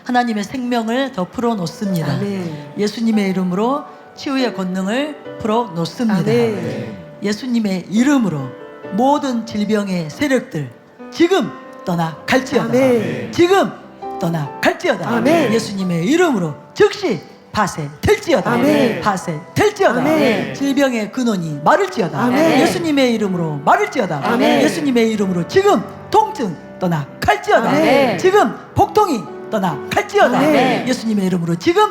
하나님의 생명을 더 풀어놓습니다. 아멘. 예수님의 이름으로 치유의 권능을 풀어놓습니다. 아멘. 예수님의 이름으로 모든 질병의 세력들 지금 떠나갈지어다. 아멘. 지금 떠나갈지어다. 아멘. 예수님의 이름으로 즉시 파쇄될지어다. 아멘. 파쇄될지어다. 아멘. 질병의 근원이 마를지어다. 아멘. 예수님의 이름으로 마를지어다. 아멘. 예수님의 이름으로 지금 통증 떠나갈지어다. 아멘. 지금 복통이 떠나갈지어다. 아멘. 예수님의 이름으로 지금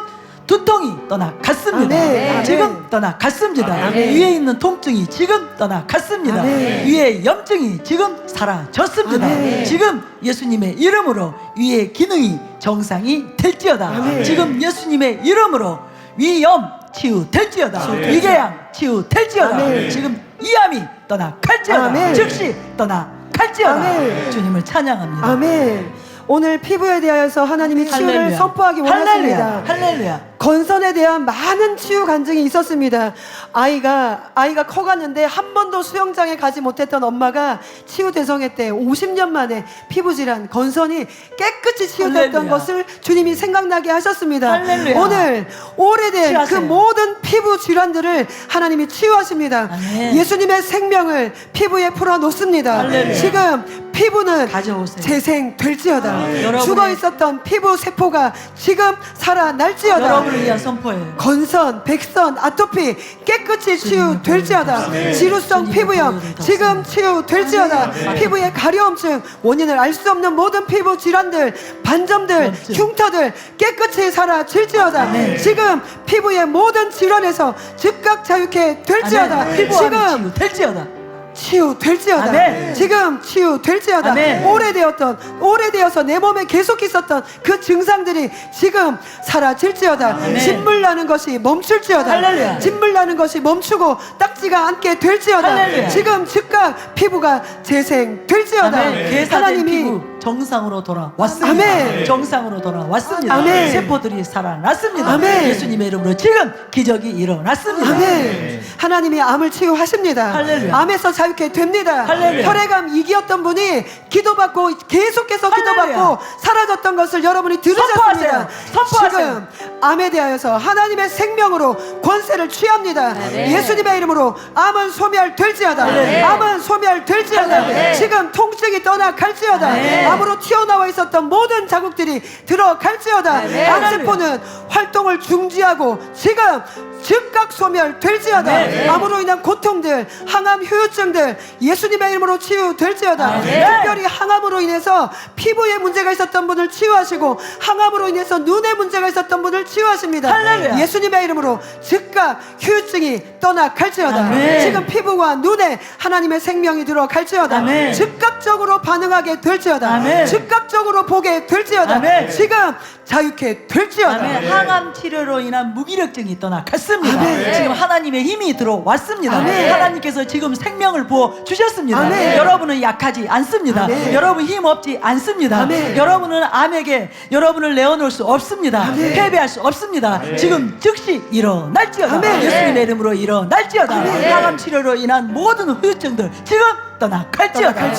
두통이 떠나갔습니다. 아멘. 지금 떠나갔습니다. 아멘. 위에 있는 통증이 지금 떠나갔습니다. 아멘. 위에 염증이 지금 사라졌습니다. 아멘. 지금 예수님의 이름으로 위의 기능이 정상이 될지어다. 아멘. 지금 예수님의 이름으로 위염 치유될지어다. 아멘. 위궤양 치유될지어다. 아멘. 지금 이암이 떠나갈지어다. 아멘. 즉시 떠나갈지어다. 아멘. 주님을 찬양합니다. 아멘. 오늘 피부에 대하여서 하나님이 치유를 할렐루야. 선포하기 원하십니다. 할렐루야. 할렐루야. 건선에 대한 많은 치유 간증이 있었습니다. 아이가 커갔는데 한 번도 수영장에 가지 못했던 엄마가 치유 대성회 때 50년 만에 피부 질환 건선이 깨끗이 치유됐던 할렐루야. 것을 주님이 생각나게 하셨습니다. 할렐루야. 오늘 오래된 치유하세요. 그 모든 피부 질환들을 하나님이 치유하십니다. 아멘. 예수님의 생명을 피부에 풀어놓습니다. 할렐루야. 지금 피부는 가져오세요. 재생될지어다. 여러분의- 죽어 있었던 피부 세포가 지금 살아날지어다. 여러분을 위한 선포예요. 건선, 백선, 아토피 깨끗이 치유될지어다. 지루성 피부염 지금 치유될지어다. 피부의 가려움증 원인을 알 수 없는 모든 피부 질환들, 반점들, 염증. 흉터들 깨끗이 사라질지어다. 아멘. 지금 피부의 모든 질환에서 즉각 자유케 될지어다. 아멘. 피부암이 지금 치유될지어다. 치유될지어다. 아멘. 지금 치유될지어다. 아멘. 오래되어서 내 몸에 계속 있었던 그 증상들이 지금 사라질지어다. 아멘. 진물 나는 것이 멈출지어다. 할렐루야. 진물 나는 것이 멈추고 딱지가 않게 될지어다. 할렐루야. 지금 즉각 피부가 재생될지어다. 아멘. 괴사된 하나님이 피부 정상으로 돌아왔습니다. 아멘. 정상으로 돌아왔습니다. 아멘. 세포들이 살아났습니다. 아멘. 예수님의 이름으로 지금 기적이 일어났습니다. 아멘. 하나님이 암을 치유하십니다. 할렐루야. 암에서 자유케 됩니다. 할렐루야. 혈액암 이기였던 분이 기도받고 계속해서 할렐루야. 기도받고 사라졌던 것을 여러분이 들으셨습니다. 선포하세요. 선포하세요. 지금 암에 대하여서 하나님의 생명으로 권세를 취합니다. 예수님의 이름으로 암은 소멸될지어다. 할렐루야. 암은 소멸될지어다. 할렐루야. 지금 통증이 떠나갈지어다. 아멘. 암으로 튀어나와 있었던 모든 자국들이 들어갈지어다. 암세포는 활동을 중지하고 지금 즉각 소멸될지어다. 아멘. 암으로 인한 고통들, 항암 후유증들 예수님의 이름으로 치유될지어다. 아멘. 특별히 항암으로 인해서 피부에 문제가 있었던 분을 치유하시고 항암으로 인해서 눈에 문제가 있었던 분을 치유하십니다. 할렐루야. 예수님의 이름으로 즉각 후유증이 떠나갈지어다. 아멘. 지금 피부와 눈에 하나님의 생명이 들어갈지어다. 아멘. 즉각적으로 반응하게 될지어다. 아멘. 즉각적으로 보게 될지어다. 아멘. 지금 자유케 될지어다. 아멘. 항암 치료로 인한 무기력증이 떠나갔습니다. 아멘. 지금 하나님의 힘이 들어왔습니다. 아멘. 하나님께서 지금 생명을 부어 주셨습니다. 아멘. 여러분은 약하지 않습니다. 아멘. 여러분 힘 없지 않습니다. 아멘. 여러분은 암에게 여러분을 내어놓을 수 없습니다. 아멘. 패배할 수 없습니다. 지금 즉시 일어날지어다. 아멘. 예수님의 이름으로 일어날지어다. 아멘. 항암 치료로 인한 모든 후유증들 지금 떠나갈지어다.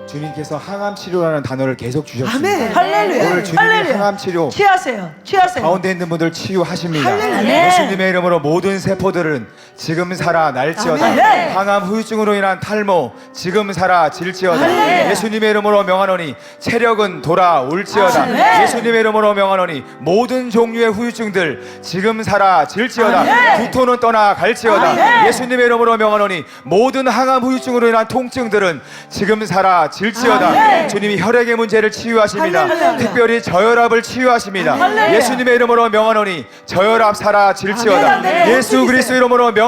주님께서 항암 치료라는 단어를 계속 주셨습니다. 아멘. 할렐루야. 오늘 주님이 항암 치료 취하세요. 취하세요. 가운데 있는 분들 치유하십니다. 할렐루야. 예수님의 이름으로 모든 세포들은 지금 살아날지어다. 아멘. 항암 후유증으로 인한 탈모 지금 사라질지어다. 할렐루야. 예수님의 이름으로 명하노니 체력은 돌아올지어다. 아멘. 예수님의 이름으로 명하노니 모든 종류의 후유증들 지금 사라질지어다. 아멘. 구토는 떠나갈지어다. 아멘. 예수님의 이름으로 명하노니 모든 항암 후유증으로 인한 통증들은 지금 사라질지어다. 아멘. 주님이 혈액의 문제를 치유하십니다. 할렐루야. 특별히 저혈압을 치유하십니다. 할렐루야. 예수님의 이름으로 명하노니 저혈압 사라질지어다. 아멘. 예수 그리스도 이름으로 명하노니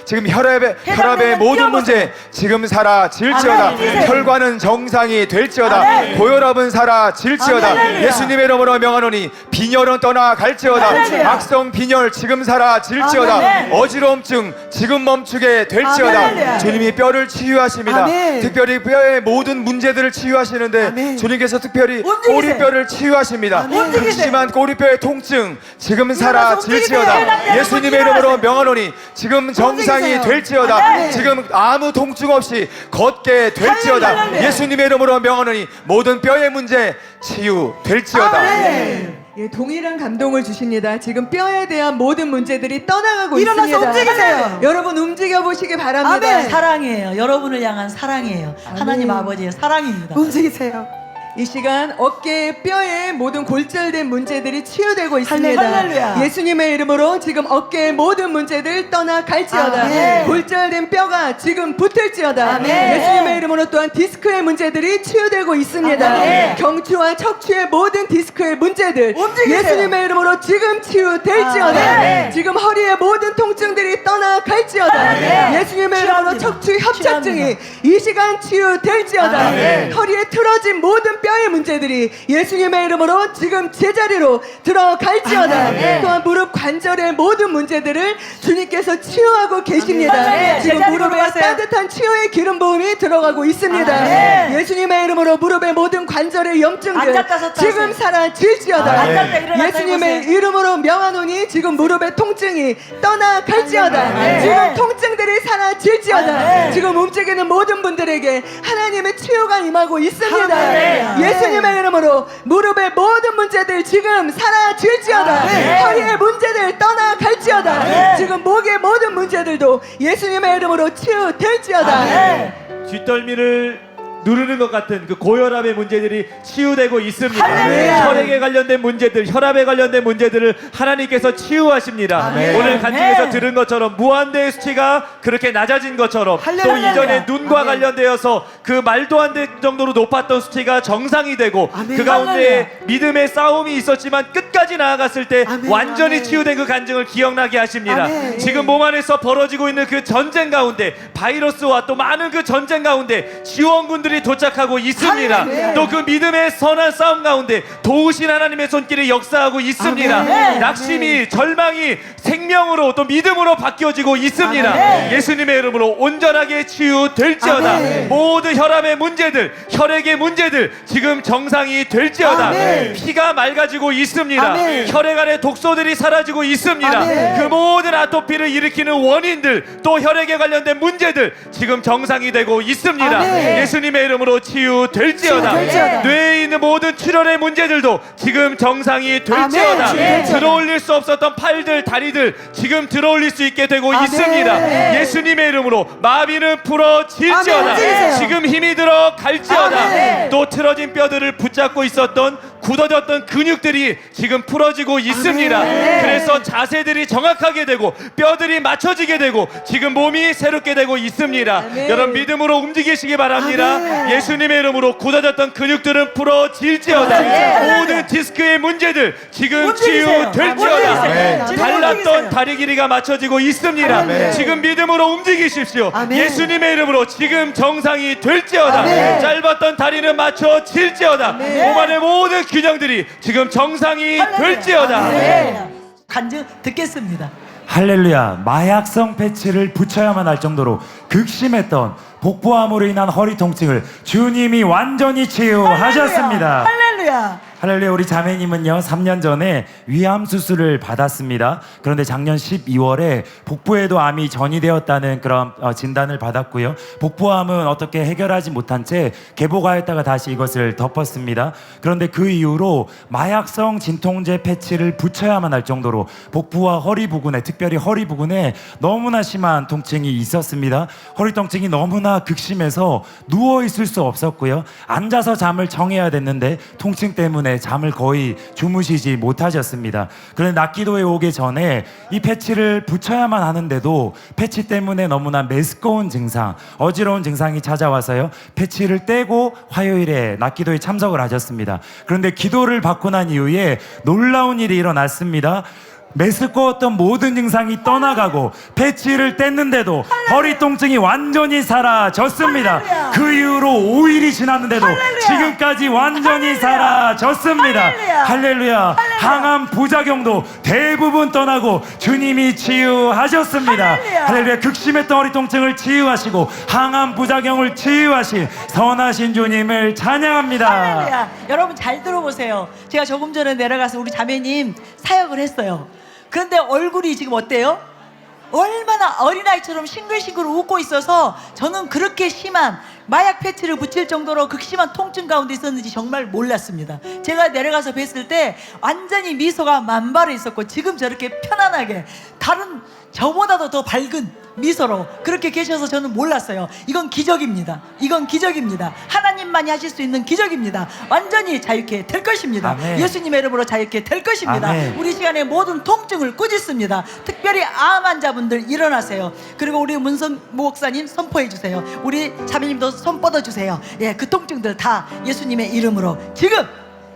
지금 혈압의 혈압의 모든 뛰어보세요. 문제 지금 사라질지어다. 아멘. 뛰세요. 혈관은 정상이 될지어다. 아멘. 고혈압은 사라질지어다. 할렐루야. 예수님의 이름으로 명하노니 빈혈은 떠나갈지어다. 할렐루야. 악성 빈혈 지금 사라질지어다. 아멘. 어지러움증 지금 멈추게 될지어다. 할렐루야. 주님이 뼈를 치유하십니다. 아멘. 특별히 뼈의 모든 문제들을 치유하시는데 아멘. 주님께서 특별히 움직이세요. 꼬리뼈를 치유하십니다. 아멘. 극심한 꼬리뼈의 통증 지금 사라질지어다. 움직이세요. 예수님의 이름으로 명하노니 지금 정상이 움직이세요. 될지어다. 아멘. 지금 아무 통증 없이 걷게 될지어다. 할렐루야. 예수님의 이름으로 명하노니 모든 뼈의 문제 치유될지어다. 아멘. 예, 동일한 감동을 주십니다. 지금 뼈에 대한 모든 문제들이 떠나가고 일어나서 있습니다. 움직이세요. 여러분 움직여 보시기 바랍니다. 아멘. 사랑이에요. 여러분을 향한 사랑이에요. 하나님 아버지의 사랑입니다. 움직이세요. 이 시간 어깨 뼈에 모든 골절된 문제들이 치유되고 있습니다. 할렐루야. 예수님의 이름으로 지금 어깨의 모든 문제들 떠나갈지어다. 아멘. 골절된 뼈가 지금 붙을지어다. 아멘. 예수님의 이름으로 또한 디스크의 문제들이 치유되고 있습니다. 아멘. 경추와 척추의 모든 디스크의 문제들 움직이세요. 예수님의 이름으로 지금 치유될지어다. 아멘. 지금 허리의 모든 통증들이 떠나갈지어다. 아멘. 예수님의 이름으로 치유합니다. 척추 협착증이 치유합니다. 이 시간 치유될지어다. 아멘. 허리에 틀어진 모든 뼈의 문제들이 예수님의 이름으로 지금 제자리로 들어갈지어다. 아멘. 또한 무릎 관절의 모든 문제들을 주님께서 치유하고 계십니다. 아멘. 지금 제자리로 무릎에 들어가세요. 따뜻한 치유의 기름 부음이 들어가고 있습니다. 아멘. 예수님의 이름으로 무릎의 모든 관절의 염증들 앉았다 섰다 지금 하세요. 사라질지어다. 아멘. 앉았다 일어났다 예수님의 해보세요. 이름으로 명하노니 지금 무릎의 통증이 떠나갈지어다. 아멘. 지금 통증들이 사라질지어다. 아멘. 지금 움직이는 모든 분들에게 하나님의 치유가 임하고 있습니다. 아멘. 예수님의 이름으로 무릎의 모든 문제들 지금 사라질지어다. 아멘. 허리의 문제들 떠나갈지어다. 아멘. 지금 목의 모든 문제들도 예수님의 이름으로 치유될지어다. 아멘. 뒷덜미를 누르는 것 같은 그 고혈압의 문제들이 치유되고 있습니다. 할렐루야. 혈액에 관련된 문제들, 혈압에 관련된 문제들을 하나님께서 치유하십니다. 아멘. 오늘 간증에서 아멘. 들은 것처럼 무한대의 수치가 그렇게 낮아진 것처럼 또 할렐루야. 이전에 눈과 아멘. 관련되어서 그 말도 안 될 정도로 높았던 수치가 정상이 되고 아멘. 그 가운데 할렐루야. 믿음의 싸움이 있었지만 끝까지 나아갔을 때 아멘. 완전히 아멘. 치유된 그 간증을 기억나게 하십니다. 아멘. 지금 몸 안에서 벌어지고 있는 그 전쟁 가운데 바이러스와 또 많은 그 전쟁 가운데 지원군들이 도착하고 있습니다. 할렐루야. 또 그 믿음의 선한 싸움 가운데 도우신 하나님의 손길이 역사하고 있습니다. 아멘. 낙심이 절망이 생명으로 또 믿음으로 바뀌어지고 있습니다. 아멘. 예수님의 이름으로 온전하게 치유될지어다. 아멘. 모든 혈압의 문제들, 혈액의 문제들 지금 정상이 될지어다. 아멘. 피가 맑아지고 있습니다. 아멘. 혈액 안에 독소들이 사라지고 있습니다. 아멘. 그 모든 아토피를 일으키는 원인들 또 혈액에 관련된 문제들 지금 정상이 되고 있습니다. 아멘. 예수님의 이름으로 치유될지어다. 치유될지어다. 뇌에 있는 모든 출혈의 문제들도 지금 정상이 될지어다. 아멘. 치유될지어다. 들어올릴 수 없었던 팔들 다리들 지금 들어올릴 수 있게 되고 아멘. 있습니다. 예수님의 이름으로 마비는 풀어질지어다. 아멘. 움직이세요. 지금 힘이 들어 갈지어다. 아멘. 또 틀어진 뼈들을 붙잡고 있었던 굳어졌던 근육들이 지금 풀어지고 있습니다. 그래서 자세들이 정확하게 되고 뼈들이 맞춰지게 되고 지금 몸이 새롭게 되고 있습니다. 아멘. 여러분 믿음으로 움직이시기 바랍니다. 아멘. 예수님의 이름으로 굳어졌던 근육들은 풀어질지어다. 아멘. 모든 디스크의 문제들 지금 움직이세요. 치유될지어다. 아멘. 지금 달랐던 움직이세요. 다리 길이가 맞춰지고 있습니다. 아멘. 지금 믿음으로 움직이십시오. 아멘. 예수님의 이름으로 지금 정상이 될지어다. 아멘. 짧았던 다리는 맞춰질지어다. 몸 안의 모든 균형들이 지금 정상이 될지어다. 간증 듣겠습니다. 할렐루야. 마약성 패치를 붙여야만 할 정도로 극심했던 복부암으로 인한 허리 통증을 주님이 완전히 치유하셨습니다. 할렐루야. 할렐루야. 우리 자매님은요 3년 전에 위암 수술을 받았습니다. 그런데 작년 12월에 복부에도 암이 전이되었다는 그런 진단을 받았고요. 복부암은 어떻게 해결하지 못한 채 개보가했다가 다시 이것을 덮었습니다. 그런데 그 이후로 마약성 진통제 패치를 붙여야만 할 정도로 복부와 허리 부근에, 특별히 허리 부근에 너무나 심한 통증이 있었습니다. 허리 통증이 너무나 극심해서 누워 있을 수 없었고요. 앉아서 잠을 청해야 됐는데 통증 때문에 잠을 거의 주무시지 못하셨습니다. 그런데 낮기도에 오기 전에 이 패치를 붙여야만 하는데도 패치 때문에 너무나 메스꺼운 증상, 어지러운 증상이 찾아와서요. 패치를 떼고 화요일에 낮기도에 참석을 하셨습니다. 그런데 기도를 받고 난 이후에 놀라운 일이 일어났습니다. 메스꺼웠던 모든 증상이 떠나가고 패치를 뗐는데도 허리 통증이 완전히 사라졌습니다. 할렐루야. 그 이후로 5일이 지났는데도 할렐루야. 지금까지 완전히 할렐루야. 사라졌습니다. 할렐루야. 할렐루야. 항암 부작용도 대부분 떠나고 주님이 치유하셨습니다. 할렐루야. 할렐루야. 극심했던 허리 통증을 치유하시고 항암 부작용을 치유하신 선하신 주님을 찬양합니다. 할렐루야. 여러분 잘 들어보세요. 제가 조금 전에 내려가서 우리 자매님 사역을 했어요. 그런데 얼굴이 지금 어때요? 얼마나 어린아이처럼 싱글싱글 웃고 있어서 저는 그렇게 심한 마약 패치를 붙일 정도로 극심한 통증 가운데 있었는지 정말 몰랐습니다. 제가 내려가서 뵀을 때 완전히 미소가 만발해 있었고 지금 저렇게 편안하게 다른 저보다도 더 밝은 미소로 그렇게 계셔서 저는 몰랐어요. 이건 기적입니다. 이건 기적입니다. 하나님만이 하실 수 있는 기적입니다. 완전히 자유케 될 것입니다. 아멘. 예수님의 이름으로 자유케 될 것입니다. 아멘. 우리 시간에 모든 통증을 꾸짖습니다. 특별히 암 환자분들 일어나세요. 그리고 우리 문성 목사님 선포해 주세요. 우리 자매님도 손 뻗어 주세요. 예, 그 통증들 다 예수님의 이름으로 지금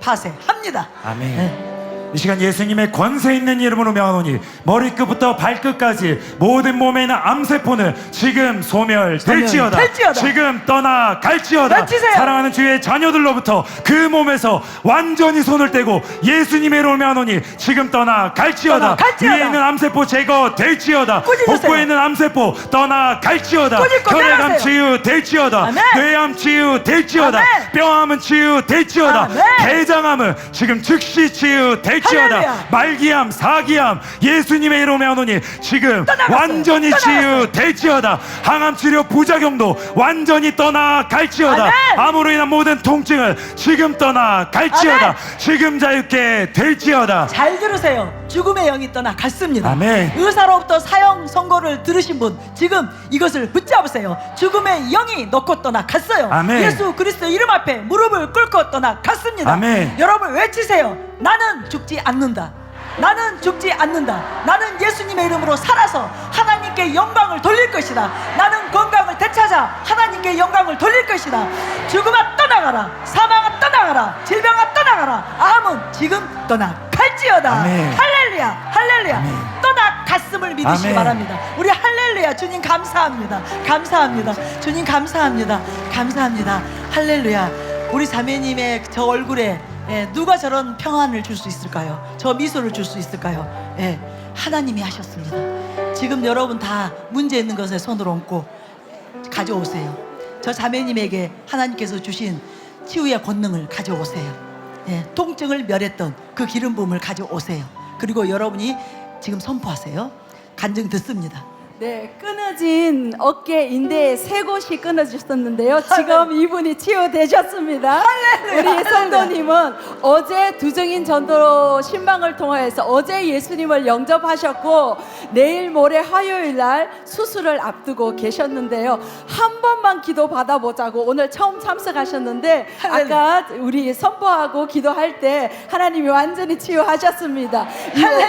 파쇄합니다. 아멘. 네. 이 시간 예수님의 권세 있는 이름으로 명하노니 머리끝부터 발끝까지 모든 몸에 있는 암세포는 지금 소멸될지어다. 소멸될지어다. 지금 떠나갈지어다. 외치세요. 사랑하는 주의 자녀들로부터 그 몸에서 완전히 손을 떼고 예수님의 이름으로 명하노니 지금 떠나갈지어다. 떠나갈지어다. 위에 있는 암세포 제거될지어다. 꾸짖으세요. 복부에 있는 암세포 떠나갈지어다. 꾸짖고 혈액암 떠나세요. 치유될지어다. 아멘. 뇌암 치유될지어다. 아멘. 뼈암은 치유될지어다. 아멘. 대장암은 지금 즉시 치유될지어다. 할렐루야. 말기암, 사기암 예수님의 이름으로 명하노니 지금 떠나갔어요. 완전히 떠나갔어요. 치유될지어다. 항암 치료 부작용도 완전히 떠나갈지어다. 아멘. 암으로 인한 모든 통증은 지금 떠나갈지어다. 아멘. 지금 자유케 될지어다. 잘 들으세요. 죽음의 영이 떠나 갔습니다. 아멘. 의사로부터 사형 선고를 들으신 분 지금 이것을 붙잡으세요. 죽음의 영이 넣고 떠나 갔어요. 아멘. 예수 그리스도 이름 앞에 무릎을 꿇고 떠나 갔습니다. 아멘. 여러분 외치세요. 나는 죽지 않는다. 나는 죽지 않는다. 나는 예수님의 이름으로 살아서 하나님께 영광을 돌릴 것이다. 나는 건강을 되찾아 하나님께 영광을 돌릴 것이다. 죽음아 떠나가라. 사망아 떠나가라. 질병아 떠나가라. 암은 지금 떠나갈지어다. 아멘. 할렐루야. 할렐루야. 아멘. 떠나갔음을 믿으시기 아멘. 바랍니다. 우리 할렐루야. 주님 감사합니다. 감사합니다. 주님 감사합니다. 감사합니다. 할렐루야. 우리 자매님의 저 얼굴에 누가 저런 평안을 줄 수 있을까요? 저 미소를 줄 수 있을까요? 하나님이 하셨습니다. 지금 여러분 다 문제 있는 것에 손을 얹고 가져오세요. 저 자매님에게 하나님께서 주신 치유의 권능을 가져오세요. 통증을 멸했던 그 기름 부음을 가져오세요. 그리고 여러분이 지금 선포하세요. 간증 듣습니다. 네, 끊어진 어깨 인대 세 곳이 끊어졌었는데요. 지금 이분이 치유되셨습니다. 우리 성도님은 어제 두정인 전도 신방을 통하여서 어제 예수님을 영접하셨고 내일 모레 화요일 날 수술을 앞두고 계셨는데요. 한 번만 기도 받아보자고 오늘 처음 참석하셨는데 아까 우리 선포하고 기도할 때 하나님이 완전히 치유하셨습니다.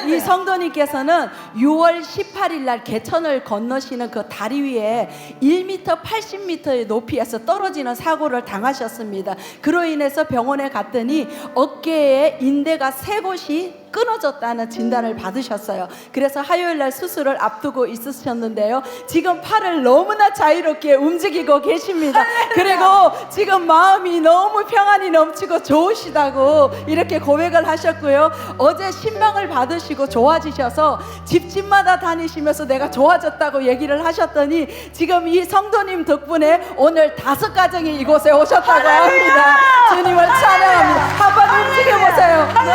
이 성도님께서는 6월 18일 날 개천을 건너시는 그 다리 위에 1m 80m의 높이에서 떨어지는 사고를 당하셨습니다. 그로 인해서 병원에 갔더니 어깨에 인대가 세 곳이 끊어졌다는 진단을 받으셨어요. 그래서 화요일 날 수술을 앞두고 있으셨는데요. 지금 팔을 너무나 자유롭게 움직이고 계십니다. 그리고 지금 마음이 너무 평안이 넘치고 좋으시다고 이렇게 고백을 하셨고요. 어제 신방을 받으시고 좋아지셔서 집집마다 다니시면서 내가 좋아졌다고 얘기를 하셨더니 지금 이 성도님 덕분에 오늘 5가정이 이곳에 오셨다고 합니다. 주님을 찬양합니다. 한번 움직여보세요. 네,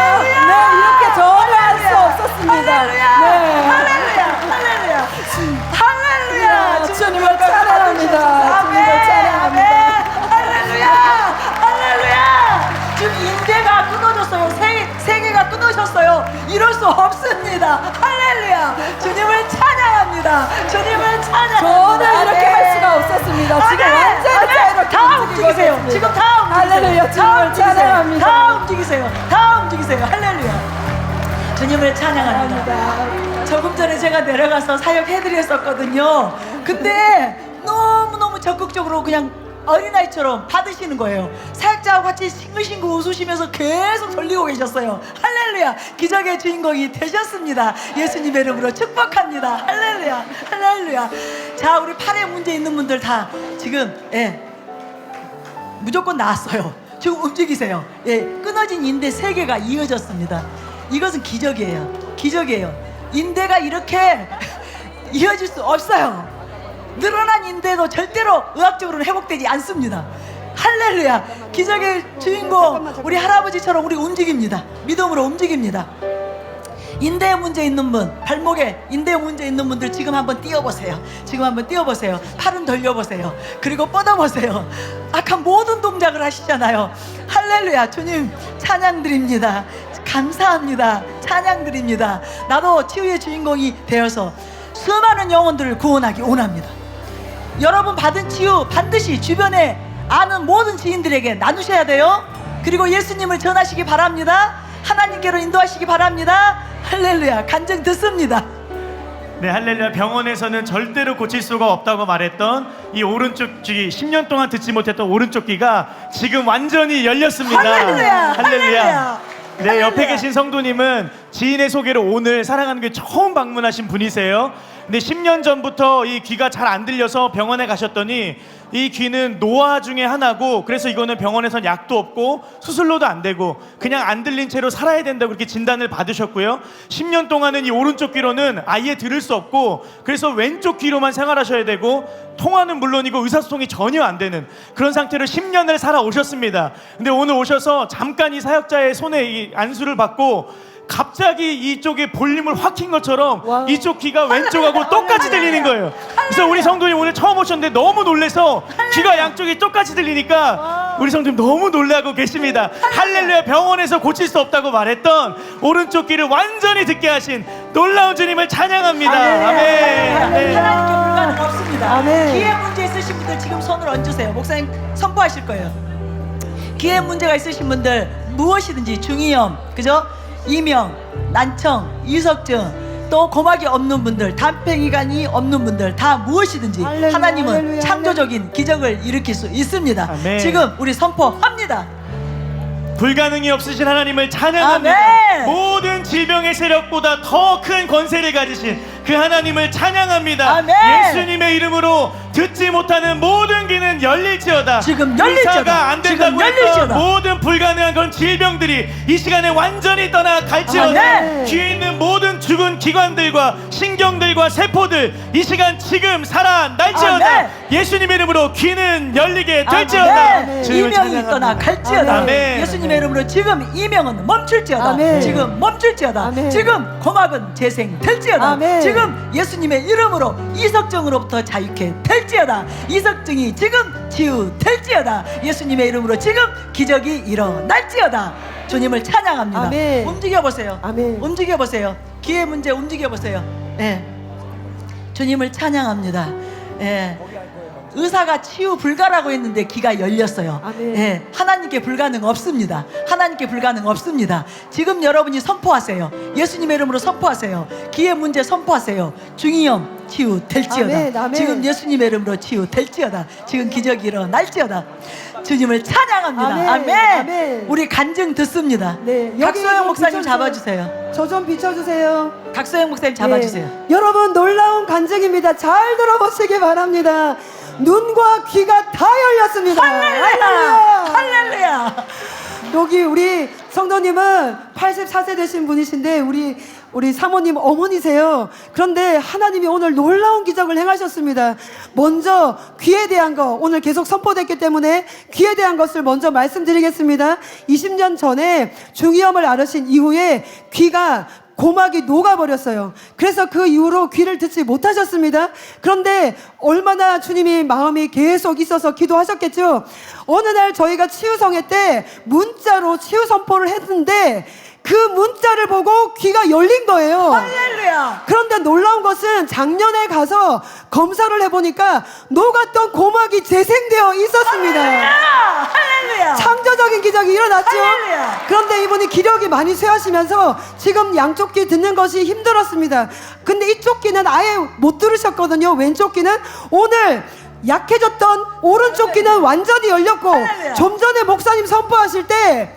이렇게 전혀 할 수 없었습니다. 할렐루야. 할렐루야. 할렐루야. 주님을 찬양합니다. 주님을 찬양합니다. 할렐루야. 할렐루야. 지금 인대가 끊어졌어요. 세 개가 끊어졌어요. 이럴 수 없습니다. 할렐루야. 주님을 찬양합니다. 주님을 찬양합니다. 전혀 이렇게 할 수가 없었습니다. 지금 완전히 자유롭게 다 움직이고 움직이세요. 계십니다. 지금 다 움직이세요. 할렐루야. 주님을 찬양합니다. 다 움직이세요. 다 움직이세요. 할렐루야. 주님을 찬양합니다. 조금 전에 제가 내려가서 사역해드렸었거든요. 근데 너무너무 적극적으로 그냥 어린아이처럼 받으시는 거예요. 사역자와 같이 싱글싱글 웃으시면서 계속 돌리고 계셨어요. 할렐루야. 기적의 주인공이 되셨습니다. 예수님의 이름으로 축복합니다. 할렐루야. 할렐루야. 자, 우리 팔에 문제 있는 분들 다 지금 무조건 나았어요. 지금 움직이세요. 끊어진 인대 3개가 이어졌습니다. 이것은 기적이에요. 기적이에요. 인대가 이렇게 이어질 수 없어요. 늘어난 인대도 절대로 의학적으로는 회복되지 않습니다. 할렐루야. 기적의 주인공 우리 할아버지처럼 우리 움직입니다. 믿음으로 움직입니다. 인대에 문제 있는 분, 발목에 인대에 문제 있는 분들 지금 한번 뛰어보세요. 지금 한번 뛰어보세요. 팔은 돌려보세요. 그리고 뻗어보세요. 악한 모든 동작을 하시잖아요. 할렐루야. 주님 찬양 드립니다. 감사합니다. 찬양 드립니다. 나도 치유의 주인공이 되어서 수많은 영혼들을 구원하기 원합니다. 여러분 받은 치유 반드시 주변에 아는 모든 지인들에게 나누셔야 돼요. 그리고 예수님을 전하시기 바랍니다. 하나님께로 인도하시기 바랍니다. 할렐루야. 간증 듣습니다. 네, 할렐루야. 병원에서는 절대로 고칠 수가 없다고 말했던 이 오른쪽 귀, 10년 동안 듣지 못했던 오른쪽 귀가 지금 완전히 열렸습니다. 할렐루야. 할렐루야. 네, 할렐루야. 옆에 계신 성도님은 지인의 소개로 오늘 사랑하는 교회 처음 방문하신 분이세요. 근데 10년 전부터 이 귀가 잘 안 들려서 병원에 가셨더니 이 귀는 노화 중에 하나고, 그래서 이거는 병원에선 약도 없고 수술로도 안 되고 그냥 안 들린 채로 살아야 된다고 그렇게 진단을 받으셨고요. 10년 동안은 이 오른쪽 귀로는 아예 들을 수 없고, 그래서 왼쪽 귀로만 생활하셔야 되고 통화는 물론이고 의사소통이 전혀 안 되는 그런 상태로 10년을 살아오셨습니다. 근데 오늘 오셔서 잠깐 이 사역자의 손에 이 안수를 받고 갑자기 이쪽에 볼륨을 확 킨 것처럼 와우. 이쪽 귀가 왼쪽하고 똑같이 들리는 거예요. 그래서 우리 성도님 오늘 처음 오셨는데 너무 놀래서 귀가 양쪽이 똑같이 들리니까 우리 성도님 너무 놀라고 계십니다. 할렐루야. 병원에서 고칠 수 없다고 말했던 오른쪽 귀를 완전히 듣게 하신 놀라운 주님을 찬양합니다. 아멘. 하나님께 불가능 없습니다. 아멘. 귀에 문제 있으신 분들 지금 손을 얹으세요. 목사님 선포하실 거예요. 귀에 문제가 있으신 분들 무엇이든지 중이염, 그죠? 이명, 난청, 이석증, 또 고막이 없는 분들, 담팽이관이 없는 분들 다 무엇이든지 할렐루야, 하나님은 할렐루야, 창조적인 기적을 일으킬 수 있습니다. 아멘. 지금 우리 선포합니다. 불가능이 없으신 하나님을 찬양합니다. 아멘. 모든 질병의 세력보다 더 큰 권세를 가지신 그 하나님을 찬양합니다. 아멘. 예수님의 이름으로 듣지 못하는 모든 귀는 열릴지어다. 지금 열릴지어다. 의사가 안 된다고 지금 했던 열릴지어다. 모든 불가능한 그런 질병들이 이 시간에 완전히 떠나갈지어다. 아멘. 귀에 있는 모든 죽은 기관들과 신경들과 세포들 이 시간 지금 살아날지어다. 아멘. 예수님의 이름으로 귀는 열리게 될지어다. 아멘. 주님을 이명이 찬양합니다. 떠나 갈지어다. 아멘. 예수님의 이름으로 지금 이명은 멈출지어다. 아멘. 지금 멈출지어다. 아멘. 지금 고막은 재생될지어다. 아멘. 지금 예수님의 이름으로 이석증으로부터 자유케 될지어다. 이석증이 지금 치유될지어다. 예수님의 이름으로 지금 기적이 일어날지어다. 주님을 찬양합니다. 아멘. 움직여보세요. 아멘. 움직여보세요. 기의 문제 움직여보세요. 예. 주님을 찬양합니다. 예. 의사가 치유 불가라고 했는데 귀가 열렸어요. 아멘. 예. 하나님께 불가능 없습니다. 하나님께 불가능 없습니다. 지금 여러분이 선포하세요. 예수님의 이름으로 선포하세요. 귀의 문제 선포하세요. 중이염 치유 될지어다. 아멘, 아멘. 지금 예수님의 이름으로 치유 될지어다. 지금 기적이 일어날지어다. 주님을 찬양합니다. 아멘, 아멘. 아멘. 우리 간증 듣습니다. 네, 각소영 여기 목사님 비춰주세요. 잡아주세요. 저 좀 비춰주세요. 각소영 목사님 잡아주세요. 네. 여러분 놀라운 간증입니다. 잘 들어보시기 바랍니다. 눈과 귀가 다 열렸습니다. 할렐루야! 할렐루야! 여기 우리 성도님은 84세 되신 분이신데 우리 사모님 어머니세요. 그런데 하나님이 오늘 놀라운 기적을 행하셨습니다. 먼저 귀에 대한 거 오늘 계속 선포됐기 때문에 귀에 대한 것을 먼저 말씀드리겠습니다. 20년 전에 중이염을 앓으신 이후에 귀가 고막이 녹아버렸어요. 그래서 그 이후로 귀를 듣지 못하셨습니다. 그런데 얼마나 주님이 마음이 계속 있어서 기도하셨겠죠. 어느 날 저희가 치유성회 때 문자로 치유 선포를 했는데 그 문자를 보고 귀가 열린 거예요. 할렐루야! 그런데 놀라운 것은 작년에 가서 검사를 해보니까 녹았던 고막이 재생되어 있었습니다. 할렐루야! 창조적인 기적이 일어났죠. 할렐루야! 그런데 이분이 기력이 많이 쇠하시면서 지금 양쪽 귀 듣는 것이 힘들었습니다. 근데 이쪽 귀는 아예 못 들으셨거든요. 왼쪽 귀는 오늘 약해졌던 오른쪽 귀는 완전히 열렸고 할렐루야. 좀 전에 목사님 선포하실 때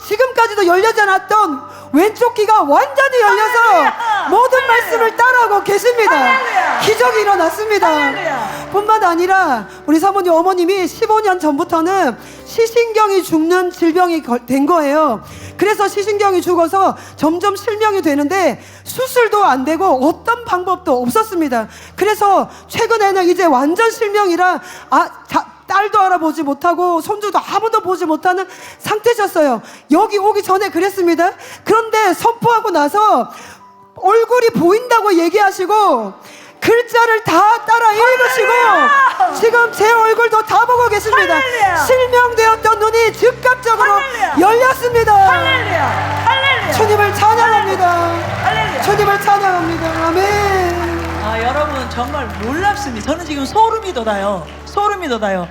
지금까지도 열려지 않았던 왼쪽 귀가 완전히 열려서 할렐루야. 모든 할렐루야. 말씀을 따라하고 계십니다. 할렐루야. 기적이 일어났습니다. 할렐루야. 뿐만 아니라 우리 사모님 어머님이 15년 전부터는 시신경이 죽는 질병이 된 거예요. 그래서 시신경이 죽어서 점점 실명이 되는데 수술도 안 되고 어떤 방법도 없었습니다. 그래서 최근에는 이제 완전 실명이라 딸도 알아보지 못하고 손주도 아무도 보지 못하는 상태셨어요. 여기 오기 전에 그랬습니다. 그런데 선포하고 나서 얼굴이 보인다고 얘기하시고 글자를 다 따라 읽으시고 지금 제 얼굴도 다 보고 계십니다. 할렐루야. 실명되었던 눈이 즉각적으로 할렐루야. 열렸습니다. 할렐루야. 할렐루야. 주님을 찬양합니다. 할렐루야. 주님을 찬양합니다. 아멘. 여러분 정말 놀랍습니다. 저는 지금 소름이 돋아요. 소름이 돋아요.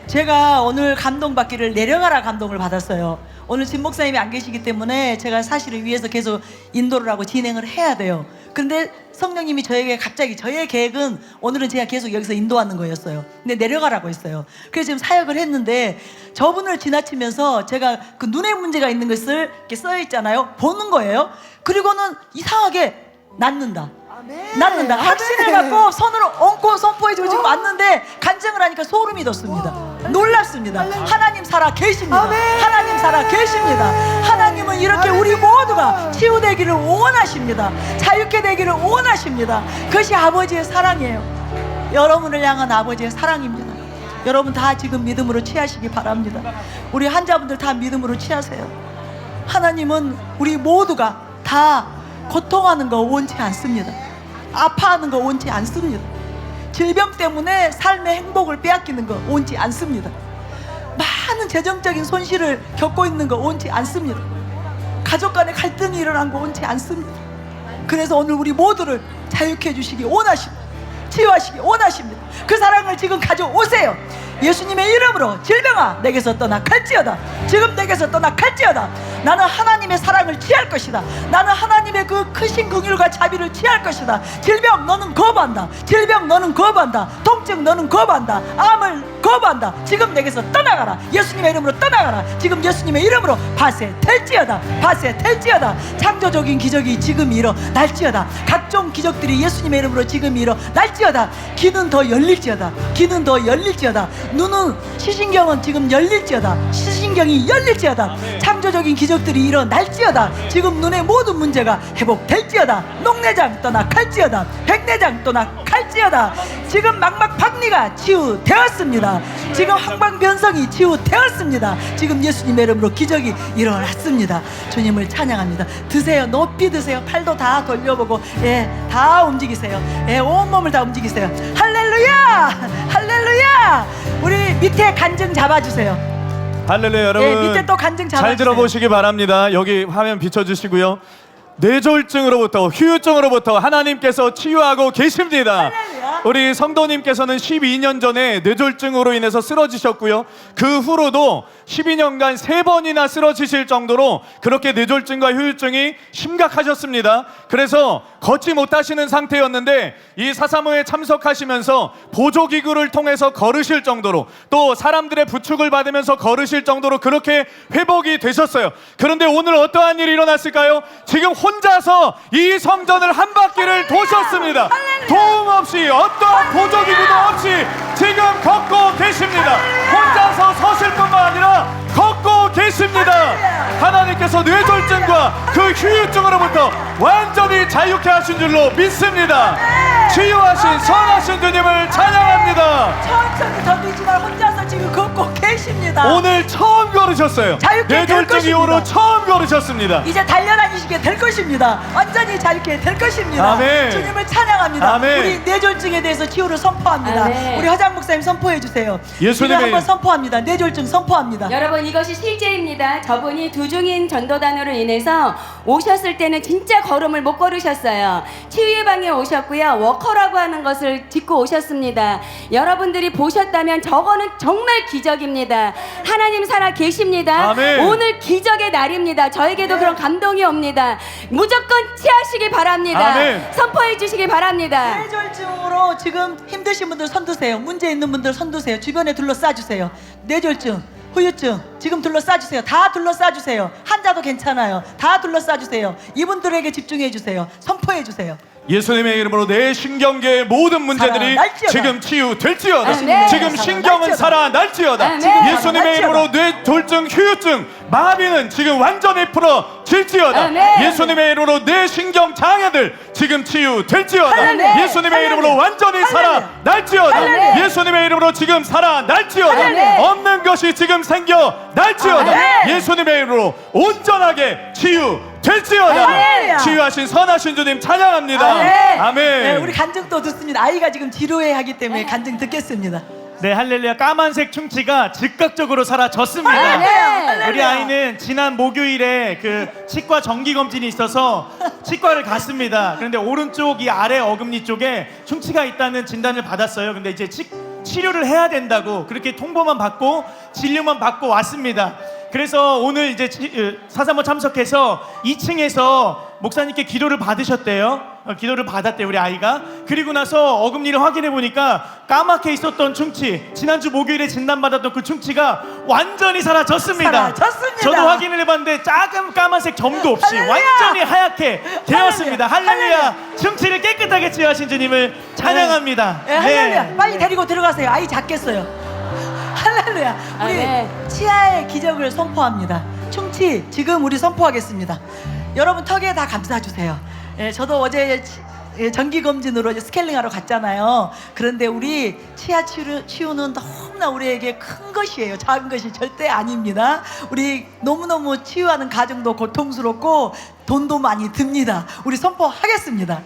제가 오늘 감동받기를 내려가라 감동을 받았어요. 오늘 진 목사님이 안 계시기 때문에 제가 사실을 위해서 계속 인도를 하고 진행을 해야 돼요. 근데 성령님이 저에게 갑자기 저의 계획은 오늘은 제가 계속 여기서 인도하는 거였어요. 근데 내려가라고 했어요. 그래서 지금 사역을 했는데 저분을 지나치면서 제가 그 눈에 문제가 있는 것을 이렇게 써 있잖아요. 보는 거예요. 그리고는 이상하게 낫는다. 낫는다. 확신을 갖고 손으로 얹고 선포해주고 지금 왔는데 간증을 하니까 소름이 돋습니다. 놀랍습니다. 하나님 살아 계십니다. 아멘. 하나님 살아 계십니다. 하나님은 이렇게 우리 모두가 치유되기를 원하십니다. 자유케 되기를 원하십니다. 그것이 아버지의 사랑이에요. 여러분을 향한 아버지의 사랑입니다. 여러분 다 지금 믿음으로 취하시기 바랍니다. 우리 환자분들 다 믿음으로 취하세요. 하나님은 우리 모두가 다 고통하는 거 원치 않습니다. 아파하는 거 원치 않습니다. 질병 때문에 삶의 행복을 빼앗기는 거 원치 않습니다. 많은 재정적인 손실을 겪고 있는 거 원치 않습니다. 가족 간의 갈등이 일어난 거 원치 않습니다. 그래서 오늘 우리 모두를 자유케 해주시기 원하십니다. 치유하시기 원하십니다. 그 사랑을 지금 가져오세요. 예수님의 이름으로 질병아 내게서 떠나 갈지어다. 지금 내게서 떠나 갈지어다. 나는 하나님의 사랑을 취할 것이다. 나는 하나님의 그 크신 긍휼과 자비를 취할 것이다. 질병 너는 거부한다. 질병 너는 거부한다. 통증 너는 거부한다. 암을 거부한다. 지금 내게서 떠나가라. 예수님의 이름으로 떠나가라. 지금 예수님의 이름으로 바세 될지어다. 바세 될지어다. 창조적인 기적이 지금 일어날지어다. 각종 기적들이 예수님의 이름으로 지금 일어날지어다. 귀는 더 열릴지어다. 귀는 더 열릴지어다. 눈은 시신경은 지금 열릴지어다. 시신경이 열릴지어다. 창조적인 기적들이 일어날지어다. 지금 눈의 모든 문제가 회복될지어다. 녹내장 떠나 갈지어다. 백내장 떠나 갈지어다. 지금 망막박리가 치유되었습니다. 지금 항방변성이 치유되었습니다. 지금 예수님의 이름으로 기적이 일어났습니다. 주님을 찬양합니다. 드세요. 높이 드세요. 팔도 다 돌려보고 다 움직이세요. 온몸을 다 움직이세요. 할렐루야. 할렐루야. 우리 밑에 간증 잡아주세요. 할렐루야. 여러분 밑에 또 간증 잡아주세요. 잘 들어보시기 바랍니다. 여기 화면 비춰주시고요. 뇌졸중으로부터 후유증으로부터 하나님께서 치유하고 계십니다. 할렐루야. 우리 성도님께서는 12년 전에 뇌졸중으로 인해서 쓰러지셨고요. 그 후로도 12년간 3번이나 쓰러지실 정도로 그렇게 뇌졸중과 후유증이 심각하셨습니다. 그래서 걷지 못하시는 상태였는데 이 사사모에 참석하시면서 보조기구를 통해서 걸으실 정도로 또 사람들의 부축을 받으면서 걸으실 정도로 그렇게 회복이 되셨어요. 그런데 오늘 어떠한 일이 일어났을까요? 지금 혼자서 이 성전을 한 바퀴를 도셨습니다. 도움 없이 어떠한 보조기구도 없이 지금 걷고 계십니다. 혼자서 서실 뿐만 아니라 걷고 계십니다. 하나님께서 뇌졸중과 그 후유증으로부터 완전히 자유케 하신 줄로 믿습니다. 치유하신 선하신 주님을 찬양합니다. 천천히 던지지만 혼자서 지금 걷고 계십니다. 오늘 처음 걸으셨어요. 자유케 될 뇌졸중 이후로 것입니다. 처음 걸으셨습니다. 이제 달려다니시게 될 것입니다. 완전히 자유케 될 것입니다. 아멘. 주님을 찬양합니다. 아멘. 우리 뇌졸중에 대해서 치유를 선포합니다. 아멘. 우리 화장 목사님 선포해 주세요. 예수님의 지금 한번 선포합니다. 뇌졸중 선포합니다. 여러분 이것이 실제입니다. 저분이 두중인 전도단으로 인해서 오셨을 때는 진짜 걸음을 못 걸으셨어요. 치유의 방에 오셨고요. 워커라고 하는 것을 짚고 오셨습니다. 여러분들이 보셨다면 저거는 정말 기적 기적입니다. 하나님 살아 계십니다. 아멘. 오늘 기적의 날입니다. 저에게도 그런 감동이 옵니다. 무조건 취하시기 바랍니다. 아멘. 선포해 주시기 바랍니다. 뇌졸중으로 지금 힘드신 분들 손 드세요. 문제 있는 분들 손 드세요. 주변에 둘러싸주세요. 뇌졸중, 후유증 지금 둘러싸주세요. 다 둘러싸주세요. 환자도 괜찮아요. 다 둘러싸주세요. 이분들에게 집중해주세요. 선포해주세요. 예수님의 이름으로 내 신경계의 모든 문제들이 살아 날지어다. 지금 치유될지어다. 아멘. 지금 살아 신경은 날지어다. 살아 날지어다. 아멘. 예수님의 살아 이름으로 뇌졸중, 휴유증, 마비는 지금 완전히 풀어질지어다. 아멘. 예수님의 이름으로 뇌 신경 장애들 지금 치유될지어다. 할렐루야. 예수님의 할렐루야. 이름으로 완전히 살아 할렐루야. 날지어다. 할렐루야. 예수님의 이름으로 지금 살아 날지어다. 할렐루야. 없는 것이 지금 생겨 날지어다. 아멘. 예수님의 이름으로 온전하게 치유될지어다. 할렐루야. 치유하신 선하신 주님 찬양합니다. 아멘. 아멘. 네, 우리 간증도 듣습니다. 아이가 지금 지루해 하기 때문에 간증 듣겠습니다. 네, 할렐루야. 까만색 충치가 즉각적으로 사라졌습니다. 아멘. 우리 아이는 지난 목요일에 그 치과 정기 검진이 있어서 치과를 갔습니다. 그런데 오른쪽 이 아래 어금니 쪽에 충치가 있다는 진단을 받았어요. 근데 이제 치료를 해야 된다고 그렇게 통보만 받고 진료만 받고 왔습니다. 그래서 오늘 이제 사사모 참석해서 2층에서 목사님께 기도를 받으셨대요. 기도를 받았대요, 우리 아이가. 그리고 나서 어금니를 확인해 보니까 까맣게 있었던 충치, 지난주 목요일에 진단받았던 그 충치가 완전히 사라졌습니다. 사라졌습니다. 저도 확인을 해봤는데 작은 까만색 점도 없이 할렐루야. 완전히 하얗게 되었습니다. 할렐루야. 충치를 깨끗하게 치유하신 주님을 찬양합니다. 네, 할렐루야. 빨리 데리고 들어가세요. 아이 작겠어요. 할렐루야. 우리 아멘. 치아의 기적을 선포합니다. 충치 지금 우리 선포하겠습니다. 여러분 턱에 다 감싸주세요. 예, 저도 어제 정기 검진으로 이제 스케일링하러 갔잖아요. 그런데 우리 치아 치유는 너무나 우리에게 큰 것이에요. 작은 것이 절대 아닙니다. 우리 너무너무 치유하는 과정도 고통스럽고 돈도 많이 듭니다. 우리 선포하겠습니다.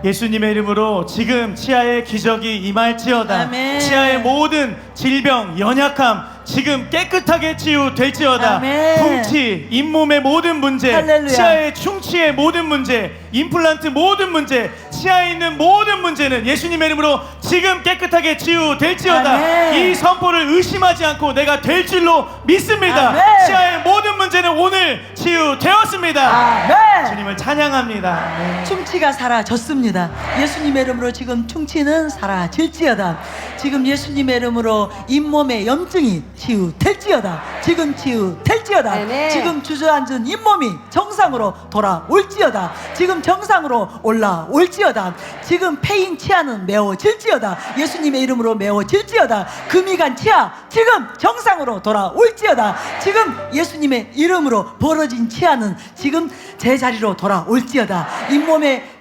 예수님의 이름으로 지금 치아의 기적이 임할지어다. 아멘. 치아의 모든 질병, 연약함 지금 깨끗하게 치유될지어다. 아멘. 풍치, 잇몸의 모든 문제, 할렐루야. 치아의 충치의 모든 문제, 임플란트 모든 문제, 치아에 있는 모든 문제는 예수님의 이름으로 지금 깨끗하게 치유될지어다. 아멘. 이 선포를 의심하지 않고 내가 될 줄로 믿습니다. 아멘. 치아의 모든 문제는 오늘 치유되었습니다. 아멘. 주님을 찬양합니다. 네. 충치가 사라졌습니다. 예수님의 이름으로 지금 충치는 사라질지어다. 지금 예수님의 이름으로 잇몸의 염증이 치유될지어다. 지금 치유될지어다. 아멘. 지금 주저앉은 잇몸이 정상으로 돌아올지어다. 지금 정상으로 올라올지어다. 지금 패인 치아는 메워질지어다. 예수님의 이름으로 메워질지어다. 금이 간 치아 지금 정상으로 돌아올지어다. 지금 예수님의 이름으로 벌어진 치아는 지금 제자리로 돌아올지어다. 잇몸의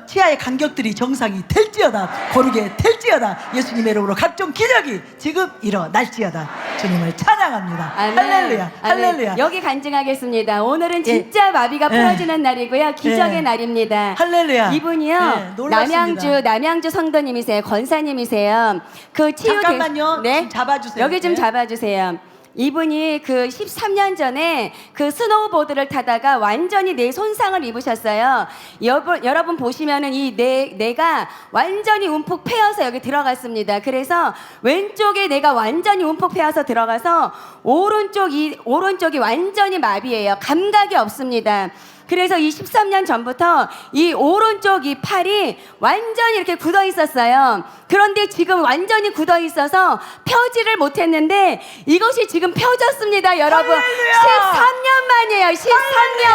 치아의 간격들이 정상이 될지어다. 거룩에 될지어다. 예수님의 이름으로 각종 기적이 지금 일어날지어다. 주님을 찬양합니다. 아멘. 할렐루야. 아멘. 할렐루야. 여기 간증하겠습니다. 오늘은 진짜 마비가 예. 풀어지는 날이고요. 기적의 예. 날입니다. 할렐루야. 이분이요. 네, 놀랍습니다. 남양주 성도님이세요. 권사님이세요. 그 치유 잠깐만요. 네. 좀 잡아주세요. 여기 좀 네. 잡아주세요. 이분이 그 13년 전에 그 스노우보드를 타다가 완전히 뇌 손상을 입으셨어요. 여러분 보시면은 이 뇌가 완전히 움푹 패여서 여기 들어갔습니다. 그래서 왼쪽에 뇌가 완전히 움푹 패여서 들어가서 오른쪽이 완전히 마비예요. 감각이 없습니다. 그래서 이 13년 전부터 이 오른쪽 이 팔이 완전히 이렇게 굳어 있었어요. 그런데 지금 완전히 굳어 있어서 펴지를 못했는데 이것이 지금 펴졌습니다, 여러분. 할렐루야! 13년 만이에요, 13년.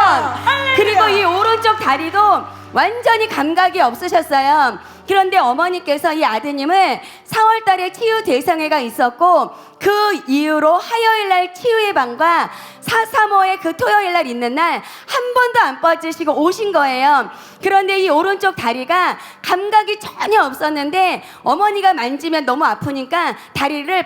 할렐루야! 그리고 이 오른쪽 다리도 완전히 감각이 없으셨어요. 그런데 어머니께서 이 아드님을 4월 달에 치유 대상회가 있었고 그 이후로 화요일 날 치유의 방과 435의 그 토요일 날 있는 날 한 번도 안 빠지시고 오신 거예요. 그런데 이 오른쪽 다리가 감각이 전혀 없었는데 어머니가 만지면 너무 아프니까 다리를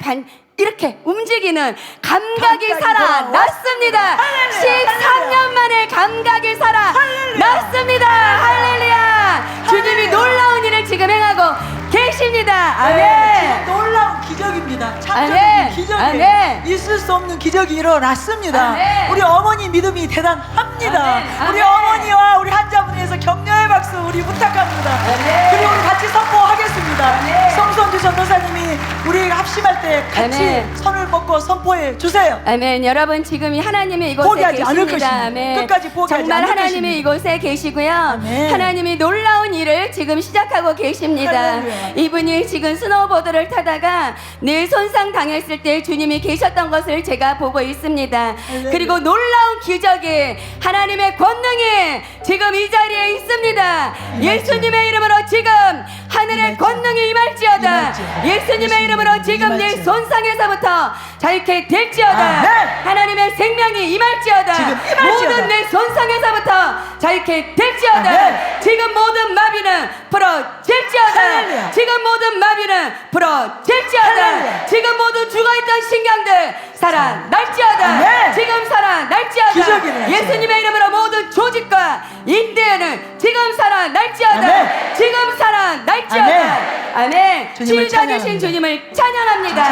이렇게 움직이는 감각이 살아났습니다. 13년 만에 감각이 살아났습니다. 할렐루야. 주님이 놀라운 일을 지금 행하고 계십니다. 아멘. 지금 놀라운 기적입니다. 창조적인 아멘. 기적이 아멘. 있을 수 없는 기적이 일어났습니다. 아멘. 우리 어머니 믿음이 대단합니다. 아멘. 우리 아멘. 어머니와 우리 환자분에서 격려의 박수 우리 부탁합니다. 아멘. 그리고 우리 같이 선포하겠습니다. 감사합니다. 성선주 전도사님이 우리 합심할 때 같이 아멘. 손을 뻗고 선포해 주세요. 아멘. 여러분 지금 이 하나님이 이곳에 포기하지 않을 계십니다. 것입니다. 아멘. 끝까지 포기하지 정말 않을 하나님이 것입니다. 이곳에 계시고요. 아멘. 하나님이 놀라운 일을 지금 시작하고 계십니다. 할렐루야. 이분이 지금 스노우보드를 타다가 늘 손상 당했을 때 주님이 계셨던 것을 제가 보고 있습니다. 그리고 놀라운 기적이 하나님의 권능이 지금 이 자리에 있습니다. 예수님의 이름으로 지금 하늘의 권능이 임할지어다. 예수님의 이름으로 지금 내 손상에서부터 자유케 될지어다. 아멘. 하나님의 생명이 임할지어다. 지금 임할지어다. 모든 내 손상에서부터 자유케 될지어다. 아멘. 지금 모든 마비는 풀어질지어다. 할렐루야. 지금 모든 마비는 풀어질지어다. 할렐루야. 지금 모든 죽어있던 신경들 살아날지어다. 아멘. 지금 살아날지어다. 기적이 일어날지어다. 예수님의 이름으로 모든 조직과 인대는 지금 살아날지어다. 아멘. 지금 살아날지어다. 아멘. 주님을 치유자 되신 찬양합니다. 주님을 찬양합니다.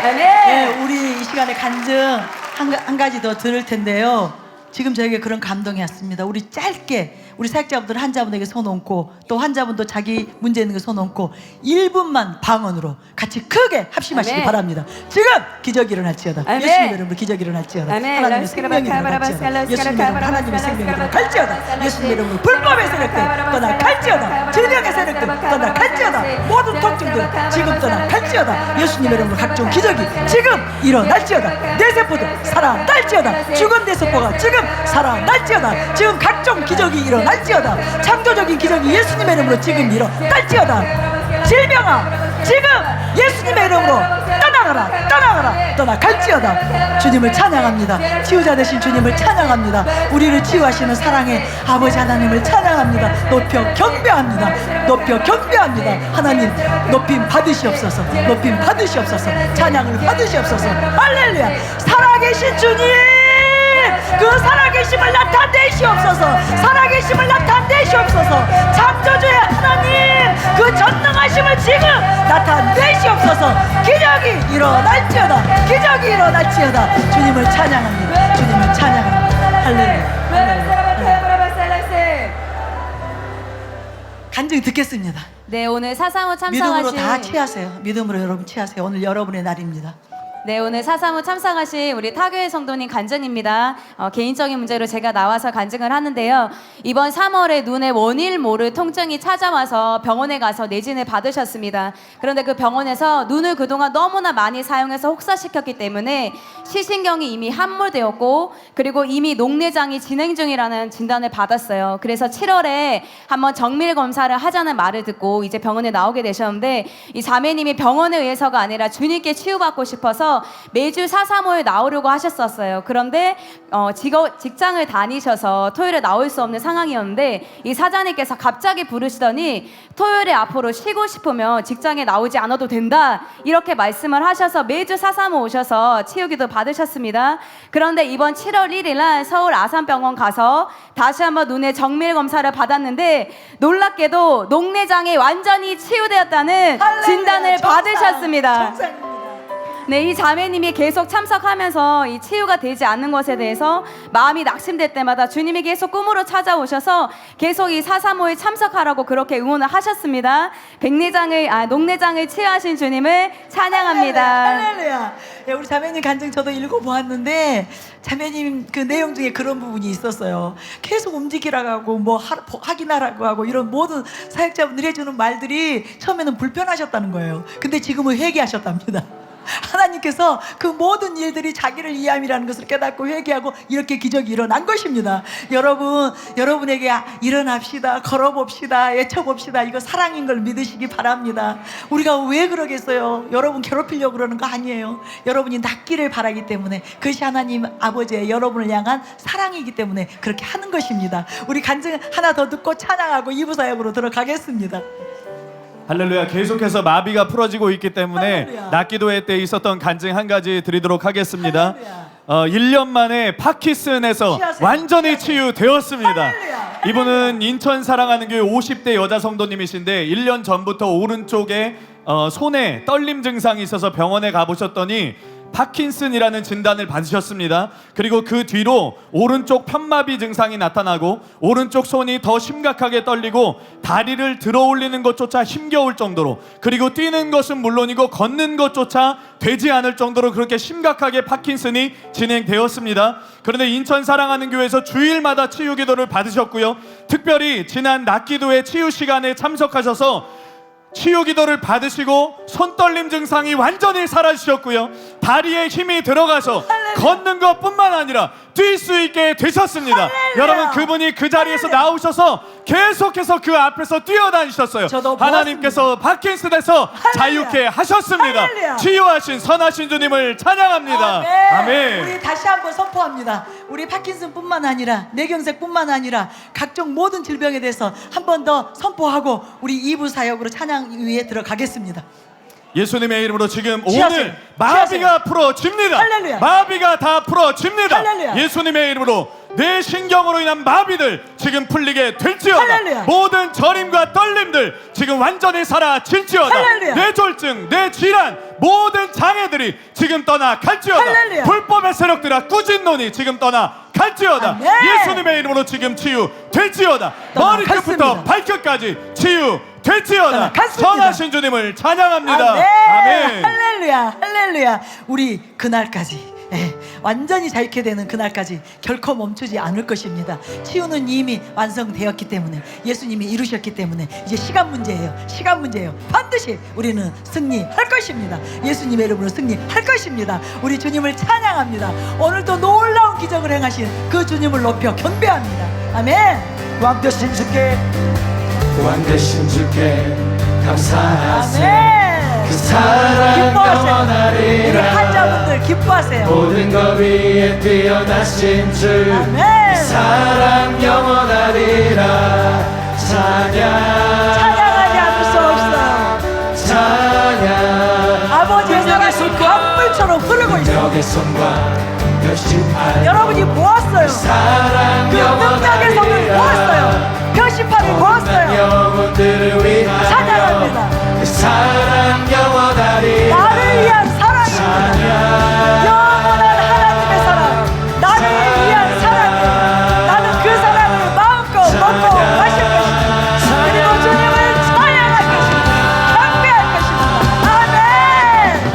아멘. 네, 우리 이 시간에 간증 한 가지 더 들을 텐데요. 지금 저에게 그런 감동이 왔습니다. 우리 짧게 우리 사역자분들 환자분에게 손 얹고 또 환자분도 자기 문제 있는 거 손 얹고 1분만 방언으로 같이 크게 합심하시기 아멘. 바랍니다. 지금 기적이 일어날지어다. 아멘. 예수님의 이름으로 기적이 일어날지어다. 아멘. 하나님의 생명이 일어날지어다. 예수님의 이름으로 하나님의 생명이 일어날지어다. 예수님의 이름으로 불법의 세력들 떠나갈지어다. 질병의 세력들 떠나갈지어다. 모든 통증들 지금 떠나갈지어다. 예수님의 이름으로 각종 기적이 지금 일어날지어다. 내 세포들 살아날지어다. 죽은 내 세포가 지금 살아날지어다. 지금 각종 기적이 일어날지어다. 창조적인 기적이 예수님의 이름으로 지금 일어날지어다. 질병아 지금 예수님의 이름으로 떠나가라 떠나가라 떠나갈지어다. 주님을 찬양합니다. 치유자 되신 주님을 찬양합니다. 우리를 치유하시는 사랑의 아버지 하나님을 찬양합니다. 높여 경배합니다. 높여 경배합니다. 하나님 높임 받으시옵소서. 높임 받으시옵소서. 찬양을 받으시옵소서. 할렐루야. 살아계신 주님 그 살아계심을 나타내시옵소서. 살아계심을 나타내시옵소서. 창조주의 하나님 그 전능하심을 지금 나타내시옵소서. 기적이 일어날지어다. 기적이 일어날지어다. 주님을 찬양합니다. 주님을 찬양합니다. 할렐루야. 간증 듣겠습니다. 네, 오늘 435 믿음으로 다 참석하신 취하세요. 믿음으로 여러분 취하세요. 오늘 여러분의 날입니다. 네, 오늘 435 참석하신 우리 타교회 성도님 간증입니다. 개인적인 문제로 제가 나와서 간증을 하는데요. 이번 3월에 눈에 원일 모를 통증이 찾아와서 병원에 가서 내진을 받으셨습니다. 그런데 그 병원에서 눈을 그동안 너무나 많이 사용해서 혹사시켰기 때문에 시신경이 이미 함몰되었고 그리고 이미 녹내장이 진행 중이라는 진단을 받았어요. 그래서 7월에 한번 정밀 검사를 하자는 말을 듣고 이제 병원에 나오게 되셨는데 이 자매님이 병원에 의해서가 아니라 주님께 치유받고 싶어서 매주 435에 나오려고 하셨었어요. 그런데 직장을 다니셔서 토요일에 나올 수 없는 상황이었는데 이 사장님께서 갑자기 부르시더니 토요일에 앞으로 쉬고 싶으면 직장에 나오지 않아도 된다 이렇게 말씀을 하셔서 매주 435 오셔서 치유기도 받으셨습니다. 그런데 이번 7월 1일 날 서울 아산병원 가서 다시 한번 눈의 정밀 검사를 받았는데 놀랍게도 녹내장이 완전히 치유되었다는 진단을 받으셨습니다. 네, 이 자매님이 계속 참석하면서 이 치유가 되지 않는 것에 대해서 마음이 낙심될 때마다 주님이 계속 꿈으로 찾아오셔서 계속 이 435에 참석하라고 그렇게 응원을 하셨습니다. 녹내장을 치유하신 주님을 찬양합니다. 할렐루야. 예, 우리 자매님 간증 저도 읽어보았는데 자매님 그 내용 중에 그런 부분이 있었어요. 계속 움직이라고 하고 뭐 확인하라고 하고 이런 모든 사역자분들이 해주는 말들이 처음에는 불편하셨다는 거예요. 근데 지금은 회개하셨답니다. 하나님께서 그 모든 일들이 자기를 위함이라는 것을 깨닫고 회개하고 이렇게 기적이 일어난 것입니다. 여러분에게 일어납시다, 걸어봅시다, 외쳐봅시다. 이거 사랑인 걸 믿으시기 바랍니다. 우리가 왜 그러겠어요? 여러분 괴롭히려고 그러는 거 아니에요. 여러분이 낫기를 바라기 때문에 그것이 하나님 아버지의 여러분을 향한 사랑이기 때문에 그렇게 하는 것입니다. 우리 간증 하나 더 듣고 찬양하고 2부 사역으로 들어가겠습니다. 할렐루야. 계속해서 마비가 풀어지고 있기 때문에 할렐루야. 낮기도회 때 있었던 간증 한 가지 드리도록 하겠습니다. 할렐루야. 1년 만에 파킨슨에서 치유하세요. 완전히 치유되었습니다. 할렐루야. 이분은 인천 사랑하는 교회 50대 여자 성도님이신데 1년 전부터 오른쪽에 손에 떨림 증상이 있어서 병원에 가보셨더니 파킨슨이라는 진단을 받으셨습니다. 그리고 그 뒤로 오른쪽 편마비 증상이 나타나고 오른쪽 손이 더 심각하게 떨리고 다리를 들어 올리는 것조차 힘겨울 정도로, 그리고 뛰는 것은 물론이고 걷는 것조차 되지 않을 정도로 그렇게 심각하게 파킨슨이 진행되었습니다. 그런데 인천 사랑하는 교회에서 주일마다 치유 기도를 받으셨고요. 특별히 지난 낮기도회 치유 시간에 참석하셔서 치유 기도를 받으시고 손떨림 증상이 완전히 사라지셨고요. 다리에 힘이 들어가서 걷는 것뿐만 아니라 뛸 수 있게 되셨습니다. 여러분, 그분이 그 자리에서 나오셔서 계속해서 그 앞에서 뛰어다니셨어요. 하나님께서 파킨슨에서 자유케 하셨습니다. 할렐루야. 치유하신 선하신 주님을 찬양합니다. 아멘. 우리 다시 한번 선포합니다. 우리 파킨슨뿐만 아니라 뇌경색뿐만 아니라 각종 모든 질병에 대해서 한 번 더 선포하고 우리 2부 사역으로 찬양 위에 들어가겠습니다. 예수님의 이름으로 지금 취하세요. 오늘 마비가 풀어집니다. 할렐루야. 마비가 다 풀어집니다. 할렐루야. 예수님의 이름으로 내 신경으로 인한 마비들 지금 풀리게 될지어다. 할렐루야. 모든 저림과 떨림들 지금 완전히 사라질지어다. 할렐루야. 뇌졸중, 뇌질환, 모든 장애들이 지금 떠나갈지어다. 할렐루야. 불법의 세력들아 꾸진론이 지금 떠나갈지어다. 아멘. 예수님의 이름으로 지금 치유될지어다. 머리끝부터 떠나갔습니다. 발끝까지 치유될지어다. 떠나갔습니다. 선하신 주님을 찬양합니다. 아멘. 아멘. 할렐루야, 할렐루야. 우리 그날까지, 완전히 자유케 되는 그날까지 결코 멈추지 않을 것입니다. 치유는 이미 완성되었기 때문에, 예수님이 이루셨기 때문에 이제 시간 문제예요. 시간 문제예요. 반드시 우리는 승리할 것입니다. 예수님의 이름으로 승리할 것입니다. 우리 주님을 찬양합니다. 오늘도 놀라운 기적을 행하신 그 주님을 높여 경배합니다. 아멘. 왕 되신 주께, 왕 되신 주께 감사하세. 아멘. 그 사랑 기뻐하세요. 우리 영원하리라. 환자분들 기뻐하세요. 모든 것 위에 뛰어나신 주, 아멘. 그 사랑 영원하리라. 찬양, 찬양하지 않을 수 없어요. 찬양. 아버지의 사랑이 강물처럼 흐르고 있어요. 능력의 손과 결심할 여러분이 보았어요. 사랑 그 능력의 손을 보았어요. 표시판을 보았어요. 영혼들을 위하여 찬양합니다. 그 사랑 영원하리라. 나를 위한 사랑입니다. 영원한 하나님의 사랑, 나를 위한 사랑이에요. 나는 그 사랑을 마음껏 먹고 마실 것입니다. 그리고 주님을 찬양할 것입니다. 경배할 것입니다. 아멘.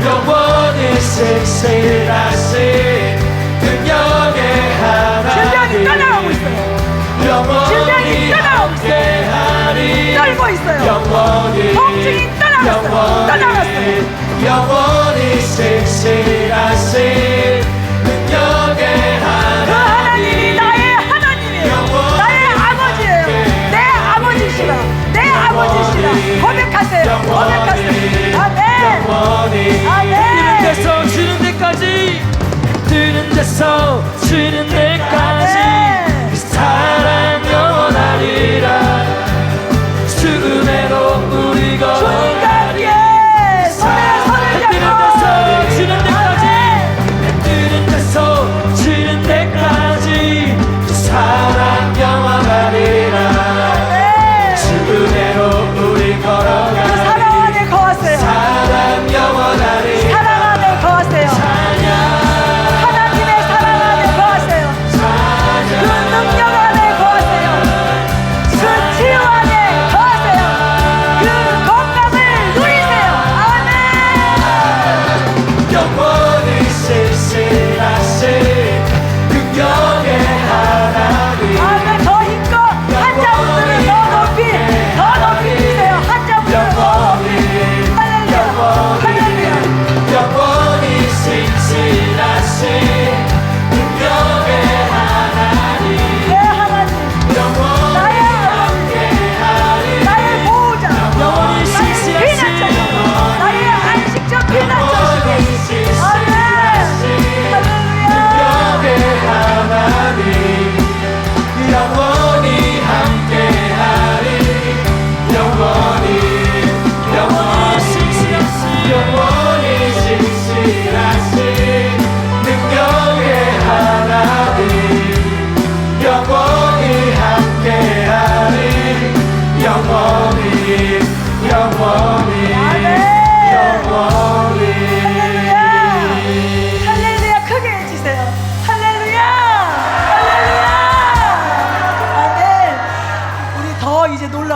영원히 승실하신 능력의 질병이 떠나가고 하나님, 있어요. 영원히 질병이 떠나가고 있어요. 함께하리. 떨고 있어요. 영원히 통증이 떠나갔어요. 떠나갔어요. 영원히 승실하신 능력의 그 하나님, 하나님이 나의 하나님이에요. 나의 아버지예요. 내 아버지시라. 내 아버지시라. 고백하세요. 고백하세요. 아멘. 영원히 아멘. 데서 주는 데까지, 뜨는 데서 주는 데까지 아멘. 그 사랑 영원하리라. 죽음에도 우리 주님과 함께 손에 손을 뜨는 데서 잡고 주는 데까지, 뜨는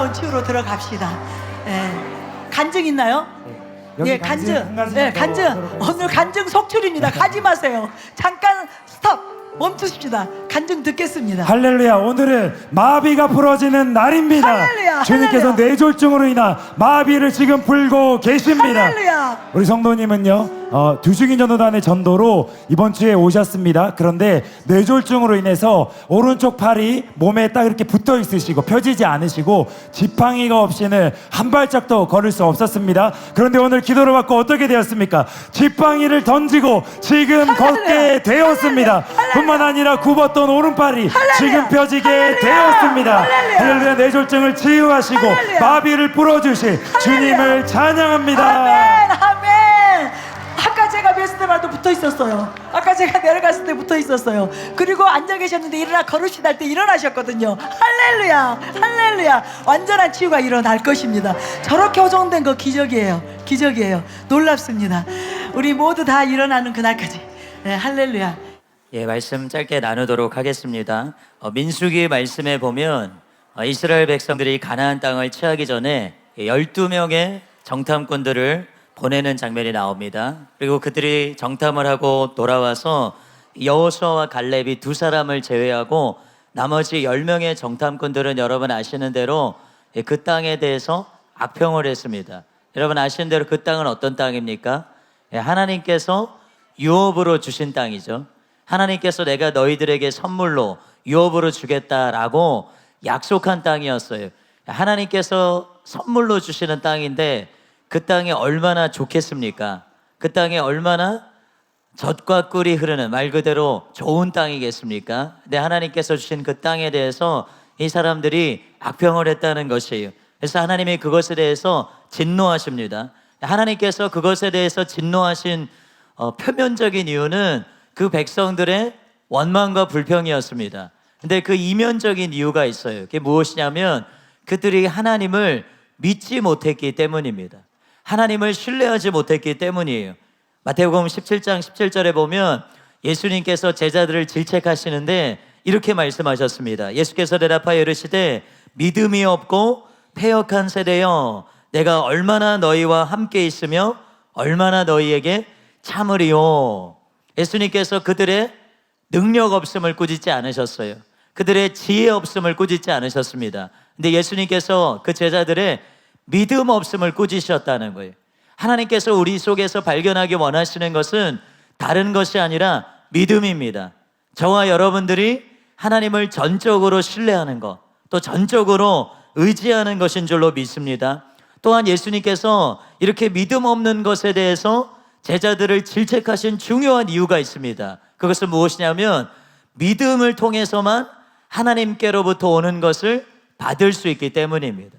놀라운 치유로 들어갑시다. 예. 간증 있나요? 여기 예, 간증 한 간증. 가지만 예, 더 간증. 들어보겠습니다. 오늘 간증 속출입니다. 가지 마세요. 잠깐 스톱. 멈추십시다. 간증 듣겠습니다. 할렐루야. 오늘은 마비가 풀어지는 날입니다. 할렐루야, 주님께서 할렐루야. 뇌졸중으로 인한 마비를 지금 풀고 계십니다. 할렐루야. 우리 성도님은요 두중인 전도단의 전도로 이번 주에 오셨습니다. 그런데 뇌졸중으로 인해서 오른쪽 팔이 몸에 딱 이렇게 붙어 있으시고 펴지지 않으시고 지팡이가 없이는 한 발짝도 걸을 수 없었습니다. 그런데 오늘 기도를 받고 어떻게 되었습니까? 지팡이를 던지고 지금 걷게 되었습니다. 뿐만 아니라 굽었던 오른팔이 지금 펴지게 되었습니다. 할렐루야. 뇌졸중을 치유하시고 마비를 풀어주실 주님을 찬양합니다. 아멘. 아멘. 아까 제가 뵀을 때마다 붙어 있었어요. 아까 제가 내려갔을 때 붙어 있었어요. 그리고 앉아 계셨는데 일어나 걸으시다 할 때 일어나셨거든요. 할렐루야. 할렐루야. 완전한 치유가 일어날 것입니다. 저렇게 호정된 거 기적이에요. 기적이에요. 놀랍습니다. 우리 모두 다 일어나는 그날까지. 네, 할렐루야. 예, 말씀 짧게 나누도록 하겠습니다. 민수기 말씀에 보면 이스라엘 백성들이 가나안 땅을 취하기 전에 12명의 정탐꾼들을 보내는 장면이 나옵니다. 그리고 그들이 정탐을 하고 돌아와서 여호수아와 갈렙이 두 사람을 제외하고 나머지 10명의 정탐꾼들은 여러분 아시는 대로 그 땅에 대해서 악평을 했습니다. 여러분 아시는 대로 그 땅은 어떤 땅입니까? 하나님께서 유업으로 주신 땅이죠. 하나님께서 내가 너희들에게 선물로 유업으로 주겠다라고 약속한 땅이었어요. 하나님께서 선물로 주시는 땅인데 그 땅이 얼마나 좋겠습니까? 그 땅이 얼마나 젖과 꿀이 흐르는 말 그대로 좋은 땅이겠습니까? 근데 하나님께서 주신 그 땅에 대해서 이 사람들이 악평을 했다는 것이에요. 그래서 하나님이 그것에 대해서 진노하십니다. 하나님께서 그것에 대해서 진노하신 표면적인 이유는 그 백성들의 원망과 불평이었습니다. 근데 그 이면적인 이유가 있어요. 그게 무엇이냐면 그들이 하나님을 믿지 못했기 때문입니다. 하나님을 신뢰하지 못했기 때문이에요. 마태복음 17장 17절에 보면 예수님께서 제자들을 질책하시는데 이렇게 말씀하셨습니다. 예수께서 대답하여 이르시되 믿음이 없고 패역한 세대여 내가 얼마나 너희와 함께 있으며 얼마나 너희에게 참으리요. 예수님께서 그들의 능력 없음을 꾸짖지 않으셨어요. 그들의 지혜 없음을 꾸짖지 않으셨습니다. 근데 예수님께서 그 제자들의 믿음 없음을 꾸짖으셨다는 거예요. 하나님께서 우리 속에서 발견하기 원하시는 것은 다른 것이 아니라 믿음입니다. 저와 여러분들이 하나님을 전적으로 신뢰하는 것, 또 전적으로 의지하는 것인 줄로 믿습니다. 또한 예수님께서 이렇게 믿음 없는 것에 대해서 제자들을 질책하신 중요한 이유가 있습니다. 그것은 무엇이냐면 믿음을 통해서만 하나님께로부터 오는 것을 받을 수 있기 때문입니다.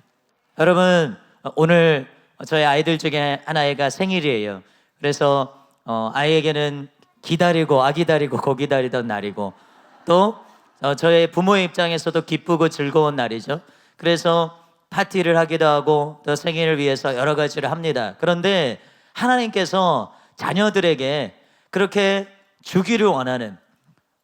여러분 오늘 저희 아이들 중에 한 아이가 생일이에요. 그래서 아이에게는 기다리고 아 기다리고 고 기다리던 날이고 또 저의 부모의 입장에서도 기쁘고 즐거운 날이죠. 그래서 파티를 하기도 하고 또 생일을 위해서 여러 가지를 합니다. 그런데 하나님께서 자녀들에게 그렇게 주기를 원하는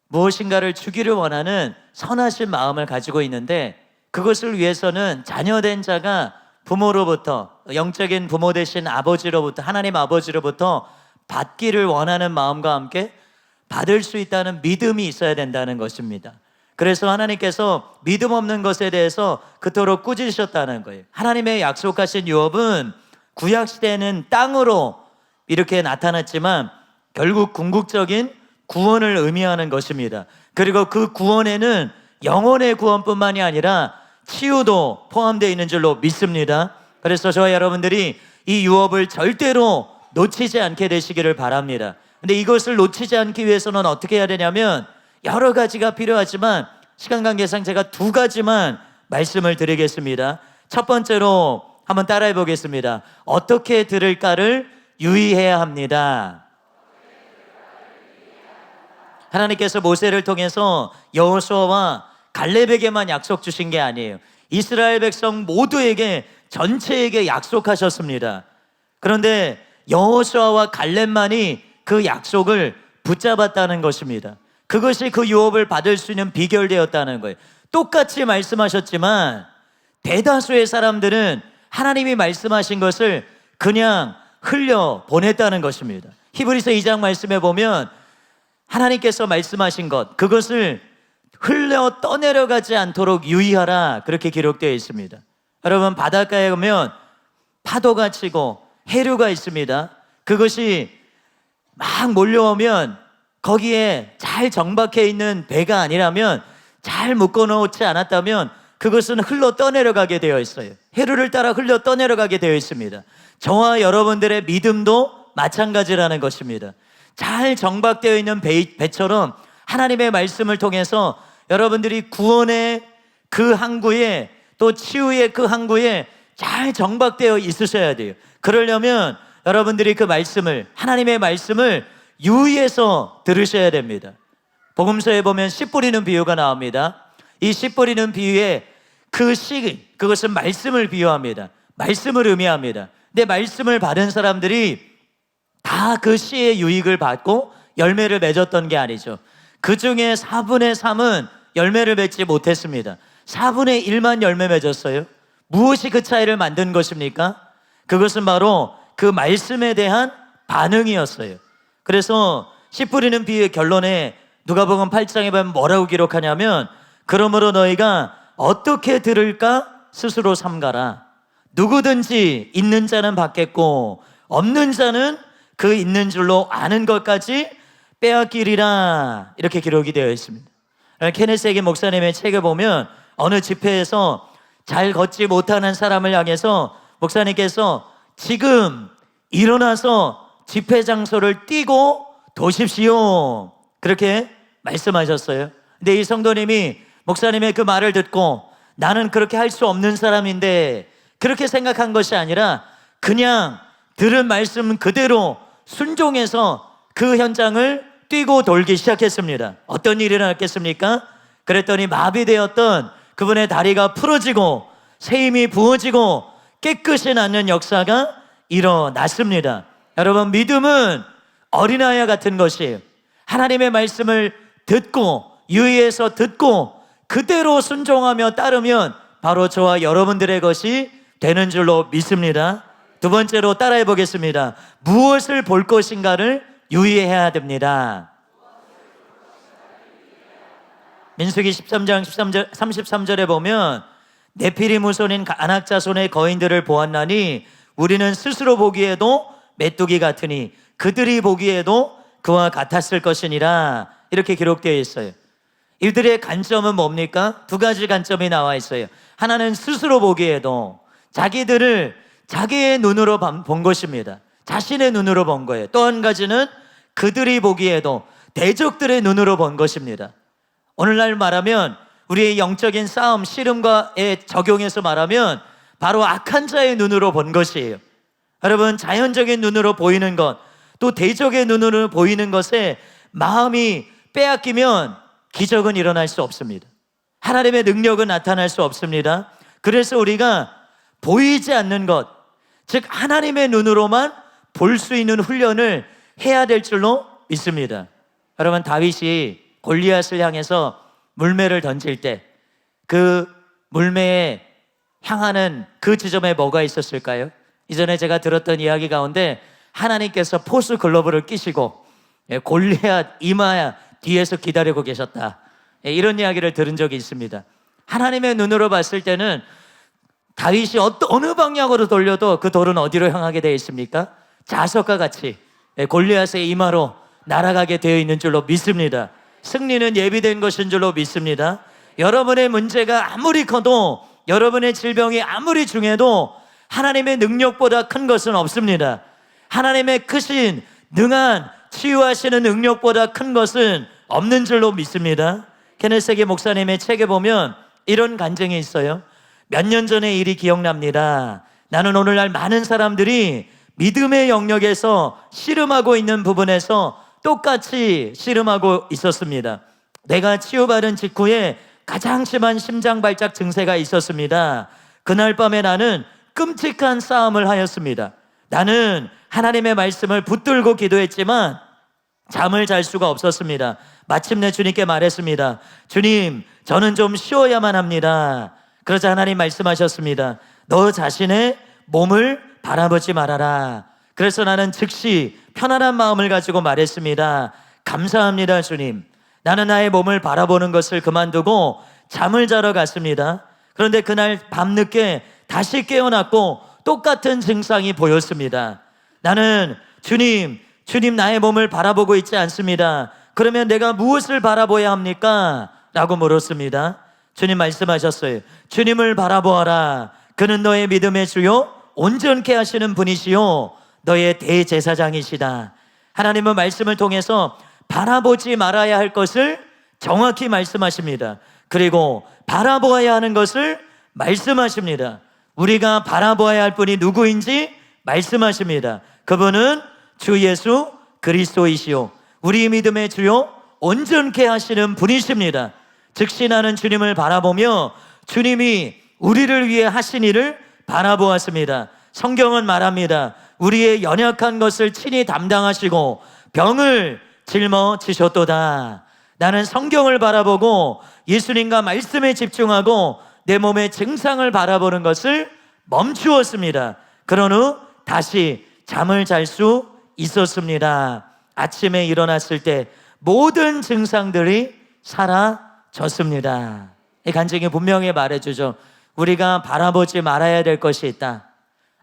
무엇인가를 주기를 원하는 선하신 마음을 가지고 있는데 그것을 위해서는 자녀된 자가 부모로부터 영적인 부모 되신 아버지로부터 하나님 아버지로부터 받기를 원하는 마음과 함께 받을 수 있다는 믿음이 있어야 된다는 것입니다. 그래서 하나님께서 믿음 없는 것에 대해서 그토록 꾸짖으셨다는 거예요. 하나님의 약속하신 유업은 구약시대에는 땅으로 이렇게 나타났지만 결국 궁극적인 구원을 의미하는 것입니다. 그리고 그 구원에는 영혼의 구원뿐만이 아니라 치유도 포함되어 있는 줄로 믿습니다. 그래서 저와 여러분들이 이 유업을 절대로 놓치지 않게 되시기를 바랍니다. 근데 이것을 놓치지 않기 위해서는 어떻게 해야 되냐면 여러 가지가 필요하지만 시간 관계상 제가 두 가지만 말씀을 드리겠습니다. 첫 번째로 한번 따라해 보겠습니다. 어떻게 들을까를 유의해야 합니다. 하나님께서 모세를 통해서 여호수아와 갈렙에게만 약속 주신 게 아니에요. 이스라엘 백성 모두에게 전체에게 약속하셨습니다. 그런데 여호수아와 갈렙만이 그 약속을 붙잡았다는 것입니다. 그것이 그 유업을 받을 수 있는 비결되었다는 거예요. 똑같이 말씀하셨지만 대다수의 사람들은 하나님이 말씀하신 것을 그냥 흘려 보냈다는 것입니다. 히브리서 2장 말씀에 보면 하나님께서 말씀하신 것, 그것을 흘려 떠내려가지 않도록 유의하라, 그렇게 기록되어 있습니다. 여러분, 바닷가에 가면 파도가 치고 해류가 있습니다. 그것이 막 몰려오면 거기에 잘 정박해 있는 배가 아니라면, 잘 묶어놓지 않았다면 그것은 흘러 떠내려가게 되어 있어요. 해류를 따라 흘러 떠내려가게 되어 있습니다. 저와 여러분들의 믿음도 마찬가지라는 것입니다. 잘 정박되어 있는 배처럼 하나님의 말씀을 통해서 여러분들이 구원의 그 항구에, 또 치유의 그 항구에 잘 정박되어 있으셔야 돼요. 그러려면 여러분들이 그 말씀을, 하나님의 말씀을 유의해서 들으셔야 됩니다. 복음서에 보면 씨 뿌리는 비유가 나옵니다. 이 씨 뿌리는 비유에 그 씨, 그것은 말씀을 비유합니다. 말씀을 의미합니다. 근데 말씀을 받은 사람들이 다 그 씨의 유익을 받고 열매를 맺었던 게 아니죠. 그 중에 4분의 3은 열매를 맺지 못했습니다. 4분의 1만 열매 맺었어요. 무엇이 그 차이를 만든 것입니까? 그것은 바로 그 말씀에 대한 반응이었어요. 그래서 씨 뿌리는 비유의 결론에 누가복음 8장에 보면 뭐라고 기록하냐면, 그러므로 너희가 어떻게 들을까 스스로 삼가라. 누구든지 있는 자는 받겠고 없는 자는 그 있는 줄로 아는 것까지 빼앗기리라, 이렇게 기록이 되어 있습니다. 케네스 해긴 목사님의 책을 보면 어느 집회에서 잘 걷지 못하는 사람을 향해서 목사님께서 지금 일어나서 집회 장소를 뛰고 도십시오, 그렇게 말씀하셨어요. 근데 이 성도님이 목사님의 그 말을 듣고 나는 그렇게 할 수 없는 사람인데, 그렇게 생각한 것이 아니라 그냥 들은 말씀 그대로 순종해서 그 현장을 뛰고 돌기 시작했습니다. 어떤 일이 일어났겠습니까? 그랬더니 마비되었던 그분의 다리가 풀어지고 새 힘이 부어지고 깨끗이 낫는 역사가 일어났습니다. 여러분, 믿음은 어린아이와 같은 것이에요. 하나님의 말씀을 듣고 유의해서 듣고 그대로 순종하며 따르면 바로 저와 여러분들의 것이 되는 줄로 믿습니다. 두 번째로 따라해 보겠습니다. 무엇을 볼 것인가를 유의해야 됩니다. 민수기 13장 33절에 보면 네피림 후손인 아낙 자손의 거인들을 보았나니 우리는 스스로 보기에도 메뚜기 같으니 그들이 보기에도 그와 같았을 것이니라, 이렇게 기록되어 있어요. 이들의 관점은 뭡니까? 두 가지 관점이 나와 있어요. 하나는 스스로 보기에도 자기들을 자기의 눈으로 본 것입니다. 자신의 눈으로 본 거예요. 또 한 가지는 그들이 보기에도 대적들의 눈으로 본 것입니다. 오늘날 말하면 우리의 영적인 싸움, 씨름과에 적용해서 말하면 바로 악한 자의 눈으로 본 것이에요. 여러분, 자연적인 눈으로 보이는 것, 또 대적의 눈으로 보이는 것에 마음이 빼앗기면 기적은 일어날 수 없습니다. 하나님의 능력은 나타날 수 없습니다. 그래서 우리가 보이지 않는 것, 즉 하나님의 눈으로만 볼 수 있는 훈련을 해야 될 줄로 믿습니다. 여러분, 다윗이 골리앗을 향해서 물매를 던질 때 그 물매에 향하는 그 지점에 뭐가 있었을까요? 이전에 제가 들었던 이야기 가운데 하나님께서 포수 글러브를 끼시고 골리앗 이마 뒤에서 기다리고 계셨다, 이런 이야기를 들은 적이 있습니다. 하나님의 눈으로 봤을 때는 다윗이 어느 방향으로 돌려도 그 돌은 어디로 향하게 되어 있습니까? 자석과 같이 골리앗의 이마로 날아가게 되어 있는 줄로 믿습니다. 승리는 예비된 것인 줄로 믿습니다. 여러분의 문제가 아무리 커도, 여러분의 질병이 아무리 중해도 하나님의 능력보다 큰 것은 없습니다. 하나님의 크신 능한 치유하시는 능력보다 큰 것은 없는 줄로 믿습니다. 케네스 해긴 목사님의 책에 보면 이런 간증이 있어요. 몇 년 전의 일이 기억납니다. 나는 오늘날 많은 사람들이 믿음의 영역에서 씨름하고 있는 부분에서 똑같이 씨름하고 있었습니다. 내가 치유받은 직후에 가장 심한 심장 발작 증세가 있었습니다. 그날 밤에 나는 끔찍한 싸움을 하였습니다. 나는 하나님의 말씀을 붙들고 기도했지만 잠을 잘 수가 없었습니다. 마침내 주님께 말했습니다. 주님, 저는 좀 쉬어야만 합니다. 그러자 하나님 말씀하셨습니다. 너 자신의 몸을 바라보지 말아라. 그래서 나는 즉시 편안한 마음을 가지고 말했습니다. 감사합니다, 주님. 나는 나의 몸을 바라보는 것을 그만두고 잠을 자러 갔습니다. 그런데 그날 밤늦게 다시 깨어났고 똑같은 증상이 보였습니다. 나는 주님 나의 몸을 바라보고 있지 않습니다. 그러면 내가 무엇을 바라봐야 합니까? 라고 물었습니다. 주님 말씀하셨어요. 주님을 바라보아라. 그는 너의 믿음의 주요 온전케 하시는 분이시요 너의 대제사장이시다. 하나님은 말씀을 통해서 바라보지 말아야 할 것을 정확히 말씀하십니다. 그리고 바라보아야 하는 것을 말씀하십니다. 우리가 바라보아야 할 분이 누구인지 말씀하십니다. 그분은 주 예수 그리스도이시요 우리 믿음의 주요 온전케 하시는 분이십니다. 즉시 나는 주님을 바라보며 주님이 우리를 위해 하신 일을 바라보았습니다. 성경은 말합니다. 우리의 연약한 것을 친히 담당하시고 병을 짊어지셨도다. 나는 성경을 바라보고 예수님과 말씀에 집중하고 내 몸의 증상을 바라보는 것을 멈추었습니다. 그런 후 다시 잠을 잘 수 있었습니다. 아침에 일어났을 때 모든 증상들이 사라졌습니다. 이 간증이 분명히 말해주죠. 우리가 바라보지 말아야 될 것이 있다.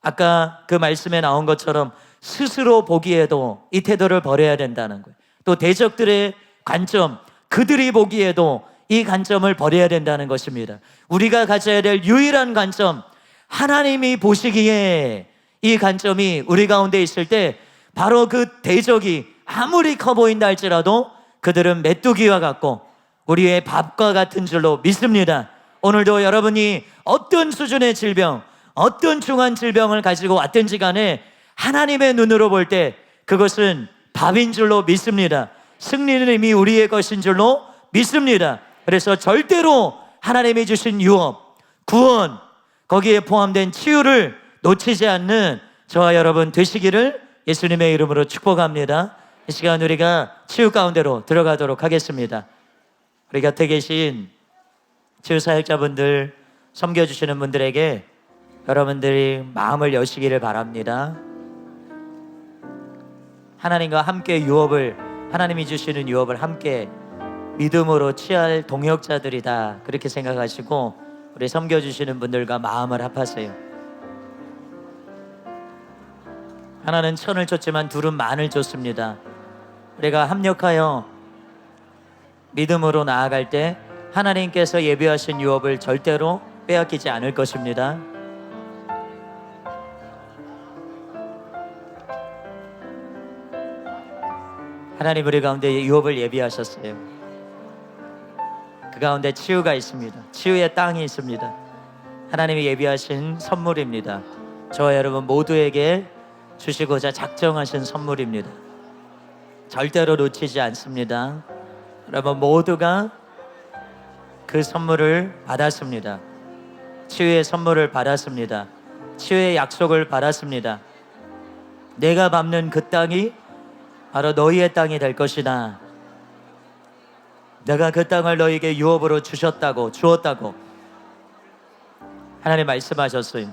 아까 그 말씀에 나온 것처럼 스스로 보기에도 이 태도를 버려야 된다는 거예요. 또 대적들의 관점, 그들이 보기에도 이 관점을 버려야 된다는 것입니다. 우리가 가져야 될 유일한 관점, 하나님이 보시기에 이 관점이 우리 가운데 있을 때 바로 그 대적이 아무리 커 보인다 할지라도 그들은 메뚜기와 같고 우리의 밥과 같은 줄로 믿습니다. 오늘도 여러분이 어떤 수준의 질병, 어떤 중한 질병을 가지고 왔든지 간에 하나님의 눈으로 볼 때 그것은 밥인 줄로 믿습니다. 승리는 이미 우리의 것인 줄로 믿습니다. 그래서 절대로 하나님이 주신 유업, 구원, 거기에 포함된 치유를 놓치지 않는 저와 여러분 되시기를 예수님의 이름으로 축복합니다. 이 시간 우리가 치유 가운데로 들어가도록 하겠습니다. 우리 곁에 계신 치유 사역자분들, 섬겨주시는 분들에게 여러분들이 마음을 여시기를 바랍니다. 하나님과 함께 유업을, 하나님이 주시는 유업을 함께 믿음으로 취할 동역자들이다, 그렇게 생각하시고 우리 섬겨주시는 분들과 마음을 합하세요. 하나는 천을 줬지만 둘은 만을 줬습니다. 우리가 합력하여 믿음으로 나아갈 때 하나님께서 예비하신 유업을 절대로 빼앗기지 않을 것입니다. 하나님 우리 가운데 유업을 예비하셨어요. 그 가운데 치유가 있습니다. 치유의 땅이 있습니다. 하나님이 예비하신 선물입니다. 저와 여러분 모두에게 주시고자 작정하신 선물입니다. 절대로 놓치지 않습니다. 여러분 모두가 그 선물을 받았습니다. 치유의 선물을 받았습니다. 치유의 약속을 받았습니다. 내가 밟는 그 땅이 바로 너희의 땅이 될 것이다. 내가 그 땅을 너희에게 유업으로 주었다고 하나님 말씀하셨어요.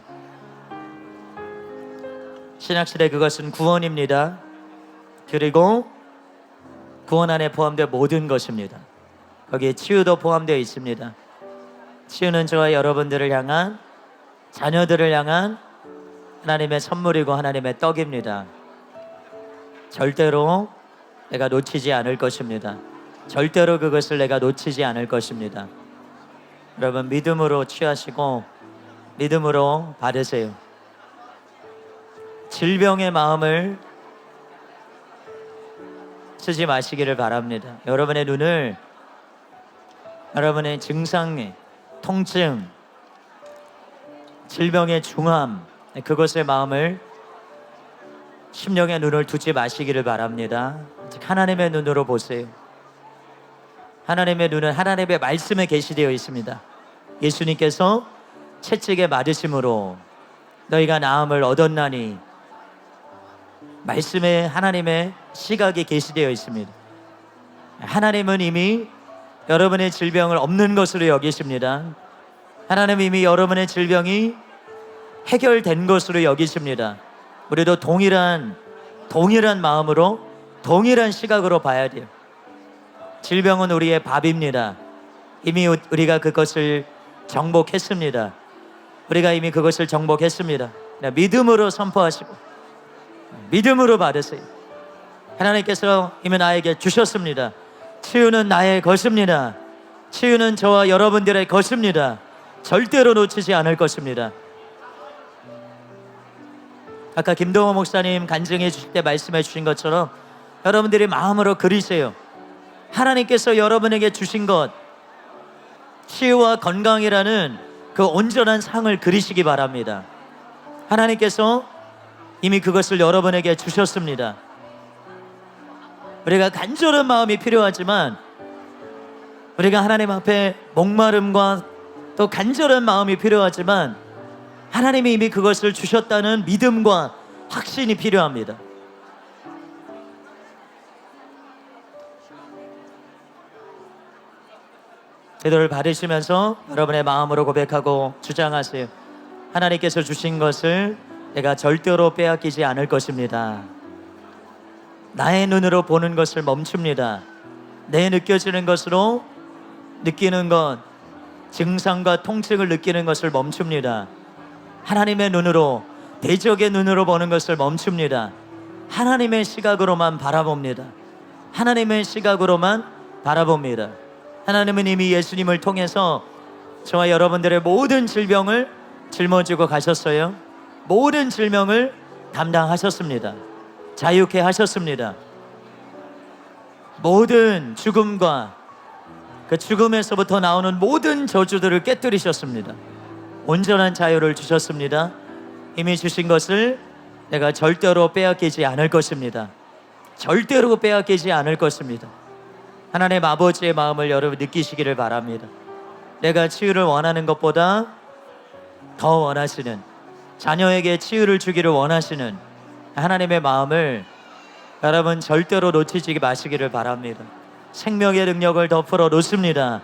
신약시대 그것은 구원입니다. 그리고 구원 안에 포함된 모든 것입니다. 거기에 치유도 포함되어 있습니다. 치유는 저와 여러분들을 향한, 자녀들을 향한 하나님의 선물이고 하나님의 떡입니다. 절대로 내가 놓치지 않을 것입니다. 절대로 그것을 내가 놓치지 않을 것입니다. 여러분 믿음으로 취하시고 믿음으로 받으세요. 질병의 마음을 쓰지 마시기를 바랍니다. 여러분의 눈을 여러분의 증상에, 통증, 질병의 중함, 그것의 마음을, 심령의 눈을 두지 마시기를 바랍니다. 하나님의 눈으로 보세요. 하나님의 눈은 하나님의 말씀에 계시되어 있습니다. 예수님께서 채찍에 맞으심으로 너희가 나음을 얻었나니, 말씀에 하나님의 시각이 계시되어 있습니다. 하나님은 이미 여러분의 질병을 없는 것으로 여기십니다. 하나님 이미 여러분의 질병이 해결된 것으로 여기십니다. 우리도 동일한 마음으로 동일한 시각으로 봐야 돼요. 질병은 우리의 밥입니다. 이미 우리가 그것을 정복했습니다. 우리가 이미 그것을 정복했습니다. 믿음으로 선포하시고 믿음으로 받으세요. 하나님께서 이미 나에게 주셨습니다. 치유는 나의 것입니다. 치유는 저와 여러분들의 것입니다. 절대로 놓치지 않을 것입니다. 아까 김동호 목사님 간증해 주실 때 말씀해 주신 것처럼 여러분들이 마음으로 그리세요. 하나님께서 여러분에게 주신 것, 치유와 건강이라는 그 온전한 상을 그리시기 바랍니다. 하나님께서 이미 그것을 여러분에게 주셨습니다. 우리가 간절한 마음이 필요하지만 우리가 하나님 앞에 목마름과 또 간절한 마음이 필요하지만 하나님이 이미 그것을 주셨다는 믿음과 확신이 필요합니다. 기도를 받으시면서 여러분의 마음으로 고백하고 주장하세요. 하나님께서 주신 것을 내가 절대로 빼앗기지 않을 것입니다. 나의 눈으로 보는 것을 멈춥니다. 내 느껴지는 것으로 느끼는 것, 증상과 통증을 느끼는 것을 멈춥니다. 하나님의 눈으로, 대적의 눈으로 보는 것을 멈춥니다. 하나님의 시각으로만 바라봅니다. 하나님의 시각으로만 바라봅니다. 하나님은 이미 예수님을 통해서 저와 여러분들의 모든 질병을 짊어지고 가셨어요. 모든 질병을 담당하셨습니다. 자유케 하셨습니다. 모든 죽음과 그 죽음에서부터 나오는 모든 저주들을 깨뜨리셨습니다. 온전한 자유를 주셨습니다. 이미 주신 것을 내가 절대로 빼앗기지 않을 것입니다. 절대로 빼앗기지 않을 것입니다. 하나님 아버지의 마음을 여러분 느끼시기를 바랍니다. 내가 치유를 원하는 것보다 더 원하시는, 자녀에게 치유를 주기를 원하시는 하나님의 마음을 여러분 절대로 놓치지 마시기를 바랍니다. 생명의 능력을 더 풀어 놓습니다.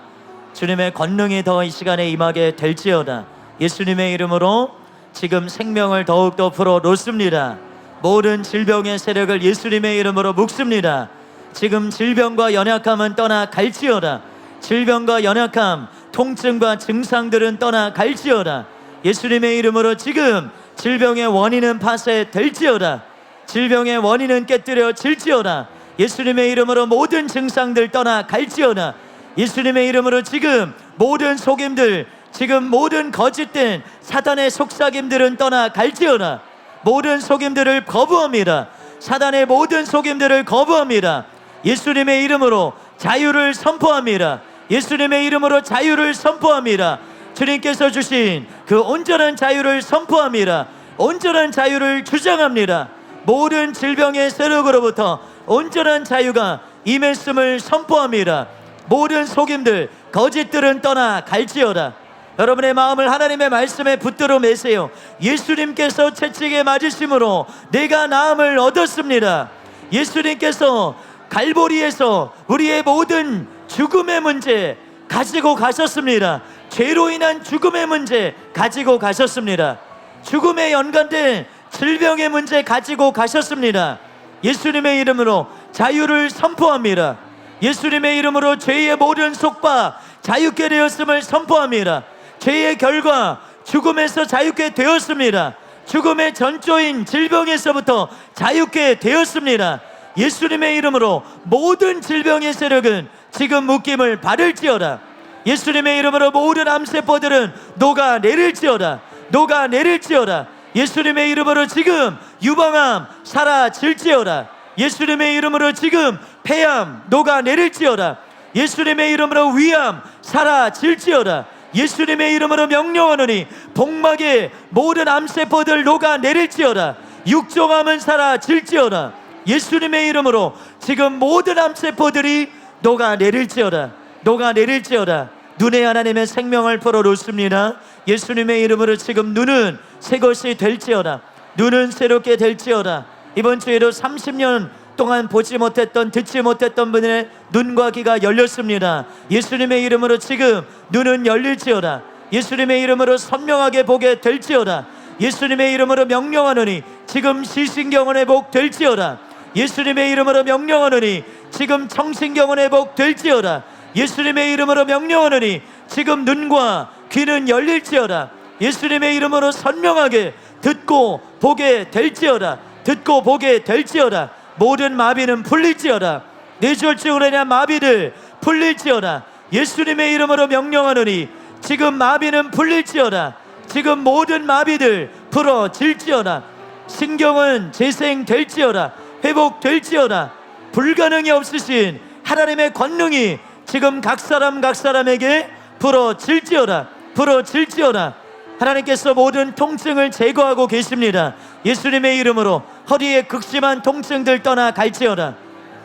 주님의 권능이 더 이 시간에 임하게 될지어다. 예수님의 이름으로 지금 생명을 더욱더 풀어 놓습니다. 모든 질병의 세력을 예수님의 이름으로 묶습니다. 지금 질병과 연약함은 떠나 갈지어다. 질병과 연약함, 통증과 증상들은 떠나 갈지어다. 예수님의 이름으로 지금 질병의 원인은 파쇄될지어다. 질병의 원인은 깨뜨려질지어다. 예수님의 이름으로 모든 증상들 떠나 갈지어다. 예수님의 이름으로 지금 모든 속임들, 지금 모든 거짓된 사단의 속삭임들은 떠나 갈지어다. 모든 속임들을 거부합니다. 사단의 모든 속임들을 거부합니다. 예수님의 이름으로 자유를 선포합니다. 예수님의 이름으로 자유를 선포합니다. 주님께서 주신 그 온전한 자유를 선포합니다. 온전한 자유를 주장합니다. 모든 질병의 세력으로부터 온전한 자유가 임했음을 선포합니다. 모든 속임들, 거짓들은 떠나 갈지어다. 여러분의 마음을 하나님의 말씀에 붙들어 매세요. 예수님께서 채찍에 맞으심으로 내가 나음을 얻었습니다. 예수님께서 갈보리에서 우리의 모든 죽음의 문제 가지고 가셨습니다. 죄로 인한 죽음의 문제 가지고 가셨습니다. 죽음에 연관된 질병의 문제 가지고 가셨습니다. 예수님의 이름으로 자유를 선포합니다. 예수님의 이름으로 죄의 모든 속박 자유케 되었음을 선포합니다. 죄의 결과 죽음에서 자유케 되었습니다. 죽음의 전조인 질병에서부터 자유케 되었습니다. 예수님의 이름으로 모든 질병의 세력은 지금 묶임을 받을지어다. 예수님의 이름으로 모든 암세포들은 녹아내릴지어다. 녹아내릴지어다. 예수님의 이름으로 지금 유방암 사라질지어다. 예수님의 이름으로 지금 폐암 녹아내릴지어다. 예수님의 이름으로 위암 사라질지어다. 예수님의 이름으로 명령하노니 복막의 모든 암세포들 녹아내릴지어다. 육종암은 사라질지어다. 예수님의 이름으로 지금 모든 암세포들이 녹아내릴지어다. 녹아내릴지어다. 눈에 하나님의 생명을 풀어놓습니다. 예수님의 이름으로 지금 눈은 새것이 될지어다. 눈은 새롭게 될지어다. 이번 주에도 30년 동안 보지 못했던, 듣지 못했던 분의 눈과 귀가 열렸습니다. 예수님의 이름으로 지금 눈은 열릴지어다. 예수님의 이름으로 선명하게 보게 될지어다. 예수님의 이름으로 명령하노니 지금 시신경은 회복될지어다. 예수님의 이름으로 명령하노니 지금 청신경은 회복될지어다. 예수님의 이름으로 명령하노니 지금 눈과 귀는 열릴지어다. 예수님의 이름으로 선명하게 듣고 보게 될지어다. 듣고 보게 될지어다. 모든 마비는 풀릴지어다. 뇌졸중으로 인한 마비들 풀릴지어다. 예수님의 이름으로 명령하노니 지금 마비는 풀릴지어다. 지금 모든 마비들 풀어질지어다. 신경은 재생될지어다. 회복될지어다. 불가능이 없으신 하나님의 권능이 지금 각 사람에게 풀어질지어다. 풀어질지어다. 하나님께서 모든 통증을 제거하고 계십니다. 예수님의 이름으로 허리에 극심한 통증들 떠나갈지어다.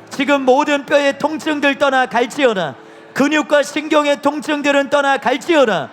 지금 모든 뼈의 통증들 떠나갈지어다. 근육과 신경의 통증들은 떠나갈지어다.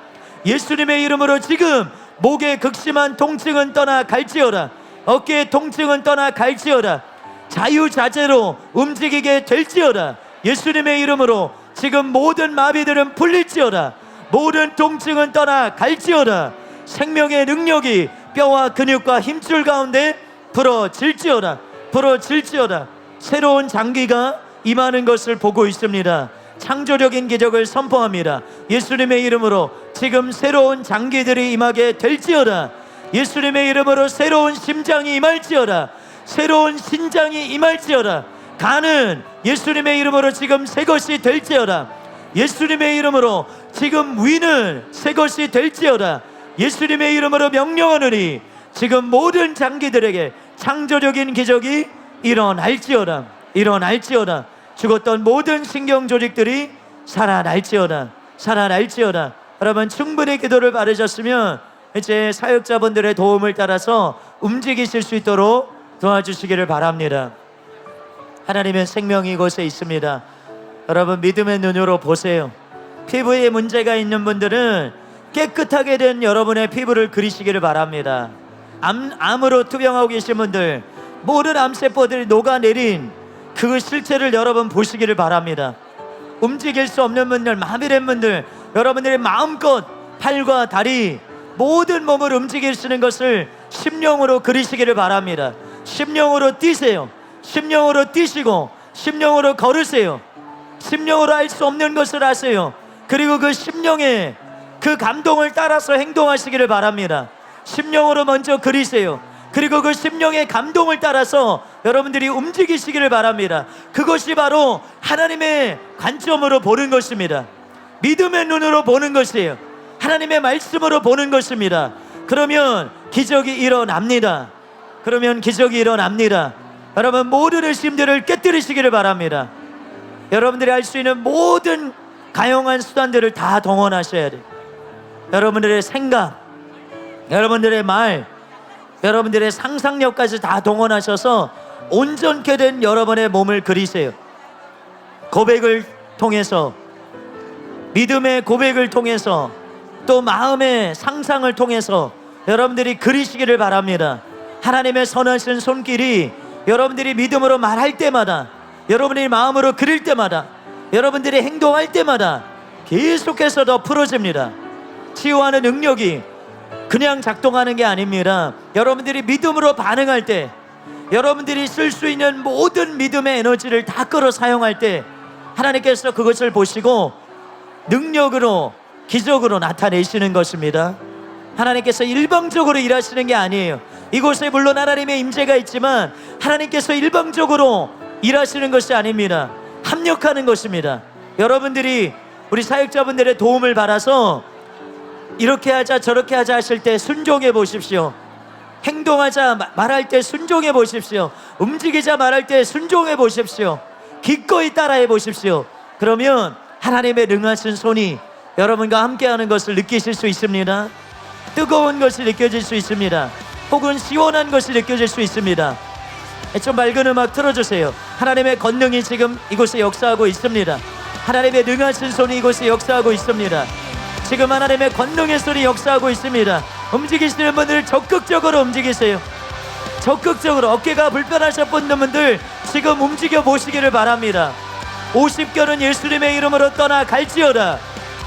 예수님의 이름으로 지금 목의 극심한 통증은 떠나갈지어다. 어깨의 통증은 떠나갈지어다. 자유자재로 움직이게 될지어다. 예수님의 이름으로 지금 모든 마비들은 풀릴지어다. 모든 통증은 떠나갈지어다. 생명의 능력이 뼈와 근육과 힘줄 가운데 풀어질지어다. 풀어질지어다. 새로운 장기가 임하는 것을 보고 있습니다. 창조적인 기적을 선포합니다. 예수님의 이름으로 지금 새로운 장기들이 임하게 될지어다. 예수님의 이름으로 새로운 심장이 임할지어다. 새로운 신장이 임할지어다. 간은 예수님의 이름으로 지금 새 것이 될지어다. 예수님의 이름으로 지금 위는 새 것이 될지어다. 예수님의 이름으로 명령하노니 지금 모든 장기들에게 창조적인 기적이 일어날지어다. 일어날지어다. 죽었던 모든 신경 조직들이 살아날지어다. 살아날지어다. 여러분 충분히 기도를 바르셨으면 이제 사역자분들의 도움을 따라서 움직이실 수 있도록 도와주시기를 바랍니다. 하나님의 생명이 이곳에 있습니다. 여러분 믿음의 눈으로 보세요. 피부에 문제가 있는 분들은 깨끗하게 된 여러분의 피부를 그리시기를 바랍니다. 암으로 투병하고 계신 분들, 모든 암세포들이 녹아내린 그 실체를 여러분 보시기를 바랍니다. 움직일 수 없는 분들, 마비된 분들, 여러분들이 마음껏 팔과 다리 모든 몸을 움직일 수 있는 것을 심령으로 그리시기를 바랍니다. 심령으로 뛰세요. 심령으로 뛰시고 심령으로 걸으세요. 심령으로 할 수 없는 것을 하세요. 그리고 그 심령의 그 감동을 따라서 행동하시기를 바랍니다. 심령으로 먼저 그리세요. 그리고 그 심령의 감동을 따라서 여러분들이 움직이시기를 바랍니다. 그것이 바로 하나님의 관점으로 보는 것입니다. 믿음의 눈으로 보는 것이에요. 하나님의 말씀으로 보는 것입니다. 그러면 기적이 일어납니다. 그러면 기적이 일어납니다. 여러분 모든 의심들을 깨뜨리시기를 바랍니다. 여러분들이 할 수 있는 모든 가용한 수단들을 다 동원하셔야 돼요. 여러분들의 생각, 여러분들의 말, 여러분들의 상상력까지 다 동원하셔서 온전케 된 여러분의 몸을 그리세요. 고백을 통해서, 믿음의 고백을 통해서, 또 마음의 상상을 통해서 여러분들이 그리시기를 바랍니다. 하나님의 선하신 손길이 여러분들이 믿음으로 말할 때마다, 여러분이 마음으로 그릴 때마다, 여러분들이 행동할 때마다 계속해서 더 풀어집니다. 치유하는 능력이 그냥 작동하는 게 아닙니다. 여러분들이 믿음으로 반응할 때, 여러분들이 쓸 수 있는 모든 믿음의 에너지를 다 끌어 사용할 때 하나님께서 그것을 보시고 능력으로, 기적으로 나타내시는 것입니다. 하나님께서 일방적으로 일하시는 게 아니에요. 이곳에 물론 하나님의 임재가 있지만 하나님께서 일방적으로 일하시는 것이 아닙니다. 합력하는 것입니다. 여러분들이 우리 사역자분들의 도움을 받아서 이렇게 하자 저렇게 하자 하실 때 순종해 보십시오. 행동하자 말할 때 순종해 보십시오. 움직이자 말할 때 순종해 보십시오. 기꺼이 따라해 보십시오. 그러면 하나님의 능하신 손이 여러분과 함께하는 것을 느끼실 수 있습니다. 뜨거운 것이 느껴질 수 있습니다. 혹은 시원한 것이 느껴질 수 있습니다. 좀 맑은 음악 틀어주세요. 하나님의 권능이 지금 이곳에 역사하고 있습니다. 하나님의 능하신 손이 이곳에 역사하고 있습니다. 지금 하나님의 권능의 손이 역사하고 있습니다. 움직이시는 분들 적극적으로 움직이세요. 적극적으로. 어깨가 불편하셨던 분들 지금 움직여 보시기를 바랍니다. 50결은 예수님의 이름으로 떠나갈지어다.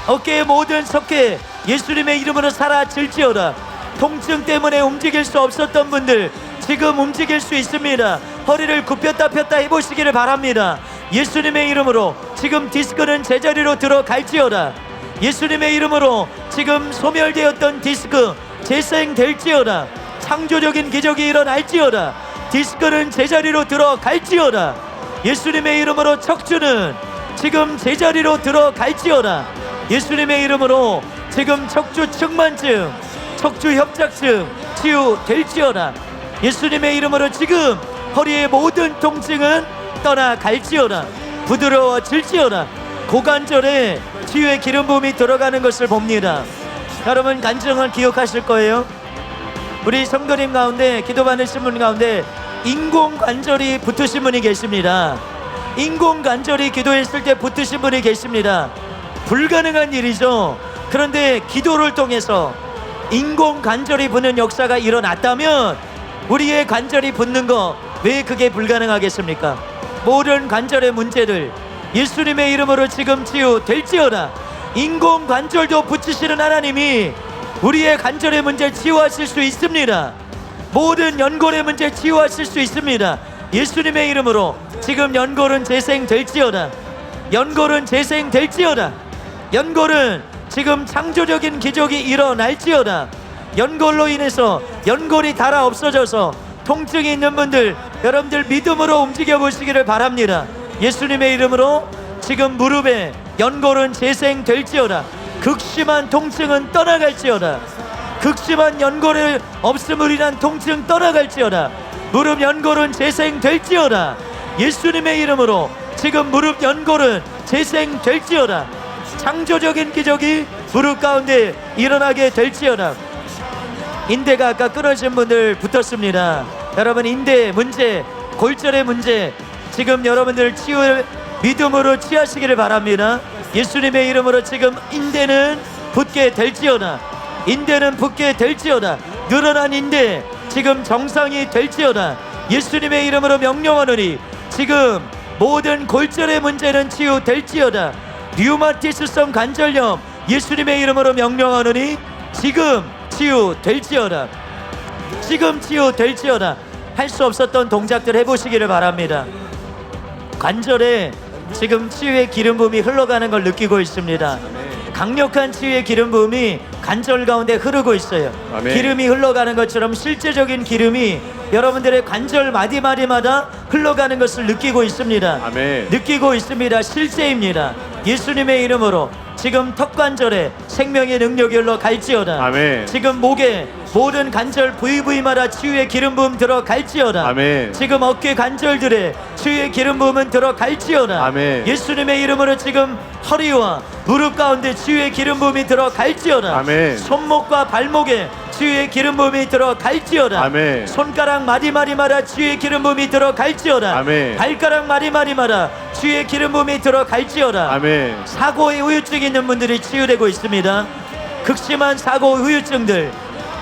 어깨의 모든 석회, 예수님의 이름으로 사라질지어다. 통증 때문에 움직일 수 없었던 분들 지금 움직일 수 있습니다. 허리를 굽혔다 폈다 해보시기를 바랍니다. 예수님의 이름으로 지금 디스크는 제자리로 들어갈지어다. 예수님의 이름으로 지금 소멸되었던 디스크 재생될지어다. 창조적인 기적이 일어날지어다. 디스크는 제자리로 들어갈지어다. 예수님의 이름으로 척추는 지금 제자리로 들어갈지어다. 예수님의 이름으로 지금 척추 측만증, 척추 협착증 치유될지어다. 예수님의 이름으로 지금 허리의 모든 통증은 떠나갈지어다. 부드러워질지어다. 고관절에 치유의 기름 부음이 들어가는 것을 봅니다. 여러분 간증을 기억하실 거예요. 우리 성도님 가운데 기도 받으신 분 가운데 인공관절이 붙으신 분이 계십니다. 인공관절이 기도했을 때 붙으신 분이 계십니다. 불가능한 일이죠. 그런데 기도를 통해서 인공관절이 붙는 역사가 일어났다면 우리의 관절이 붙는 거 왜 그게 불가능하겠습니까? 모든 관절의 문제들 예수님의 이름으로 지금 치유될지어다. 인공관절도 붙이시는 하나님이 우리의 관절의 문제 치유하실 수 있습니다. 모든 연골의 문제 치유하실 수 있습니다. 예수님의 이름으로 지금 연골은 재생될지어다. 연골은 재생될지어다. 연골은 지금 창조적인 기적이 일어날지어다. 연골로 인해서 연골이 닳아 없어져서 통증이 있는 분들 여러분들 믿음으로 움직여 보시기를 바랍니다. 예수님의 이름으로 지금 무릎에 연골은 재생될지어다. 극심한 통증은 떠나갈지어다. 극심한 연골을 없음으로 인한 통증 떠나갈지어다. 무릎 연골은 재생될지어다. 예수님의 이름으로 지금 무릎 연골은 재생될지어다. 창조적인 기적이 무릎 가운데 일어나게 될지어다. 인대가 아까 끊어진 분들 붙었습니다. 여러분 인대 문제, 골절의 문제 지금 여러분들 치유를 믿음으로 취하시기를 바랍니다. 예수님의 이름으로 지금 인대는 붙게 될지어다. 인대는 붙게 될지어다. 늘어난 인대 지금 정상이 될지어다. 예수님의 이름으로 명령하노니 지금 모든 골절의 문제는 치유될지어다. 류마티스성 관절염 예수님의 이름으로 명령하노니 지금 치유될지어다. 지금 치유될지어다. 할 수 없었던 동작들 해보시기를 바랍니다. 관절에 지금 치유의 기름 부음이 흘러가는 걸 느끼고 있습니다. 강력한 치유의 기름 부음이 관절 가운데 흐르고 있어요. 기름이 흘러가는 것처럼 실제적인 기름이 여러분들의 관절 마디마디마다 흘러가는 것을 느끼고 있습니다. 느끼고 있습니다. 실제입니다. 예수님의 이름으로 지금 턱관절에 생명의 능력이 흘러갈지어다. 지금 목에 모든 관절 부위마다 치유의 기름 부음 들어갈지어다. 지금 어깨 관절들에 치유의 기름 부음은 들어갈지어다. 예수님의 이름으로 지금 허리와 무릎 가운데 치유의 기름 부음이 들어갈지어다. 손목과 발목에 치유의 기름 부음이 들어갈지어다. 손가락 마디마디마다 치유의 기름 부음이 들어갈지어다. 발가락 마디마디마다 치유의 기름 부음이 들어갈지어다. 사고의 후유증 있는 분들이 치유되고 있습니다. 극심한 사고 후유증들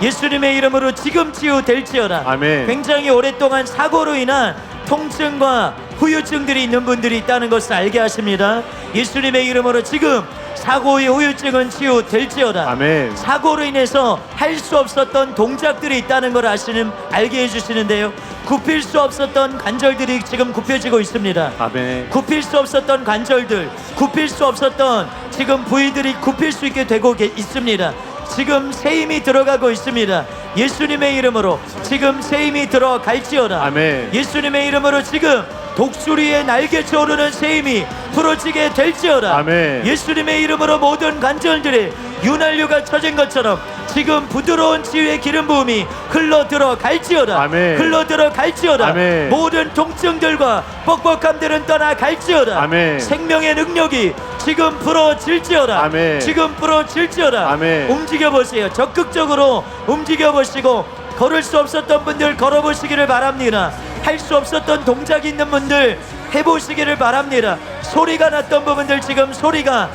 예수님의 이름으로 지금 치유될지어다. 굉장히 오랫동안 사고로 인한 통증과 후유증들이 있는 분들이 있다는 것을 알게 하십니다. 예수님의 이름으로 지금 사고의 후유증은 치유될지어다. 사고로 인해서 할 수 없었던 동작들이 있다는 걸 알게 해주시는데요. 굽힐 수 없었던 관절들이 지금 굽혀지고 있습니다. 굽힐 수 없었던 관절들, 굽힐 수 없었던 지금 부위들이 굽힐 수 있게 되고 있습니다. 지금 새 힘이 들어가고 있습니다. 예수님의 이름으로 지금 새 힘이 들어갈지어다. 예수님의 이름으로 지금 독수리의 날개쳐 오르는 새 힘이 풀어지게 될지어다. 예수님의 이름으로 모든 관절들이 윤활유가 쳐진 것처럼 지금 부드러운 치유의 기름 부음이 흘러 들어갈지어다. 흘러 들어갈지어다. 모든 통증들과 뻑뻑함들은 떠나갈지어다. 생명의 능력이 지금 풀어질지어다. 지금 풀어질지어다. 움직여보세요. 적극적으로 움직여보시고 걸을 수 없었던 분들 걸어보시기를 바랍니다. 할 수 없었던 동작이 있는 분들 해보시기를 바랍니다. 소리가 났던 부분들 지금 소리가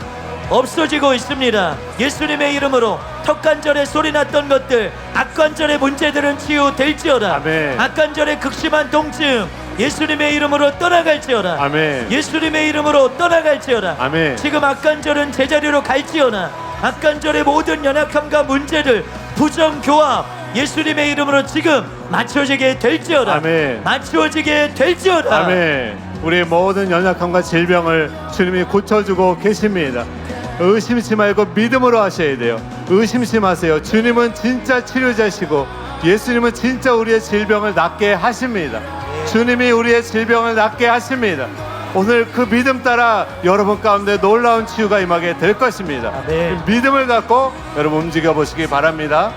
없어지고 있습니다. 예수님의 이름으로 턱관절에 소리 났던 것들 악관절의 문제들은 치유될지어다. 악관절의 극심한 통증 예수님의 이름으로 떠나갈지어다. 예수님의 이름으로 떠나갈지어다. 지금 악관절은 제자리로 갈지어다. 악관절의 모든 연약함과 문제들, 부정교합, 예수님의 이름으로 지금 맞춰지게 될지어다. 아멘. 맞춰지게 될지어다. 아멘. 우리의 모든 연약함과 질병을 주님이 고쳐주고 계십니다. 의심치 말고 믿음으로 하셔야 돼요. 의심치 마세요. 주님은 진짜 치료자시고 예수님은 진짜 우리의 질병을 낫게 하십니다. 주님이 우리의 질병을 낫게 하십니다. 오늘 그 믿음 따라 여러분 가운데 놀라운 치유가 임하게 될 것입니다. 아멘. 믿음을 갖고 여러분 움직여 보시기 바랍니다.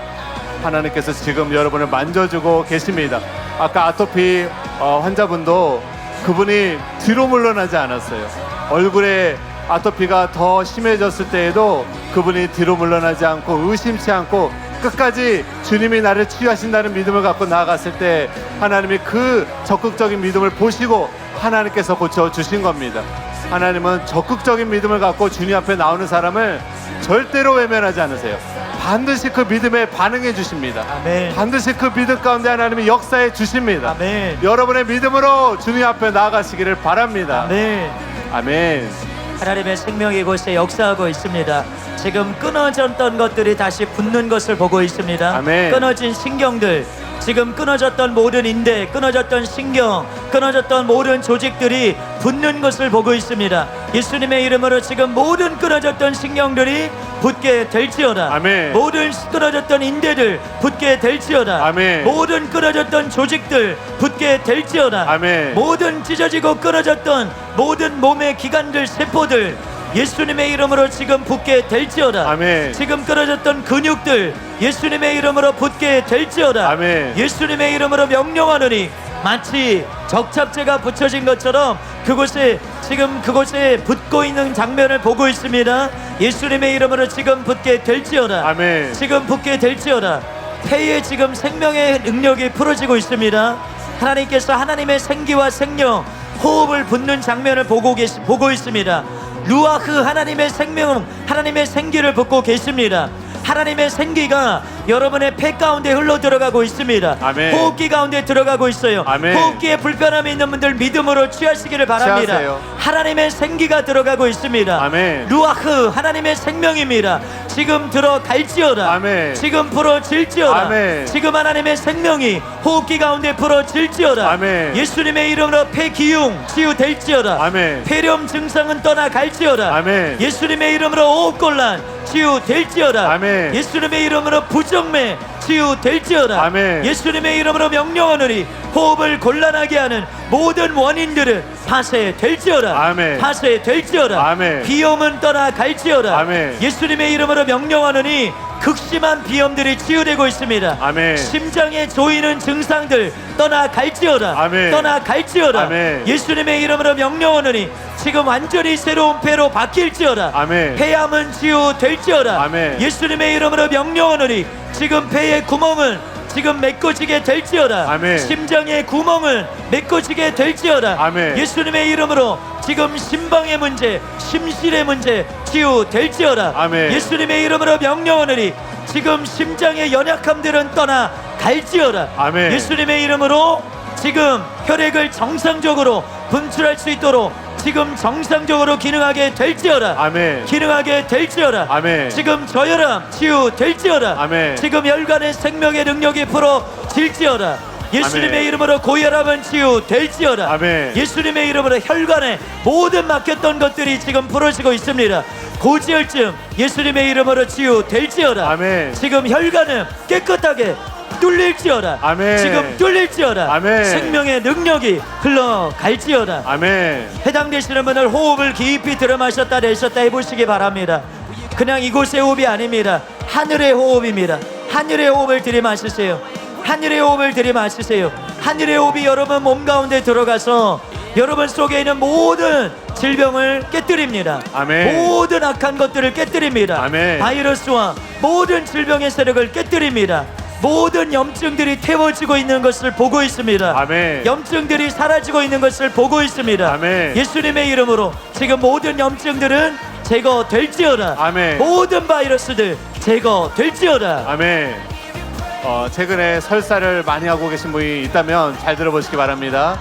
하나님께서 지금 여러분을 만져주고 계십니다. 아까 아토피 환자분도 그분이 뒤로 물러나지 않았어요. 얼굴에 아토피가 더 심해졌을 때에도 그분이 뒤로 물러나지 않고 의심치 않고 끝까지 주님이 나를 치유하신다는 믿음을 갖고 나아갔을 때 하나님이 그 적극적인 믿음을 보시고 하나님께서 고쳐주신 겁니다. 하나님은 적극적인 믿음을 갖고 주님 앞에 나오는 사람을 절대로 외면하지 않으세요. 반드시 그 믿음에 반응해 주십니다. 아멘. 반드시 그 믿음 가운데 하나님이 역사해 주십니다. 아멘. 여러분의 믿음으로 주님 앞에 나아가시기를 바랍니다. 아멘. 아멘. 하나님의 생명이 이곳에 역사하고 있습니다. 지금 끊어졌던 것들이 다시 붙는 것을 보고 있습니다. 아멘. 끊어진 신경들, 지금 끊어졌던 모든 인대, 끊어졌던 신경, 끊어졌던 모든 조직들이 붙는 것을 보고 있습니다. 예수님의 이름으로 지금 모든 끊어졌던 신경들이 붙게 될지어다. 아멘. 모든 끊어졌던 인대들 붙게 될지어다. 아멘. 모든 끊어졌던 조직들 붙게 될지어다. 아멘. 모든 찢어지고 끊어졌던 모든 몸의 기관들, 세포들 예수님의 이름으로 지금 붙게 될지어다. 아멘. 지금 끊어졌던 근육들 예수님의 이름으로 붙게 될지어다. 아멘. 예수님의 이름으로 명령하노니 마치 적착제가 붙여진 것처럼 그곳에 붙고 있는 장면을 보고 있습니다. 예수님의 이름으로 지금 붙게 될지어다. 아멘. 지금 붙게 될지어다. 폐에 지금 생명의 능력이 풀어지고 있습니다. 하나님께서 하나님의 생기와 생명, 호흡을 붓는 장면을 보고 있습니다. 루아흐, 하나님의 생명, 하나님의 생기를 붓고 계십니다. 하나님의 생기가 여러분의 폐 가운데 흘러 들어가고 있습니다. 아멘. 호흡기 가운데 들어가고 있어요. 아멘. 호흡기에 불편함이 있는 분들 믿음으로 취하시기를 바랍니다. 취하세요. 하나님의 생기가 들어가고 있습니다. 아멘. 루아흐, 하나님의 생명입니다. 지금 들어갈지어다. 아멘. 지금 불어질지어다. 아멘. 지금 하나님의 생명이 호흡기 가운데 불어질지어다. 아멘. 예수님의 이름으로 폐기흉 치유될지어다. 아멘. 폐렴 증상은 떠나갈지어다. 아멘. 예수님의 이름으로 호흡곤란 치유될지어다. 아멘. 예수님의 이름으로 부정매 치유될지어다. 아멘. 예수님의 이름으로 명령하노니 호흡을 곤란하게 하는 모든 원인들은 파쇄될지어다. 아멘. 파쇄될지어다. 아멘. 비염은 떠나갈지어다. 아멘. 예수님의 이름으로 명령하노니 극심한 비염들이 치유되고 있습니다. 아멘. 심장에 조이는 증상들 떠나갈지어다. 아멘. 떠나갈지어다. 아멘. 예수님의 이름으로 명령하노니 지금 완전히 새로운 폐로 바뀔지어다. 아멘. 폐암은 치유될지어다. 아멘. 예수님의 이름으로 명령하노니 지금 폐의 구멍은 지금 메꿔지게 될지어다. 아멘. 심장의 구멍은 메꿔지게 될지어다. 아멘. 예수님의 이름으로 지금 심방의 문제, 심실의 문제 치유될지어다. 아멘. 예수님의 이름으로 명령하노니 지금 심장의 연약함들은 떠나 갈지어다. 아멘. 예수님의 이름으로 지금 혈액을 정상적으로 분출할 수 있도록 지금 정상적으로 기능하게 될지어다. 아멘. 기능하게 될지어다. 아멘. 지금 저혈압 치유될지어다. 아멘. 지금 혈관의 생명의 능력이 풀어질지어다. 예수님의 아멘. 이름으로 고혈압은 치유될지어다. 아멘. 예수님의 이름으로 혈관에 모든 막혔던 것들이 지금 풀어지고 있습니다. 고지혈증 예수님의 이름으로 치유될지어다. 아멘. 지금 혈관은 깨끗하게 뚫릴지어다. 아멘. 지금 뚫릴지어다. 아멘. 생명의 능력이 흘러갈지어다. 아멘. 해당되시는 분들 호흡을 깊이 들여 마셨다 내쉬었다 해보시기 바랍니다. 그냥 이곳의 호흡이 아닙니다. 하늘의 호흡입니다. 하늘의 호흡을 들이마시세요. 하늘의 호흡을 들이마시세요. 하늘의 호흡이 여러분 몸 가운데 들어가서 여러분 속에 있는 모든 질병을 깨뜨립니다. 아멘. 모든 악한 것들을 깨뜨립니다. 아멘. 바이러스와 모든 질병의 세력을 깨뜨립니다. 모든 염증들이 태워지고 있는 것을 보고 있습니다. 아멘. 염증들이 사라지고 있는 것을 보고 있습니다. 아멘. 예수님의 이름으로 지금 모든 염증들은 제거될지어다. 아멘. 모든 바이러스들 제거될지어다. 아멘. 최근에 설사를 많이 하고 계신 분이 있다면 잘 들어보시기 바랍니다.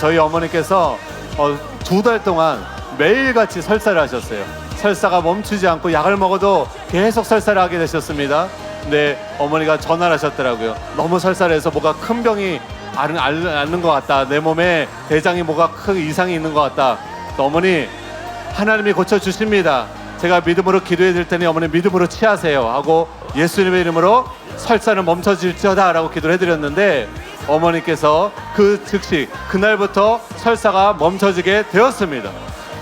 저희 어머니께서 2달 동안 매일같이 설사를 하셨어요. 설사가 멈추지 않고 약을 먹어도 계속 설사를 하게 되셨습니다. 근데 어머니가 전화를 하셨더라고요. 너무 설사를 해서 뭐가 큰 병이 앓는 것 같다. 내 몸에 대장이 뭐가 큰 이상이 있는 것 같다. 또 어머니, 하나님이 고쳐주십니다. 제가 믿음으로 기도해 드릴 테니 어머니 믿음으로 취하세요 하고 예수님의 이름으로 설사는 멈춰질지어다 라고 기도를 해드렸는데 어머니께서 그 즉시 그날부터 설사가 멈춰지게 되었습니다.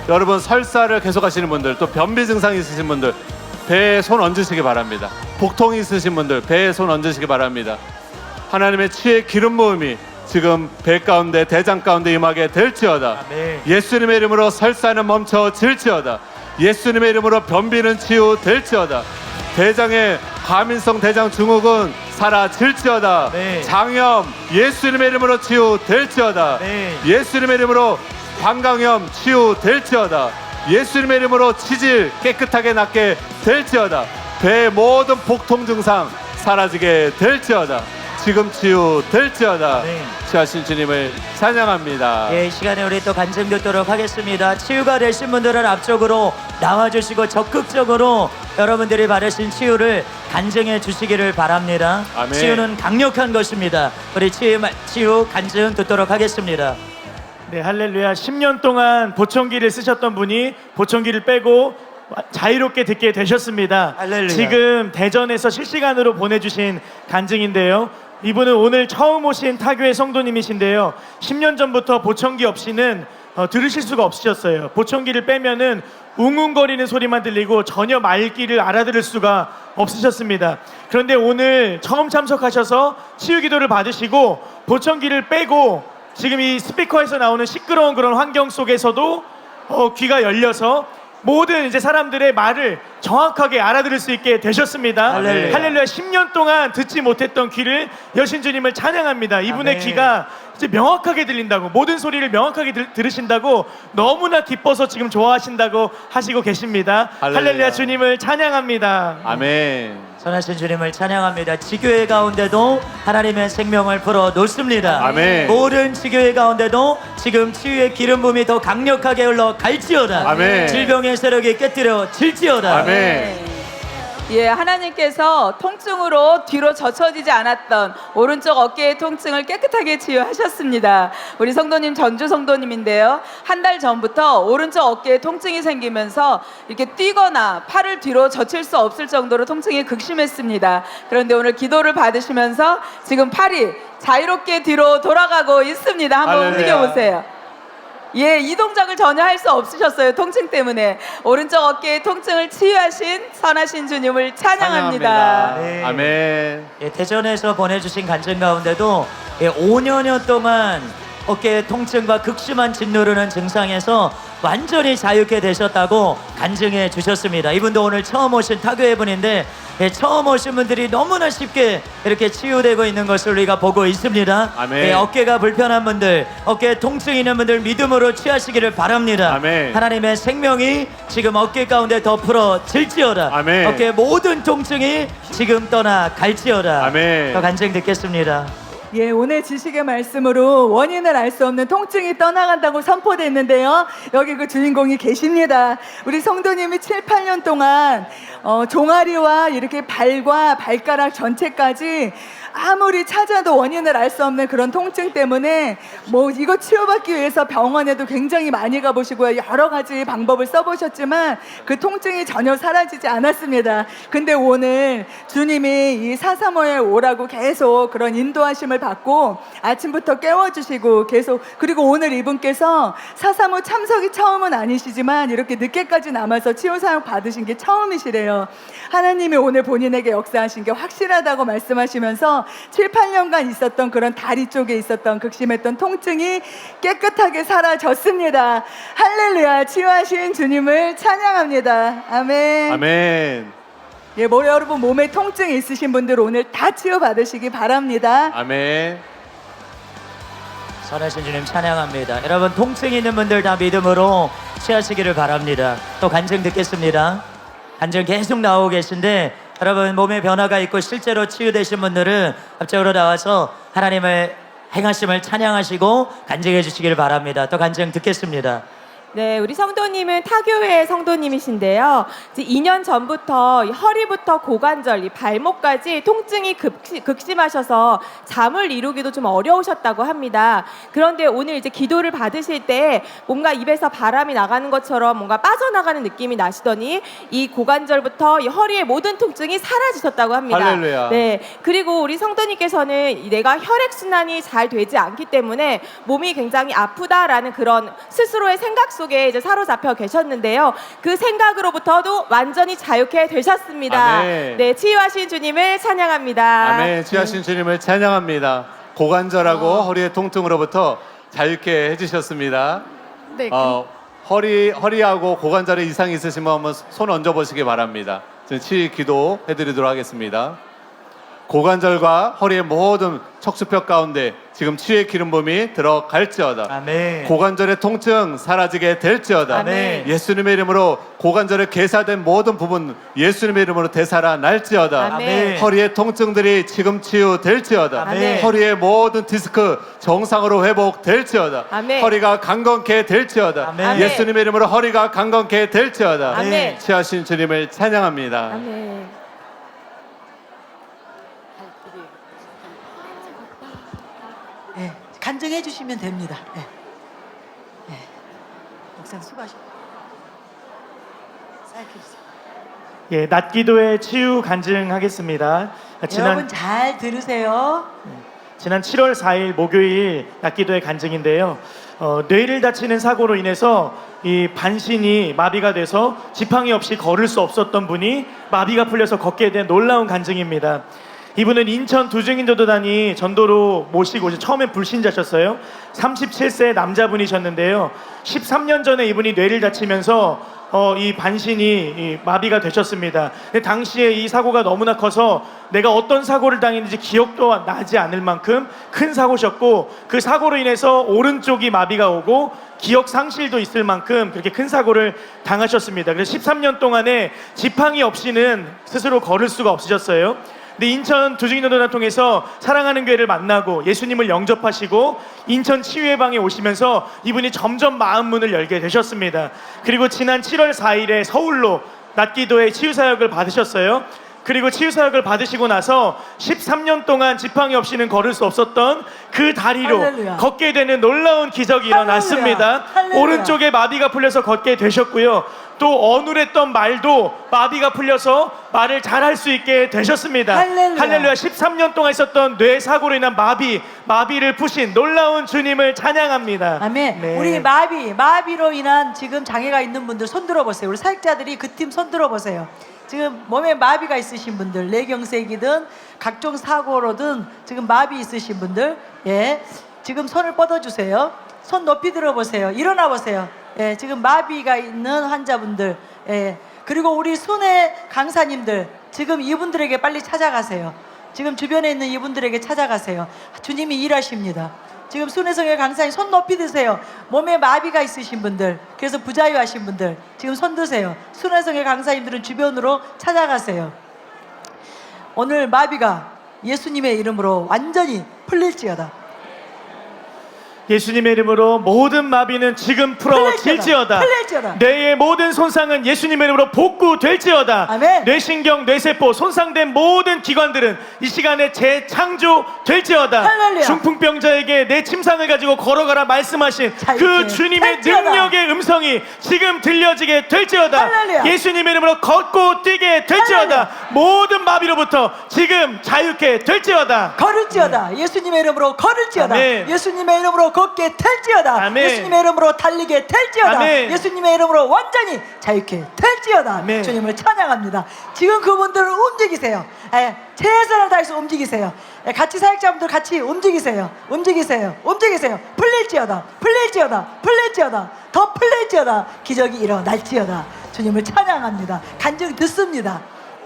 여러분, 설사를 계속 하시는 분들, 또 변비 증상이 있으신 분들 배에 손 얹으시기 바랍니다. 복통이 있으신 분들 배에 손 얹으시기 바랍니다. 하나님의 치의 기름 부음이 지금 배 가운데 대장 가운데 임하게 될지어다. 예수님의 이름으로 설사는 멈춰질지어다. 예수님의 이름으로 변비는 치유될지어다. 대장의 과민성 대장 증후군 사라질지어다. 장염 예수님의 이름으로 치유될지어다. 예수님의 이름으로 방광염 치유될지어다. 예수님의 이름으로 치질 깨끗하게 낫게 될지어다. 배의 모든 복통 증상 사라지게 될지어다. 지금 치유될지어다. 치유하신 주님을 찬양합니다. 예, 이 시간에 우리 또 간증 듣도록 하겠습니다. 치유가 되신 분들은 앞쪽으로 나와주시고 적극적으로 여러분들이 받으신 치유를 간증해 주시기를 바랍니다. 아멘. 치유는 강력한 것입니다. 우리 치유 간증 듣도록 하겠습니다. 네, 할렐루야. 10년 동안 보청기를 쓰셨던 분이 보청기를 빼고 자유롭게 듣게 되셨습니다. 할렐루야. 지금 대전에서 실시간으로 보내주신 간증인데요. 이분은 오늘 처음 오신 타교의 성도님이신데요. 10년 전부터 보청기 없이는 들으실 수가 없으셨어요. 보청기를 빼면은 웅웅거리는 소리만 들리고 전혀 말귀를 알아들을 수가 없으셨습니다. 그런데 오늘 처음 참석하셔서 치유기도를 받으시고 보청기를 빼고 지금 이 스피커에서 나오는 시끄러운 그런 환경 속에서도 귀가 열려서 모든 이제 사람들의 말을 정확하게 알아들을 수 있게 되셨습니다. 할렐루야. 할렐루야. 10년 동안 듣지 못했던 귀를 여신 주님을 찬양합니다. 이분의 아멘. 귀가 이제 명확하게 들린다고, 모든 소리를 명확하게 들으신다고, 너무나 기뻐서 지금 좋아하신다고 하시고 계십니다. 할렐루야. 주님을 찬양합니다. 아멘. 선하신 주님을 찬양합니다. 지교회 가운데도 하나님의 생명을 풀어 놓습니다. 아멘. 모든 지교회 가운데도 지금 치유의 기름 부음이 더 강력하게 흘러 갈지어다. 아멘. 질병의 세력이 깨뜨려 질지어다. 아멘. 예, 하나님께서 통증으로 뒤로 젖혀지지 않았던 오른쪽 어깨의 통증을 깨끗하게 치유하셨습니다. 우리 성도님 전주 성도님인데요. 한 달 전부터 오른쪽 어깨에 통증이 생기면서 이렇게 뛰거나 팔을 뒤로 젖힐 수 없을 정도로 통증이 극심했습니다. 그런데 오늘 기도를 받으시면서 지금 팔이 자유롭게 뒤로 돌아가고 있습니다. 한번 할렐루야. 움직여보세요. 예, 이 동작을 전혀 할 수 없으셨어요. 통증 때문에. 오른쪽 어깨의 통증을 치유하신 선하신 주님을 찬양합니다. 네. 아멘. 예, 대전에서 보내주신 간증 가운데도 5년여 동안 어깨의 통증과 극심한 짓누르는 증상에서 완전히 자유케 되셨다고 간증해 주셨습니다. 이분도 오늘 처음 오신 타교회 분인데 처음 오신 분들이 너무나 쉽게 이렇게 치유되고 있는 것을 우리가 보고 있습니다. 아멘. 어깨가 불편한 분들, 어깨에 통증 있는 분들 믿음으로 취하시기를 바랍니다. 아멘. 하나님의 생명이 지금 어깨 가운데 더 풀어질지어다. 아멘. 어깨의 모든 통증이 지금 떠나갈지어다. 아멘. 더 간증 듣겠습니다. 예, 오늘 지식의 말씀으로 원인을 알 수 없는 통증이 떠나간다고 선포됐는데요. 여기 그 주인공이 계십니다. 우리 성도님이 7, 8년 동안 종아리와 이렇게 발과 발가락 전체까지 아무리 찾아도 원인을 알 수 없는 그런 통증 때문에 뭐 이거 치유받기 위해서 병원에도 굉장히 많이 가보시고요. 여러 가지 방법을 써보셨지만 그 통증이 전혀 사라지지 않았습니다. 근데 오늘 주님이 이 435에 오라고 계속 그런 인도하심을 받고 아침부터 깨워주시고 계속, 그리고 오늘 이분께서 435 참석이 처음은 아니시지만 이렇게 늦게까지 남아서 치유사역 받으신 게 처음이시래요. 하나님이 오늘 본인에게 역사하신 게 확실하다고 말씀하시면서 7, 8년간 있었던 그런 다리 쪽에 있었던 극심했던 통증이 깨끗하게 사라졌습니다. 할렐루야. 치유하신 주님을 찬양합니다. 아멘. 아멘. 예, 여러분 몸에 통증이 있으신 분들 오늘 다 치유받으시기 바랍니다. 아멘. 선하신 주님 찬양합니다. 여러분 통증 있는 분들 다 믿음으로 취하시기를 바랍니다. 또 간증 듣겠습니다. 간증 계속 나오고 계신데 여러분 몸에 변화가 있고 실제로 치유되신 분들은 앞쪽으로 나와서 하나님의 행하심을 찬양하시고 간증해 주시기를 바랍니다. 또 간증 듣겠습니다. 네, 우리 성도님은 타교회 성도님이신데요. 이제 2년 전부터 허리부터 고관절, 이 발목까지 통증이 극심하셔서 잠을 이루기도 좀 어려우셨다고 합니다. 그런데 오늘 이제 기도를 받으실 때 뭔가 입에서 바람이 나가는 것처럼 뭔가 빠져나가는 느낌이 나시더니 이 고관절부터 이 허리의 모든 통증이 사라지셨다고 합니다. 할렐루야. 네, 그리고 우리 성도님께서는 내가 혈액순환이 잘 되지 않기 때문에 몸이 굉장히 아프다라는 그런 스스로의 생각 속에 이제 사로잡혀 계셨는데요. 그 생각으로부터도 완전히 자유케 되셨습니다. 아멘. 네, 치유하신 주님을 찬양합니다. 아멘. 치유하신 주님을 찬양합니다. 고관절하고 허리의 통증으로부터 자유케 해주셨습니다. 네, 허리하고 고관절에 이상이 있으시면 한번 손 얹어 보시기 바랍니다. 지금 치유 기도 해드리도록 하겠습니다. 고관절과 허리의 모든 척추뼈 가운데 지금 치유의 기름 부음이 들어갈지어다. 아멘. 고관절의 통증 사라지게 될지어다. 아멘. 예수님의 이름으로 고관절에 괴사된 모든 부분 예수님의 이름으로 되살아날지어다. 아멘. 허리의 통증들이 지금 치유될지어다. 아멘. 허리의 모든 디스크 정상으로 회복될지어다. 아멘. 허리가 강건케 될지어다. 아멘. 예수님의 이름으로 허리가 강건케 될지어다. 아멘. 치유하신 주님을 찬양합니다. 아멘. 예, 간증해 주시면 됩니다. 예. 예. 목사님 수고하십니다. 예, 낮기도의 치유 간증하겠습니다. 여러분 잘 들으세요. 지난 7월 4일 목요일 낮기도의 간증인데요. 뇌를 다치는 사고로 인해서 이 반신이 마비가 돼서 지팡이 없이 걸을 수 없었던 분이 마비가 풀려서 걷게 된 놀라운 간증입니다. 이분은 인천 두증인전도단이 전도로 모시고 이제 처음엔 불신자셨어요. 37세 남자분이셨는데요. 13년 전에 이분이 뇌를 다치면서 이 반신이 마비가 되셨습니다. 근데 당시에 이 사고가 너무나 커서 내가 어떤 사고를 당했는지 기억도 나지 않을 만큼 큰 사고셨고, 그 사고로 인해서 오른쪽이 마비가 오고 기억 상실도 있을 만큼 그렇게 큰 사고를 당하셨습니다. 그래서 13년 동안에 지팡이 없이는 스스로 걸을 수가 없으셨어요. 근데 인천 두증인전도단 통해서 사랑하는 교회를 만나고 예수님을 영접하시고 인천 치유예방에 오시면서 이분이 점점 마음 문을 열게 되셨습니다. 그리고 지난 7월 4일에 서울로 낮기도의 치유사역을 받으셨어요. 그리고 치유사역을 받으시고 나서 13년 동안 지팡이 없이는 걸을 수 없었던 그 다리로 할렐루야. 걷게 되는 놀라운 기적이 일어났습니다. 할렐루야. 오른쪽에 마비가 풀려서 걷게 되셨고요. 또 어눌했던 말도 마비가 풀려서 말을 잘할 수 있게 되셨습니다. 할렐루야. 13년 동안 있었던 뇌 사고로 인한 마비를 푸신 놀라운 주님을 찬양합니다. 아멘. 네. 우리 마비로 인한 지금 장애가 있는 분들 손 들어보세요. 우리 사역자들이 그 팀 손 들어보세요. 지금 몸에 마비가 있으신 분들, 뇌경색이든 각종 사고로든 지금 마비 있으신 분들, 예, 지금 손을 뻗어주세요. 손 높이 들어보세요. 일어나 보세요. 예, 지금 마비가 있는 환자분들, 예, 그리고 우리 순회 강사님들, 지금 이분들에게 빨리 찾아가세요. 지금 주변에 있는 이분들에게 찾아가세요. 주님이 일하십니다. 지금 순회성의 강사님 손 높이 드세요. 몸에 마비가 있으신 분들, 그래서 부자유하신 분들 지금 손 드세요. 순회성의 강사님들은 주변으로 찾아가세요. 오늘 마비가 예수님의 이름으로 완전히 풀릴지어다. 예수님의 이름으로 모든 마비는 지금 풀어질지어다. 풀릴지어다. 뇌의 모든 손상은 예수님의 이름으로 복구될지어다. 아멘. 뇌신경, 뇌세포 손상된 모든 기관들은 이 시간에 재창조될지어다. 할렐루야. 중풍병자에게 내 침상을 가지고 걸어가라 말씀하신 자유케 그 주님의 될지어다. 능력의 음성이 지금 들려지게 될지어다. 할렐루야. 예수님의 이름으로 걷고 뛰게 될지어다. 모든 마비로부터 지금 자유케 될지어다. 걸을지어다. 예수님의 이름으로 걸을지어다. 아멘. 예수님의 이름으로 걷게 될지어다. 아멘. 예수님의 이름으로 달리게 될지어다. 아멘. 예수님의 이름으로 완전히 자유케 될지어다. 아멘. 주님을 찬양합니다. 지금 그분들을 움직이세요. 예, 최선을 다해서 움직이세요. 예, 같이 사역자분들 같이 움직이세요. 움직이세요. 풀릴지어다. 더 풀릴지어다. 기적이 일어날지어다. 주님을 찬양합니다. 간증 듣습니다.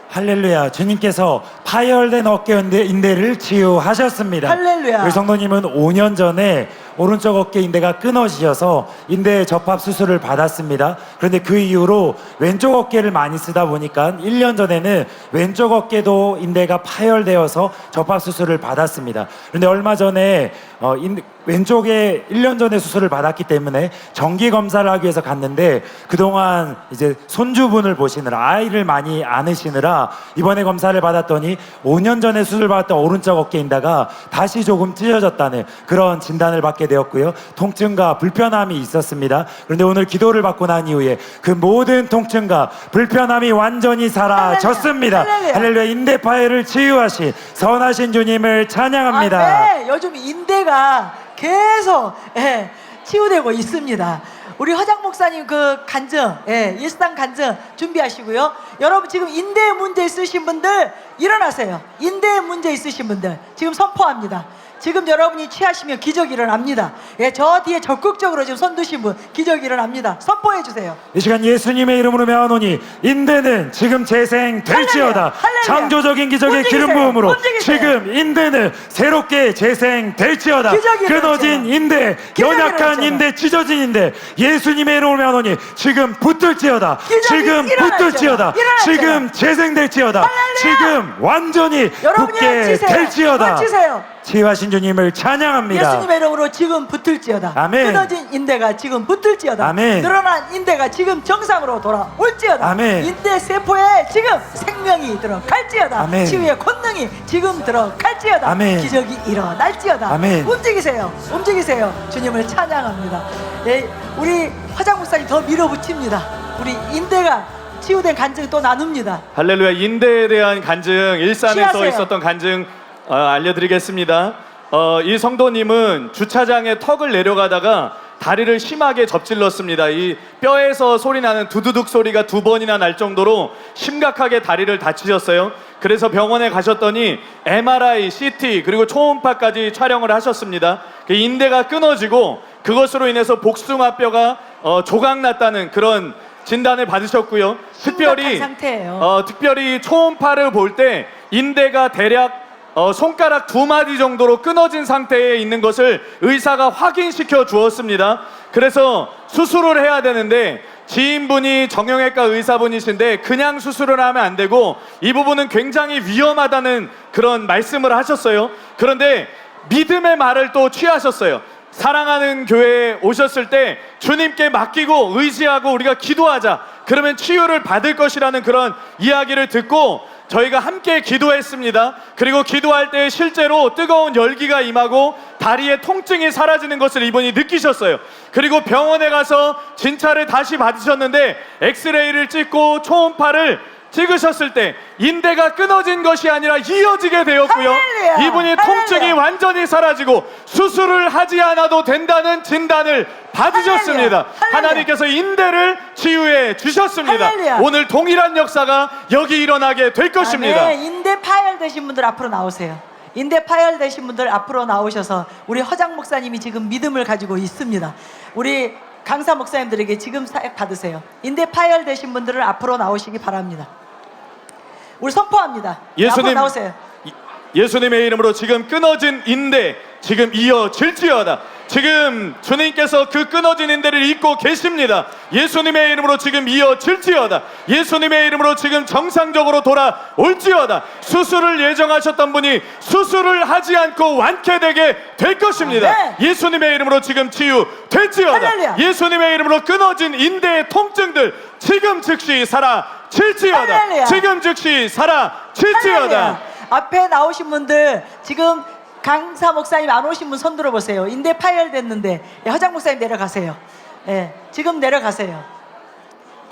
할렐루야. 주님께서 파열된 어깨 인대를 치유하셨습니다. 할렐루야. 우리 성도님은 5년 전에 오른쪽 어깨 인대가 끊어지셔서 인대 접합 수술을 받았습니다. 그런데 그 이후로 왼쪽 어깨를 많이 쓰다 보니까 1년 전에는 왼쪽 어깨도 인대가 파열되어서 접합 수술을 받았습니다. 그런데 얼마 전에 왼쪽에 1년 전에 수술을 받았기 때문에 정기 검사를 하기 위해서 갔는데 그동안 이제 손주분을 보시느라 아이를 많이 안으시느라 이번에 검사를 받았더니 5년 전에 수술 받았던 오른쪽 어깨 인대가 다시 조금 찢어졌다는 그런 진단을 받게 되었고요. 통증과 불편함이 있었습니다. 그런데 오늘 기도를 받고 난 이후에 그 모든 통증과 불편함이 완전히 사라졌습니다. 할렐루야. 인대 파열을 치유하신 선하신 주님을 찬양합니다. 네, 요즘 인대가 계속 치유되고 있습니다. 우리 허장 목사님 그 간증, 일상 간증 준비하시고요. 여러분 지금 인대 문제 있으신 분들 일어나세요. 인대 문제 있으신 분들 지금 선포합니다. 지금 여러분이 취하시면 기적이 일어납니다. 저 뒤에 적극적으로 지금 손 드신 분 기적이 일어납니다. 선포해 주세요. 이 시간 예수님의 이름으로 명하노니 인대는 지금 재생될지어다. 창조적인 기적의 기름 부음으로 지금 인대는 새롭게 재생될지어다. 끊어진 인대, 연약한 인대, 찢어진 인대 예수님의 이름으로 명하노니 지금 붙들지어다. 지금 붙들지어다. 지금 재생될지어다. 지금 완전히 붙게 될지어다. 치유하신 주님을 찬양합니다. 예수님의 이름으로 지금 붙을지어다. 아멘. 끊어진 인대가 지금 붙을지어다. 아멘. 늘어난 인대가 지금 정상으로 돌아올지어다. 아멘. 인대 세포에 지금 생명이 들어갈지어다. 아멘. 치유의 권능이 지금 들어갈지어다. 아멘. 기적이 일어날지어다. 아멘. 움직이세요. 움직이세요. 주님을 찬양합니다. 우리 화장 목사님 더 밀어붙입니다. 우리 인대가 치유된 간증 또 나눕니다. 할렐루야. 인대에 대한 간증, 일산에서 취하세요. 있었던 간증 알려드리겠습니다. 이 성도님은 주차장에 턱을 내려가다가 다리를 심하게 접질렀습니다. 이 뼈에서 소리 나는 두두둑 소리가 2번이나 날 정도로 심각하게 다리를 다치셨어요. 그래서 병원에 가셨더니 MRI, CT 그리고 초음파까지 촬영을 하셨습니다. 그 인대가 끊어지고 그것으로 인해서 복숭아뼈가 조각났다는 그런 진단을 받으셨고요. 특별히 특별히 초음파를 볼 때 인대가 대략 손가락 2마디 정도로 끊어진 상태에 있는 것을 의사가 확인시켜 주었습니다. 그래서 수술을 해야 되는데 지인분이 정형외과 의사분이신데 그냥 수술을 하면 안 되고 이 부분은 굉장히 위험하다는 그런 말씀을 하셨어요. 그런데 믿음의 말을 또 취하셨어요. 사랑하는 교회에 오셨을 때 주님께 맡기고 의지하고 우리가 기도하자. 그러면 치유를 받을 것이라는 그런 이야기를 듣고 저희가 함께 기도했습니다. 그리고 기도할 때 실제로 뜨거운 열기가 임하고 다리에 통증이 사라지는 것을 이분이 느끼셨어요. 그리고 병원에 가서 진찰을 다시 받으셨는데 엑스레이를 찍고 초음파를 찍으셨을 때 인대가 끊어진 것이 아니라 이어지게 되었고요. 할렐루야! 이분이 통증이 할렐루야! 완전히 사라지고 수술을 하지 않아도 된다는 진단을 받으셨습니다. 할렐루야! 하나님께서 인대를 치유해 주셨습니다. 할렐루야! 오늘 동일한 역사가 여기 일어나게 될 것입니다. 인대 파열되신 분들 앞으로 나오세요. 인대 파열되신 분들 앞으로 나오셔서 우리 허장 목사님이 지금 믿음을 가지고 있습니다. 우리 강사 목사님들에게 지금 사역 받으세요. 인대 파열되신 분들은 앞으로 나오시기 바랍니다. 우리 선포합니다. 앞으로 나오세요. 예수님의 이름으로 지금 끊어진 인대 지금 이어질지어다. 지금 주님께서 그 끊어진 인대를 잇고 계십니다. 예수님의 이름으로 지금 이어질지어다. 예수님의 이름으로 지금 정상적으로 돌아올지어다. 수술을 예정하셨던 분이 수술을 하지 않고 완쾌되게 될 것입니다. 네. 예수님의 이름으로 지금 치유될지어다. 할렐루야. 예수님의 이름으로 끊어진 인대의 통증들 지금 즉시 사라질지어다. 할렐루야. 지금 즉시 사라질지어다. 할렐루야. 앞에 나오신 분들 지금 강사 목사님 안 오신 분 손 들어보세요. 인대 파열됐는데 허장 목사님 내려가세요. 지금 내려가세요.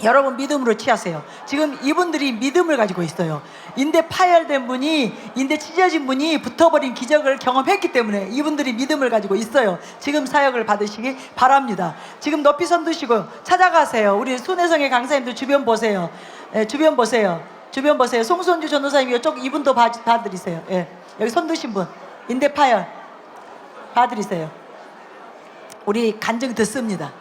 여러분 믿음으로 취하세요. 지금 이분들이 믿음을 가지고 있어요. 인대 파열된 분이, 인대 찢어진 분이 붙어버린 기적을 경험했기 때문에 이분들이 믿음을 가지고 있어요. 지금 사역을 받으시기 바랍니다. 지금 높이 손 드시고 찾아가세요. 우리 순혜성의 강사님들 주변 보세요. 주변 보세요. 주변 보세요. 송선주 전도사님 이쪽 이분도 봐드리세요. 여기 손 드신 분 인대 파열 봐드리세요. 우리 간증 듣습니다.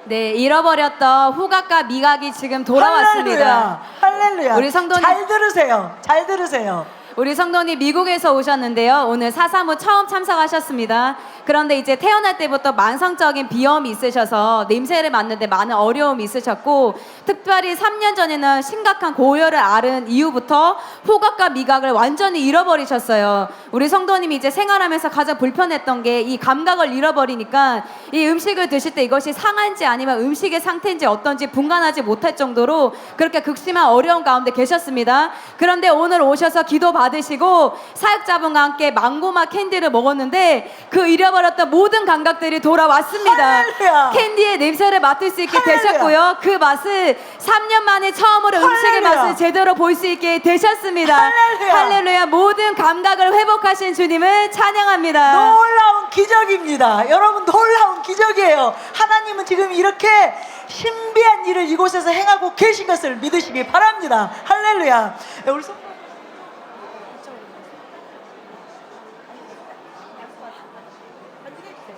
네, 잃어버렸던 후각과 미각이 지금 돌아왔습니다. 할렐루야. 우리 성도님 잘 들으세요. 잘 들으세요. 우리 성도님 미국에서 오셨는데요. 오늘 435 처음 참석하셨습니다. 그런데 이제 태어날 때부터 만성적인 비염이 있으셔서 냄새를 맡는데 많은 어려움이 있으셨고, 특별히 3년 전에는 심각한 고열을 앓은 이후부터 후각과 미각을 완전히 잃어버리셨어요. 우리 성도님이 이제 생활하면서 가장 불편했던 게 이 감각을 잃어버리니까 이 음식을 드실 때 이것이 상한지 아니면 음식의 상태인지 어떤지 분간하지 못할 정도로 그렇게 극심한 어려움 가운데 계셨습니다. 그런데 오늘 오셔서 기도 받으시고 사역자분과 함께 망고맛 캔디를 먹었는데 그 잃어버렸던 모든 감각들이 돌아왔습니다. 할렐루야. 캔디의 냄새를 맡을 수 있게 할렐루야. 되셨고요. 그 맛을 3년 만에 처음으로 음식의 할렐루야. 맛을 제대로 볼 수 있게 되셨습니다. 할렐루야. 할렐루야. 모든 감각을 회복하신 주님을 찬양합니다. 놀라운 기적입니다. 여러분, 놀라운 기적이에요. 하나님은 지금 이렇게 신비한 일을 이곳에서 행하고 계신 것을 믿으시기 바랍니다. 할렐루야. 우리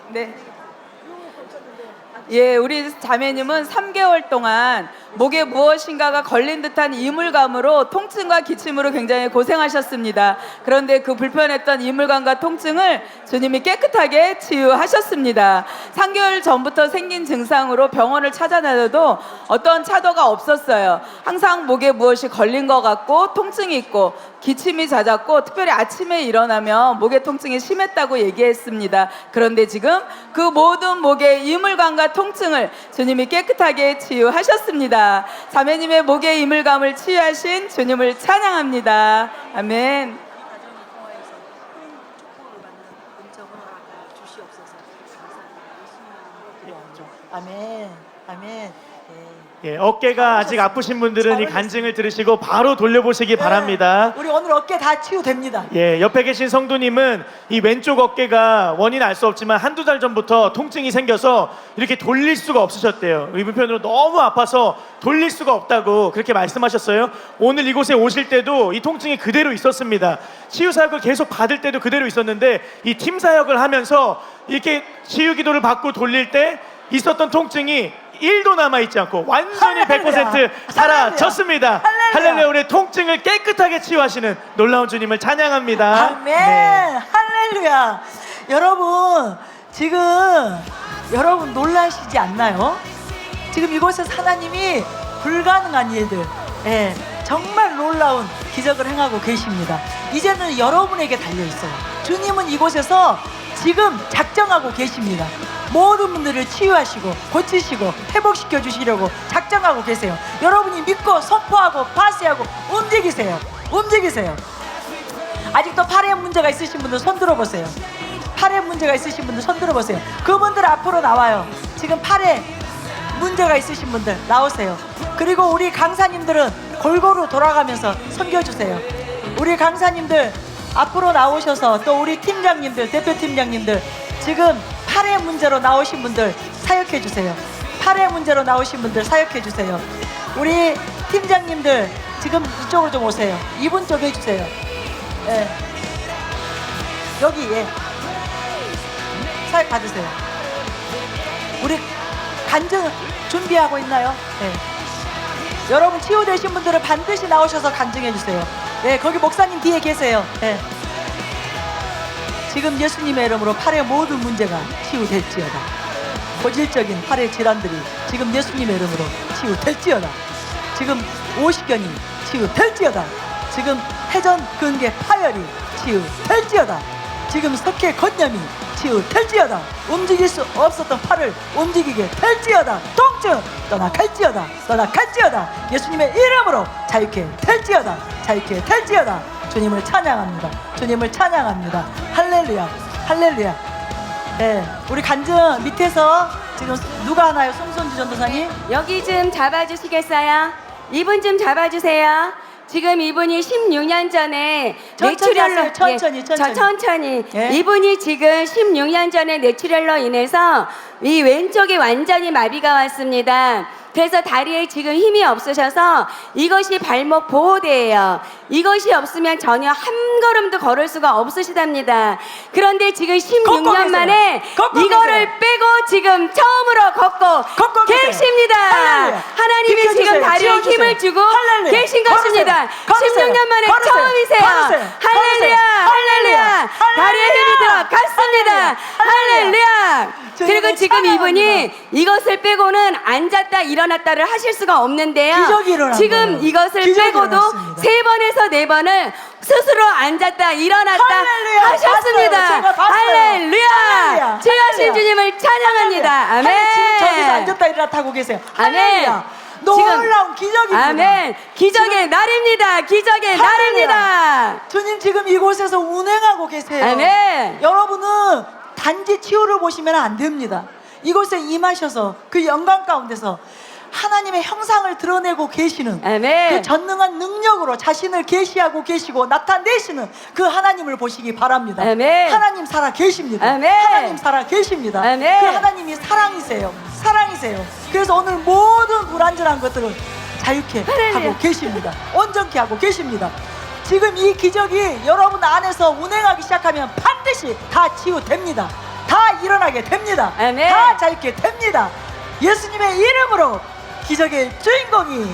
네. 예, 우리 자매님은 3개월 동안 목에 무엇인가가 걸린 듯한 이물감으로 통증과 기침으로 굉장히 고생하셨습니다. 그런데 그 불편했던 이물감과 통증을 주님이 깨끗하게 치유하셨습니다. 3개월 전부터 생긴 증상으로 병원을 찾아다녀도 어떤 차도가 없었어요. 항상 목에 무엇이 걸린 것 같고 통증이 있고 기침이 잦았고 특별히 아침에 일어나면 목의 통증이 심했다고 얘기했습니다. 그런데 지금 그 모든 목의 이물감과 통증을 주님이 깨끗하게 치유하셨습니다. 자매님의 목의 이물감을 치유하신 주님을 찬양합니다. 아멘. 아멘. 아멘. 예, 어깨가 아직 아프신 분들은 이 간증을 들으시고 바로 돌려보시기 바랍니다. 우리 오늘 어깨 다 치유됩니다. 예, 옆에 계신 성도님은 이 왼쪽 어깨가 원인 알 수 없지만 한두 달 전부터 통증이 생겨서 이렇게 돌릴 수가 없으셨대요. 이 불편으로 너무 아파서 돌릴 수가 없다고 그렇게 말씀하셨어요. 오늘 이곳에 오실 때도 이 통증이 그대로 있었습니다. 치유 사역을 계속 받을 때도 그대로 있었는데 이 팀 사역을 하면서 이렇게 치유 기도를 받고 돌릴 때 있었던 통증이 1도 남아있지 않고 완전히 100% 사라졌습니다. 할렐루야. 우리 통증을 깨끗하게 치유하시는 놀라운 주님을 찬양합니다. 아멘. 네. 할렐루야. 여러분, 지금 여러분 놀라시지 않나요? 지금 이곳에서 하나님이 불가능한 일들, 예, 정말 놀라운 기적을 행하고 계십니다. 이제는 여러분에게 달려있어요. 주님은 이곳에서 지금 작정하고 계십니다. 모든 분들을 치유하시고 고치시고 회복시켜 주시려고 작정하고 계세요. 여러분이 믿고 선포하고 파스하고 움직이세요. 움직이세요. 아직도 팔에 문제가 있으신 분들 손 들어보세요. 팔에 문제가 있으신 분들 손 들어보세요. 그분들 앞으로 나와요. 지금 팔에 문제가 있으신 분들 나오세요. 그리고 우리 강사님들은 골고루 돌아가면서 섬겨주세요. 우리 강사님들 앞으로 나오셔서 또 우리 팀장님들, 대표팀장님들 지금 팔의 문제로 나오신 분들 사역해 주세요. 팔의 문제로 나오신 분들 사역해 주세요. 우리 팀장님들 지금 이쪽으로 좀 오세요. 이분 좀 해주세요. 예. 여기, 예. 사역 받으세요. 우리 간증 준비하고 있나요? 예. 여러분 치유되신 분들은 반드시 나오셔서 간증해 주세요. 예, 거기 목사님 뒤에 계세요. 예. 지금 예수님의 이름으로 팔의 모든 문제가 치유될지어다. 고질적인 팔의 질환들이 지금 예수님의 이름으로 치유될지어다. 지금 오십견이 치유될지어다. 지금 회전 근개 파열이 치유될지어다. 지금 석회 건염이 치유될지어다. 움직일 수 없었던 팔을 움직이게 될지어다. 통증 떠나갈지어다. 떠나갈지어다. 예수님의 이름으로 자유케 될지어다. 자유케 될지어다. 주님을 찬양합니다. 주님을 찬양합니다. 할렐루야. 할렐루야. 네, 우리 간증 밑에서 지금 누가 하나요? 송선주 전도사님? 여기 좀 잡아주시겠어요? 이분 좀 잡아주세요. 지금 이분이 16년 전에 천천히 뇌출혈로 하세요. 천천히, 예, 천천히. 천천히. 예. 이분이 지금 16년 전에 뇌출혈로 인해서 이 왼쪽이 완전히 마비가 왔습니다. 그래서 다리에 지금 힘이 없으셔서 이것이 발목 보호대예요. 이것이 없으면 전혀 한 걸음도 걸을 수가 없으시답니다. 그런데 지금 16년 만에 이거를 빼고 지금 처음으로 걷고 계십니다. 할렐루야. 하나님이 비켜주세요. 지금 다리에 지어주세요. 힘을 주고 할렐루야. 계신 것입니다. 걸으세요. 16년 만에 걸으세요. 처음이세요. 걸으세요. 할렐루야. 걸으세요. 할렐루야. 다리에 힘이 들어갔습니다. 할렐루야. 그리고 주님을 지금 찬양합니다. 이분이 이것을 빼고는 앉았다 일어났다를 하실 수가 없는데요. 기적이 일어난 지금 거예요. 이것을 기적이 빼고도 일어났습니다. 3번에서 4번을 스스로 앉았다 일어났다 할렐루야. 하셨습니다. 봤어요. 제가 봤어요. 할렐루야. 할렐루야. 최하신 할렐루야. 주님을 찬양합니다. 아멘. 지금 저기서 앉았다 일어났다고 계세요. 아멘. 할렐루야. 놀라운 기적입니다. 아멘. 기적의 날입니다. 기적의 할렐루야. 날입니다. 주님 지금 이곳에서 운행하고 계세요. 아멘. 여러분은 단지 치유를 보시면 안 됩니다. 이곳에 임하셔서 그 영광 가운데서 하나님의 형상을 드러내고 계시는 아멘. 그 전능한 능력으로 자신을 계시하고 계시고 나타내시는 그 하나님을 보시기 바랍니다. 아멘. 하나님 살아 계십니다. 아멘. 하나님 살아 계십니다. 아멘. 그 하나님이 사랑이세요. 사랑이세요. 그래서 오늘 모든 불완전한 것들을 자유케 하고 계십니다. 온전케 하고 계십니다. 지금 이 기적이 여러분 안에서 운행하기 시작하면 반드시 다 치유됩니다. 다 일어나게 됩니다. 아멘. 다 자유케 됩니다. 예수님의 이름으로 기적의 주인공이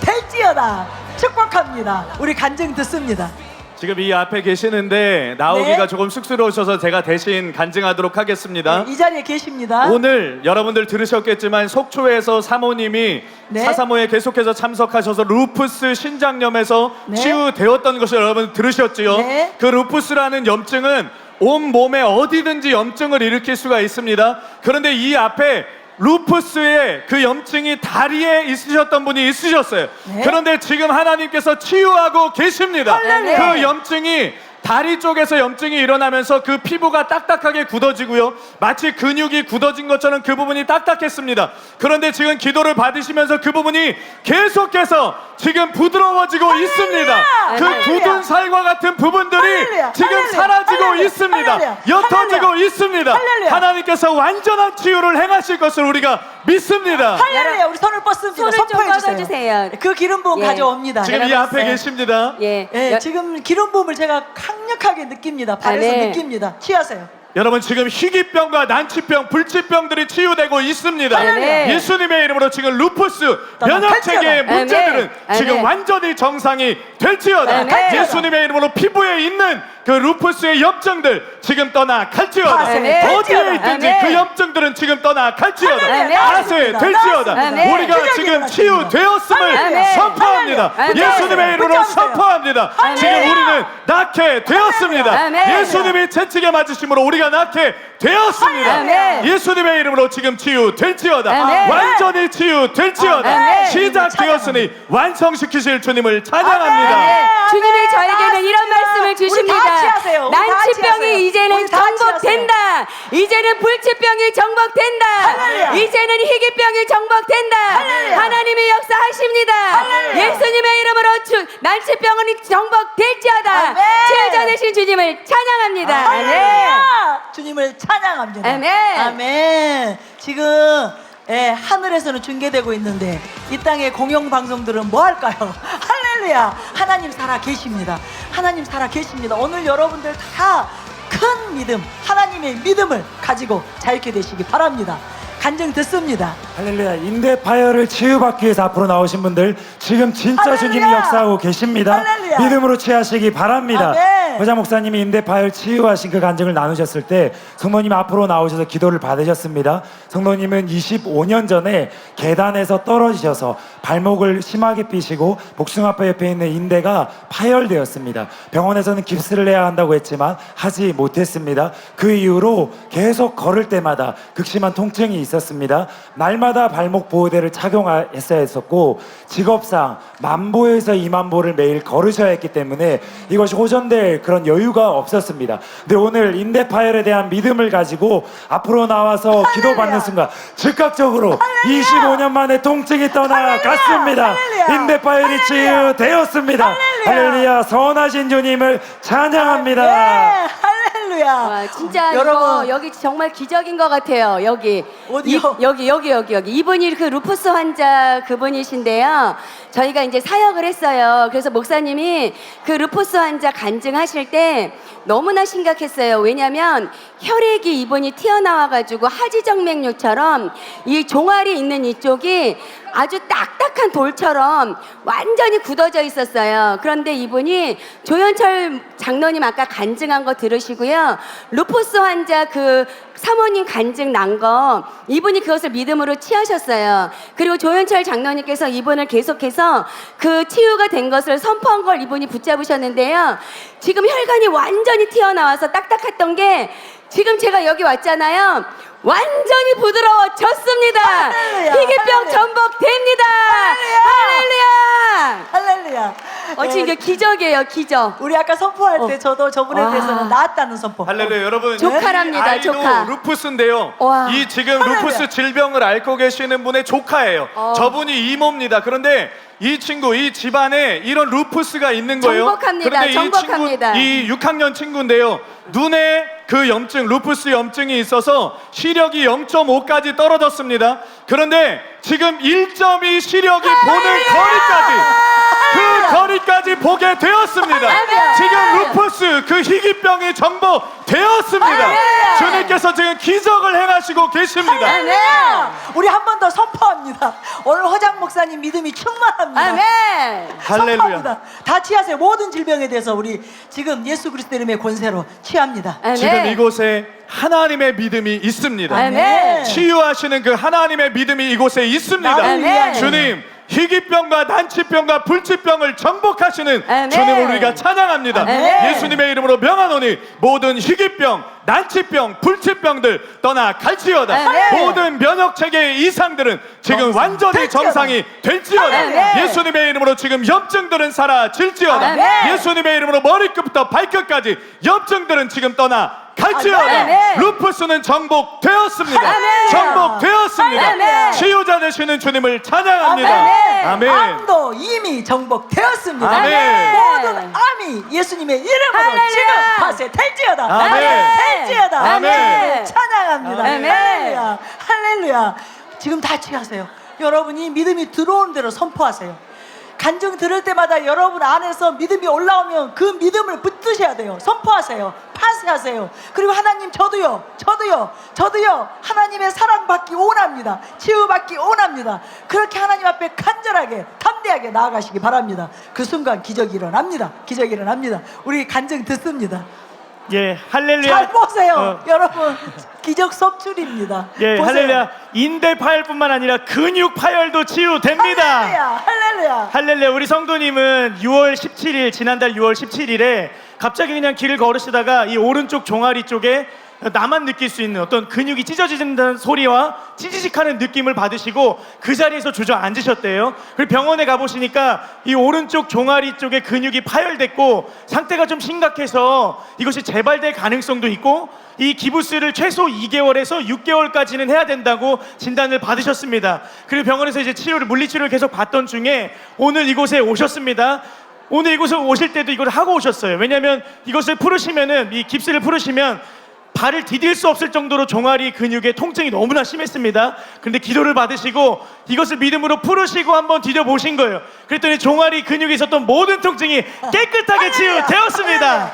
될지어다. 축복합니다. 우리 간증 듣습니다. 지금 이 앞에 계시는데 나오기가 네. 조금 쑥스러우셔서 제가 대신 간증하도록 하겠습니다. 이 자리에 계십니다. 오늘 여러분들 들으셨겠지만 속초에서 사모님이 네. 사사모에 계속해서 참석하셔서 루푸스 신장염에서 네. 치유되었던 것을 여러분 들으셨지요? 네. 그 루푸스라는 염증은 온 몸에 어디든지 염증을 일으킬 수가 있습니다. 그런데 이 앞에 루푸스의 그 염증이 다리에 있으셨던 분이 있으셨어요. 네. 그런데 지금 하나님께서 치유하고 계십니다. 할렐루야. 그 염증이 다리 쪽에서 염증이 일어나면서 그 피부가 딱딱하게 굳어지고요. 마치 근육이 굳어진 것처럼 그 부분이 딱딱했습니다. 그런데 지금 기도를 받으시면서 그 부분이 계속해서 지금 부드러워지고 있습니다. 그 할렐루야. 굳은 살과 같은 부분들이 할렐루야. 지금 할렐루야. 사라지고 할렐루야. 있습니다. 할렐루야. 옅어지고 할렐루야. 있습니다. 할렐루야. 하나님께서 완전한 치유를 행하실 것을 우리가 믿습니다. 할렐루야. 우리 손을 뻗습니다. 손을 좀 선포해 주세요. 뻗어주세요. 그 기름 부음 예. 가져옵니다. 지금 이 앞에 계십니다. 예. 예, 지금 기름 부음을 제가 강력하게 느낍니다. 발에서 아멘. 느낍니다. 취하세요. 여러분 지금 희귀병과 난치병, 불치병들이 치유되고 있습니다. 아멘. 예수님의 이름으로 지금 루푸스 떠나 면역체계의 갈지어다. 문제들은 아멘. 지금 아멘. 완전히 정상이 될지어다. 아멘. 예수님의 이름으로 피부에 있는 그 루푸스의 염증들 지금 떠나 갈지어다. 아멘. 어디에 아멘. 있든지 아멘. 그 염증들은 지금 떠나 갈지어다. 아멘. 알아서에 될지어다. 아멘. 우리가 기적이 지금 일어났습니다. 치유되었음을 아멘. 선포합니다. 아멘. 예수님의 이름으로 붙잡으세요. 선포합니다. 아멘. 지금 우리는 낫게 되었습니다. 아멘. 예수님이 채찍에 맞으심으로 우리가 낫게 되었습니다. 아멘. 예수님의 이름으로 지금 치유될지어다. 아멘. 완전히 치유될지어다. 아멘. 시작되었으니 완성시키실 주님을 찬양합니다. 네, 주님이 저에게는 이런 말씀을 우리 다 주십니다. 취하세요. 우리 다 취하세요. 난치병이 이제는 우리 다 정복된다. 이제는 불치병이 정복된다. 할렐루야. 이제는 희귀병이 정복된다. 할렐루야. 하나님의 역사하십니다. 할렐루야. 예수님의 이름으로 난치병은 정복될지어다. 아멘. 치유자 되신 주님을 찬양합니다. 아멘. 할렐루야. 주님을 찬양합니다. 아멘. 아멘. 지금 하늘에서는 중계되고 있는데 이 땅의 공영 방송들은 뭐 할까요? 할렐루야. 하나님 살아 계십니다. 하나님 살아 계십니다. 오늘 여러분들 다 큰 믿음, 하나님의 믿음을 가지고 자유케 되시기 바랍니다. 간증 듣습니다. 할렐루야. 인대 파열을 치유받기 위해서 앞으로 나오신 분들 지금 진짜 할렐루야. 주님이 역사하고 계십니다. 할렐루야. 믿음으로 취하시기 바랍니다. 아멘. 회장 목사님이 인대 파열 치유하신 그 간증을 나누셨을 때 성도님 앞으로 나오셔서 기도를 받으셨습니다. 성도님은 25년 전에 계단에서 떨어지셔서 발목을 심하게 삐시고 복숭아뼈 옆에 있는 인대가 파열되었습니다. 병원에서는 깁스를 해야 한다고 했지만 하지 못했습니다. 그 이후로 계속 걸을 때마다 극심한 통증이 있었습니다. 날마다 발목 보호대를 착용했어야 했었고 직업상 만보에서 2만보를 매일 걸으셔야 했기 때문에 이것이 호전될 그런 여유가 없었습니다. 근데 오늘 인대 파열에 대한 믿음을 가지고 앞으로 나와서 기도받는 순간 즉각적으로 25년 만에 통증이 떠나갔습니다. 할렐루야. 인대 파열이 치유되었습니다. 할렐루야. 선하신 주님을 찬양합니다. 네, 할렐루야. 와, 진짜 여러분. 이거 여기 정말 기적인 것 같아요. 여기 어디요? 여기 이분이 그 루푸스 환자 그분이신데요. 저희가 이제 사역을 했어요. 그래서 목사님이 그 루푸스 환자 간증하실 때 너무나 심각했어요. 왜냐면 혈액이 이분이 튀어나와가지고 하지정맥류처럼 이 종아리 있는 이쪽이 아주 딱딱한 돌처럼 완전히 굳어져 있었어요. 그런데 이분이 조현철 장로님 아까 간증한 거 들으시고요. 루푸스 환자 그 사모님 간증 난 거 이분이 그것을 믿음으로 취하셨어요. 그리고 조현철 장로님께서 이분을 계속해서 그 치유가 된 것을 선포한 걸 이분이 붙잡으셨는데요. 지금 혈관이 완전히 튀어나와서 딱딱했던 게 지금 제가 여기 왔잖아요. 완전히 부드러워졌습니다. 할렐루야, 희귀병 할렐루야. 전복됩니다. 할렐루야. 할렐루야. 지금 이게 기적이에요, 기적. 우리 아까 선포할 때 저도 저분에 와. 대해서는 나았다는 선포. 할렐루야 여러분. 조카랍니다, 이 아이도 조카. 루푸스인데요. 와. 이 지금 할렐루야. 루푸스 질병을 앓고 계시는 분의 조카예요. 저분이 이모입니다. 그런데 이 친구, 이 집안에 이런 루푸스가 있는 거예요. 정복합니다, 그런데 정복합니다. 이 6학년 친구인데요. 눈에 그 염증, 루푸스 염증이 있어서 시력이 0.5까지 떨어졌습니다. 그런데 지금 1.2 시력이 보는 거리까지 그 거리까지 보게 되었습니다. 지금 루푸스 그 희귀병이 정복되었습니다. 주님께서 지금 기적을 행하시고 계십니다. 우리 한 번 더 선포합니다. 오늘 허장 목사님 믿음이 충만합니다. 아멘. 할렐루야. 선포합니다. 다 취하세요. 모든 질병에 대해서 우리 지금 예수 그리스도 이름의 권세로 취합니다. 아멘. 지금 이곳에 하나님의 믿음이 있습니다. 아멘. 치유하시는 그 하나님의 믿음이 이곳에 있습니다. 아멘. 주님, 희귀병과 난치병과 불치병을 정복하시는 아멘. 주님을 우리가 찬양합니다. 아멘. 예수님의 이름으로 명하노니 모든 희귀병, 난치병, 불치병들 떠나 갈지어다. 아멘. 모든 면역체계의 이상들은 지금 완전히 될지어다. 정상이 될지어다. 아멘. 예수님의 이름으로 지금 염증들은 사라질지어다. 아멘. 예수님의 이름으로 머리끝부터 발끝까지 염증들은 지금 떠나 갈지어다. 아멘. 루푸스는 정복되었습니다. 아멘. 정복되었습니다. 아멘. 치유자 되시는 주님을 찬양합니다. 아멘. 아멘. 암도 이미 정복되었습니다. 아멘. 모든 암이 예수님의 이름으로 할렐루야. 지금 파쇄될지어다. 아멘. 될지어다. 아멘. 찬양합니다. 아멘. 할렐루야. 할렐루야. 지금 다 취하세요. 여러분이 믿음이 들어오는 대로 선포하세요. 간증 들을 때마다 여러분 안에서 믿음이 올라오면 그 믿음을 붙드셔야 돼요. 선포하세요. 파쇄하세요. 그리고 하나님 저도요 하나님의 사랑받기 원합니다. 치유받기 원합니다. 그렇게 하나님 앞에 간절하게 담대하게 나아가시기 바랍니다. 그 순간 기적이 일어납니다. 기적이 일어납니다. 우리 간증 듣습니다. 예, 할렐루야. 잘 보세요. 여러분 기적 속출입니다. 예, 보세요. 할렐루야. 인대 파열뿐만 아니라 근육 파열도 치유됩니다. 할렐루야. 할렐루야. 할렐루야. 우리 성도님은 6월 17일 지난달 6월 17일에 갑자기 그냥 길을 걸으시다가 이 오른쪽 종아리 쪽에 나만 느낄 수 있는 어떤 근육이 찢어진다는 소리와 찌지직하는 느낌을 받으시고 그 자리에서 주저앉으셨대요. 그리고 병원에 가보시니까 이 오른쪽 종아리 쪽에 근육이 파열됐고 상태가 좀 심각해서 이것이 재발될 가능성도 있고 이 기부스를 최소 2개월에서 6개월까지는 해야 된다고 진단을 받으셨습니다. 그리고 병원에서 이제 물리치료를 계속 받던 중에 오늘 이곳에 오셨습니다. 오늘 이곳에 오실 때도 이걸 하고 오셨어요. 왜냐하면 이것을 풀으시면은 이 깁스를 풀으시면 발을 디딜 수 없을 정도로 종아리 근육의 통증이 너무나 심했습니다. 그런데 기도를 받으시고 이것을 믿음으로 풀으시고 한번 디뎌보신 거예요. 그랬더니 종아리 근육에 있었던 모든 통증이 깨끗하게 치유되었습니다.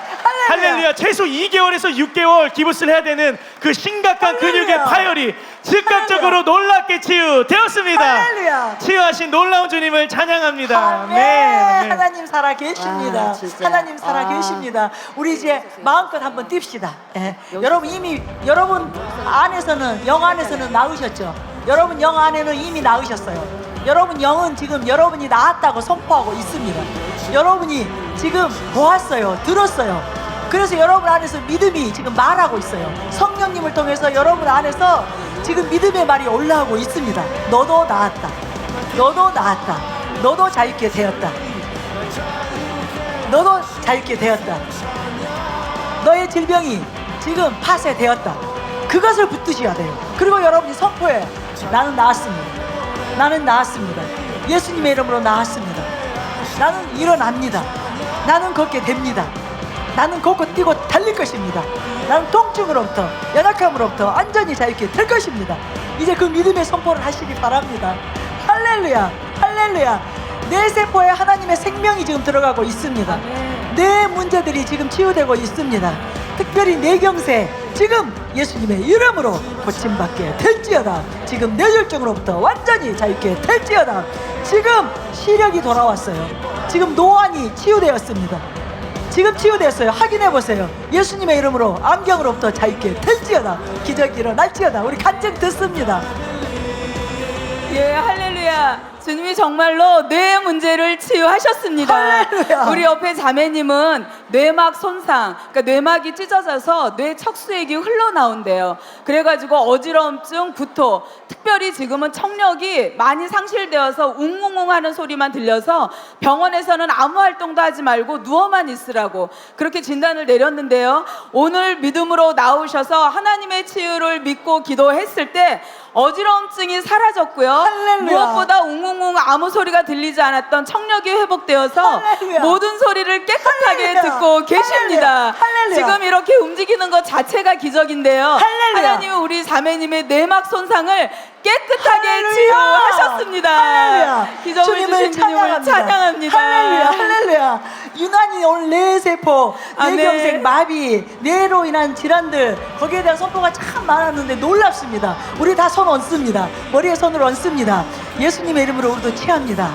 할렐루야. 최소 2개월에서 6개월 기부스를 해야 되는 그 심각한 근육의 파열이 즉각적으로 놀랍게 치유되었습니다. 할렐루야. 치유하신 놀라운 주님을 찬양합니다. 아멘. 아멘. 하나님 살아 계십니다. 하나님 살아 계십니다. 우리 이제 마음껏 한번 뜁시다. 예. 여러분 이미 여러분 안에서는 영 안에서는 나으셨죠. 여러분 영 안에는 이미 나으셨어요. 여러분 영은 지금 여러분이 나았다고 선포하고 있습니다. 여러분이 지금 보았어요. 들었어요. 그래서 여러분 안에서 믿음이 지금 말하고 있어요. 성령님을 통해서 여러분 안에서 지금 믿음의 말이 올라오고 있습니다. 너도 나았다. 너도 나았다. 너도 자유케 되었다. 너도 자유케 되었다. 너의 질병이 지금 파쇄되었다. 그것을 붙드셔야 돼요. 그리고 여러분이 선포해. 나는 나았습니다. 나는 나았습니다. 예수님의 이름으로 나았습니다. 나는 일어납니다. 나는 걷게 됩니다. 나는 걷고 뛰고 달릴 것입니다. 나는 통증으로부터 연약함으로부터 완전히 자유케 될 것입니다. 이제 그 믿음의 선포를 하시기 바랍니다. 할렐루야. 할렐루야. 내 세포에 하나님의 생명이 지금 들어가고 있습니다. 내 문제들이 지금 치유되고 있습니다. 특별히 뇌경색 지금 예수님의 이름으로 고침받게 될지어다. 지금 뇌졸중으로부터 완전히 자유케 될지어다. 지금 시력이 돌아왔어요. 지금 노안이 치유되었습니다. 지금 치유되었어요. 확인해 보세요. 예수님의 이름으로 안경으로부터 자유케 될지어다. 기적이 일어날지어다. 우리 간증 듣습니다. 예, 할렐루야. 주님이 정말로 뇌 문제를 치유하셨습니다. 할렐루야. 우리 옆에 자매님은 뇌막 손상, 그러니까 뇌막이 찢어져서 뇌 척수액이 흘러나온대요. 그래가지고 어지러움증, 구토, 특별히 지금은 청력이 많이 상실되어서 웅웅웅 하는 소리만 들려서 병원에서는 아무 활동도 하지 말고 누워만 있으라고 그렇게 진단을 내렸는데요. 오늘 믿음으로 나오셔서 하나님의 치유를 믿고 기도했을 때 어지러움증이 사라졌고요. 할렐루야. 무엇보다 웅웅웅 아무 소리가 들리지 않았던 청력이 회복되어서 할렐루야. 모든 소리를 깨끗하게 할렐루야. 듣고 계십니다. 할렐루야. 지금 이렇게 움직이는 것 자체가 기적인데요. 할렐루야. 하나님은 우리 자매님의 뇌막 손상을 깨끗하게 할렐루야. 치유하셨습니다. 할렐루야. 기적을 주님을 주신 주님을 찬양합니다. 할렐루야. 할렐루야. 유난히 오늘 뇌세포, 아멘. 뇌경색, 마비, 뇌로 인한 질환들 거기에 대한 선포가 참 많았는데 놀랍습니다. 우리 다 손 얹습니다. 머리에 손을 얹습니다. 예수님의 이름으로 우리도 취합니다.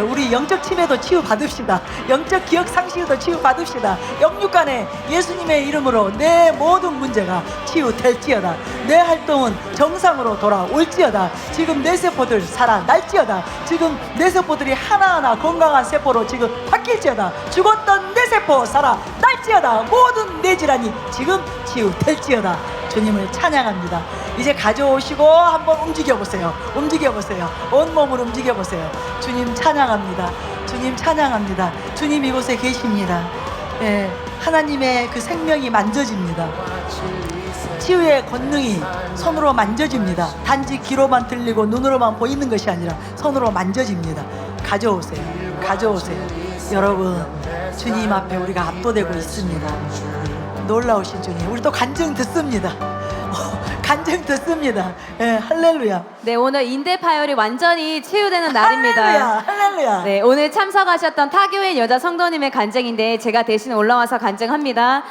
우리 영적 치매도 치유 받읍시다. 영적 기억 상실도 치유 받읍시다. 영육간에 예수님의 이름으로 내 모든 문제가 치유될지어다. 내 활동은 정상으로 돌아올지어다. 지금 내 세포들 살아날지어다. 지금 내 세포들이 하나하나 건강한 세포로 지금 바뀔지어다. 죽었던 내 세포 살아날지어다. 모든 내 질환이 지금 치유될지어다. 주님을 찬양합니다. 이제 가져오시고 한번 움직여보세요. 움직여보세요. 온몸을 움직여보세요. 주님 찬양합니다. 주님 찬양합니다. 주님 이곳에 계십니다. 하나님의 그 생명이 만져집니다. 치유의 권능이 손으로 만져집니다. 단지 귀로만 들리고 눈으로만 보이는 것이 아니라 손으로 만져집니다. 가져오세요. 가져오세요. 여러분, 주님 앞에 우리가 압도되고 있습니다. 놀라우신 주님, 우리 또 간증 듣습니다. 간증 듣습니다. 할렐루야. 네, 오늘 인대 파열이 완전히 치유되는 날입니다. 할렐루야. 할렐루야. 네, 오늘 참석하셨던 타교회 여자 성도님의 간증인데 제가 대신 올라와서 간증합니다.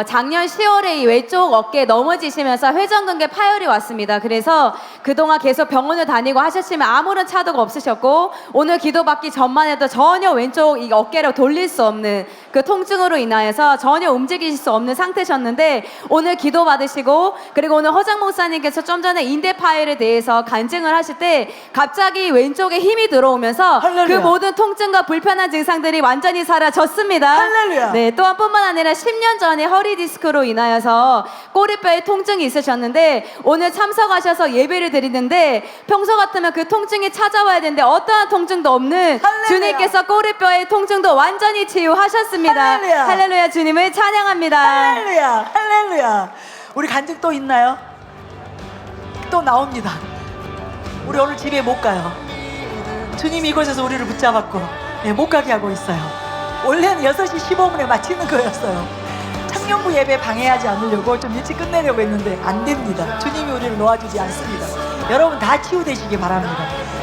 작년 10월에 이 왼쪽 어깨에 넘어지시면서 회전근개 파열이 왔습니다. 그래서 그동안 계속 병원을 다니고 하셨지만 아무런 차도가 없으셨고 오늘 기도받기 전만 해도 전혀 왼쪽 이 어깨를 돌릴 수 없는 그 통증으로 인하여서 전혀 움직이실 수 없는 상태셨는데 오늘 기도받으시고 그리고 오늘 허장 목사님께서 좀 전에 인대 파열에 대해서 간증을 하실 때 갑자기 왼쪽에 힘이 들어오면서 할렐루야. 그 모든 통증과 불편한 증상들이 완전히 사라졌습니다. 할렐루야. 네, 또한 뿐만 아니라 10년 전에 허리 디스크로 인하여서 꼬리뼈에 통증이 있으셨는데 오늘 참석하셔서 예배를 드리는데 평소 같으면 그 통증이 찾아와야 되는데 어떠한 통증도 없는 할렐루야. 주님께서 꼬리뼈의 통증도 완전히 치유하셨습니다. 할렐루야. 할렐루야. 주님을 찬양합니다. 할렐루야. 할렐루야. 우리 간증 또 있나요? 또 나옵니다. 우리 오늘 집에 못 가요. 주님이 이곳에서 우리를 붙잡았고 못 가게 하고 있어요. 원래는 6시 15분에 마치는 거였어요. 청년부 예배 방해하지 않으려고 좀 일찍 끝내려고 했는데 안 됩니다. 주님이 우리를 놓아주지 않습니다. 여러분 다 치유되시기 바랍니다.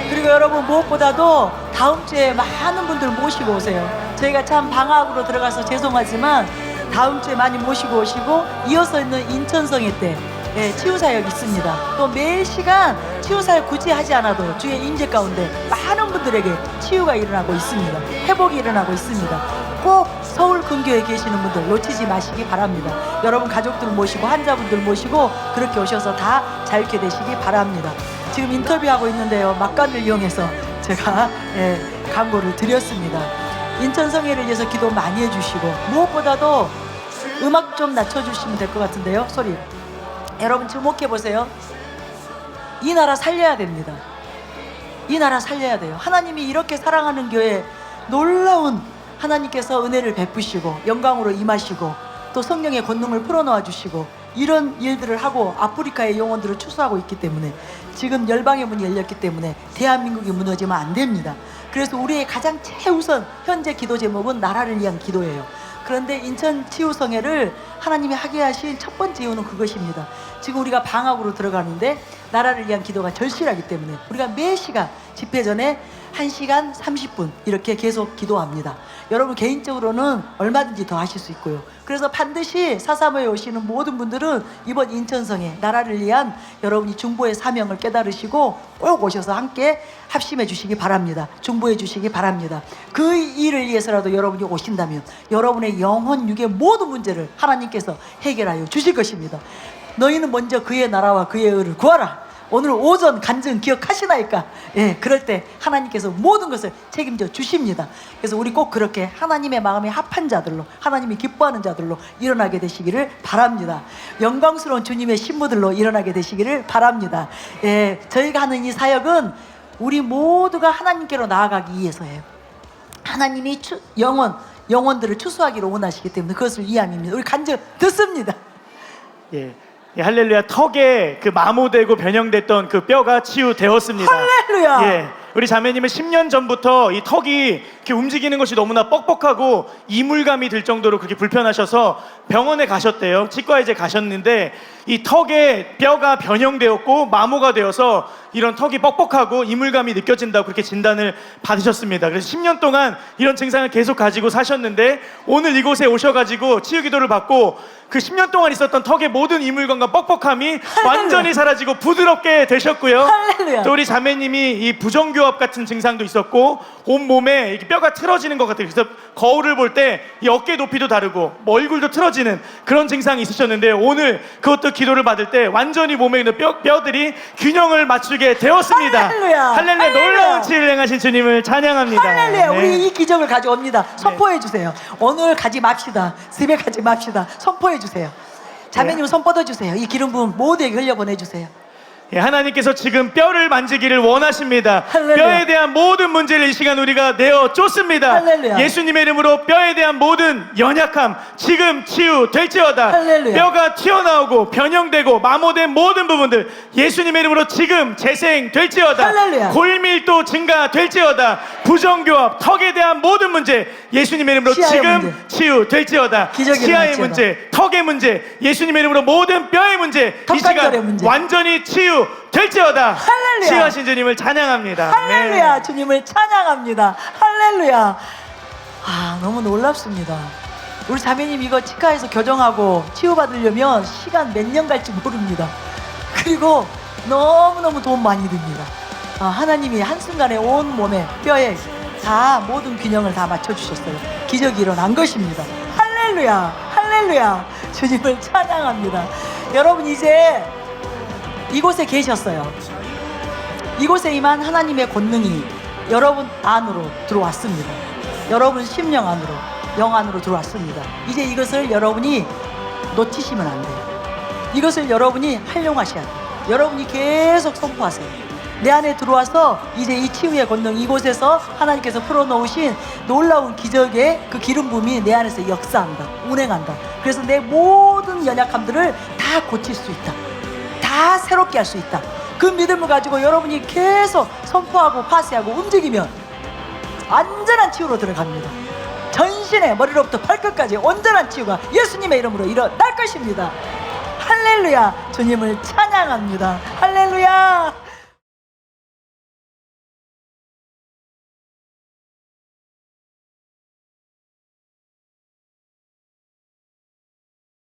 그리고 여러분 무엇보다도 다음 주에 많은 분들 모시고 오세요. 저희가 참 방학으로 들어가서 죄송하지만 다음 주에 많이 모시고 오시고 이어서 있는 인천성회 때 치유사역 있습니다. 또 매일 시간 치유사역 굳이 하지 않아도 주의 임재 가운데 많은 분들에게 치유가 일어나고 있습니다. 회복이 일어나고 있습니다. 꼭 서울 근교에 계시는 분들 놓치지 마시기 바랍니다. 여러분 가족들 모시고 환자분들 모시고 그렇게 오셔서 다 자유케 되시기 바랍니다. 지금 인터뷰하고 있는데요. 막간을 이용해서 제가 광고를 드렸습니다. 인천성회를 위해서 기도 많이 해주시고 무엇보다도 음악 좀 낮춰주시면 될 것 같은데요. 소리. 여러분 주목해 보세요. 이 나라 살려야 됩니다. 이 나라 살려야 돼요. 하나님이 이렇게 사랑하는 교회 놀라운 하나님께서 은혜를 베푸시고 영광으로 임하시고 또 성령의 권능을 풀어놓아 주시고 이런 일들을 하고 아프리카의 영혼들을 추수하고 있기 때문에 지금 열방의 문이 열렸기 때문에 대한민국이 무너지면 안 됩니다. 그래서 우리의 가장 최우선 현재 기도 제목은 나라를 위한 기도예요. 그런데 인천 치유성회를 하나님이 하게 하신 첫 번째 이유는 그것입니다. 지금 우리가 방학으로 들어가는데 나라를 위한 기도가 절실하기 때문에 우리가 매 시간 집회 전에 1시간 30분 이렇게 계속 기도합니다. 여러분 개인적으로는 얼마든지 더 하실 수 있고요. 그래서 반드시 사사모에 오시는 모든 분들은 이번 인천성에 나라를 위한 여러분이 중보의 사명을 깨달으시고 꼭 오셔서 함께 합심해 주시기 바랍니다. 중보해 주시기 바랍니다. 그 일을 위해서라도 여러분이 오신다면 여러분의 영혼 육의 모든 문제를 하나님께서 해결하여 주실 것입니다. 너희는 먼저 그의 나라와 그의 의를 구하라. 오늘 오전 간증 기억하시나이까? 예, 그럴 때 하나님께서 모든 것을 책임져 주십니다. 그래서 우리 꼭 그렇게 하나님의 마음에 합한 자들로, 하나님이 기뻐하는 자들로 일어나게 되시기를 바랍니다. 영광스러운 주님의 신부들로 일어나게 되시기를 바랍니다. 예, 저희가 하는 이 사역은 우리 모두가 하나님께로 나아가기 위해서예요. 하나님이 영혼들을 추수하기를 원하시기 때문에 그것을 이해합니다. 우리 간증 듣습니다. 예. 예, 할렐루야. 턱에 그 마모되고 변형됐던 그 뼈가 치유되었습니다. 할렐루야. 예, 우리 자매님은 10년 전부터 이 턱이 이렇게 움직이는 것이 너무나 뻑뻑하고 이물감이 들 정도로 그렇게 불편하셔서 병원에 가셨대요. 치과에 이제 가셨는데 이 턱에 뼈가 변형되었고 마모가 되어서 이런 턱이 뻑뻑하고 이물감이 느껴진다고 그렇게 진단을 받으셨습니다. 그래서 10년 동안 이런 증상을 계속 가지고 사셨는데 오늘 이곳에 오셔가지고 치유 기도를 받고 그 10년 동안 있었던 턱의 모든 이물감과 뻑뻑함이 완전히 사라지고 부드럽게 되셨고요. 할렐루야. 또 우리 자매님이 이 부정교합 같은 증상도 있었고 온몸에 이렇게 뼈가 틀어지는 것 같아요. 그래서 거울을 볼 때 이 어깨 높이도 다르고 뭐 얼굴도 틀어지는 그런 증상이 있으셨는데 오늘 그것도 기도를 받을 때 완전히 몸에 있는 뼈들이 균형을 맞추게 되었습니다. 할렐루야. 할렐루야. 놀라운 치유를 행하신 주님을 찬양합니다. 할렐루야. 네. 우리 이 기적을 가져옵니다. 선포해 주세요. 오늘 가지 맙시다. 집에 가지 맙시다. 선포해 주세요. 자매님 손 뻗어 주세요. 이 기름 부음 모두에게 흘려보내 주세요. 예, 하나님께서 지금 뼈를 만지기를 원하십니다. 할렐루야. 뼈에 대한 모든 문제를 이 시간 우리가 내어 쫓습니다. 할렐루야. 예수님의 이름으로 뼈에 대한 모든 연약함 지금 치유될지어다. 할렐루야. 뼈가 튀어나오고 변형되고 마모된 모든 부분들 예수님의 이름으로 지금 재생될지어다. 할렐루야. 골밀도 증가될지어다. 부정교합 턱에 대한 모든 문제 예수님의 이름으로 치아의 지금 문제. 치유될지어다. 기적이 치아의 일어날지어다. 문제 턱의 문제 예수님의 이름으로 모든 뼈의 문제 이 턱관절의 시간 문제. 완전히 치유될지어다. 할렐루야. 치유하신 주님을 찬양합니다. 할렐루야. 네. 주님을 찬양합니다. 할렐루야. 아, 너무 놀랍습니다. 우리 자매님 이거 치과에서 교정하고 치유받으려면 시간 몇 년 갈지 모릅니다. 그리고 너무너무 돈 많이 듭니다. 아, 하나님이 한순간에 온 몸에 뼈에 다 모든 균형을 다 맞춰주셨어요. 기적이 일어난 것입니다. 할렐루야. 할렐루야. 주님을 찬양합니다. 여러분 이제 이곳에 계셨어요. 이곳에 임한 하나님의 권능이 여러분 안으로 들어왔습니다. 여러분 심령 안으로, 영 안으로 들어왔습니다. 이제 이것을 여러분이 놓치시면 안 돼요. 이것을 여러분이 활용하셔야 돼요. 여러분이 계속 선포하세요. 내 안에 들어와서 이제 이 치유의 권능 이곳에서 하나님께서 풀어놓으신 놀라운 기적의 그 기름 부음이 내 안에서 역사한다, 운행한다. 그래서 내 모든 연약함들을 다 고칠 수 있다, 다 새롭게 할 수 있다. 그 믿음을 가지고 여러분이 계속 선포하고 파쇄하고 움직이면 완전한 치유로 들어갑니다. 전신의 머리로부터 발끝까지 온전한 치유가 예수님의 이름으로 일어날 것입니다. 할렐루야. 주님을 찬양합니다. 할렐루야.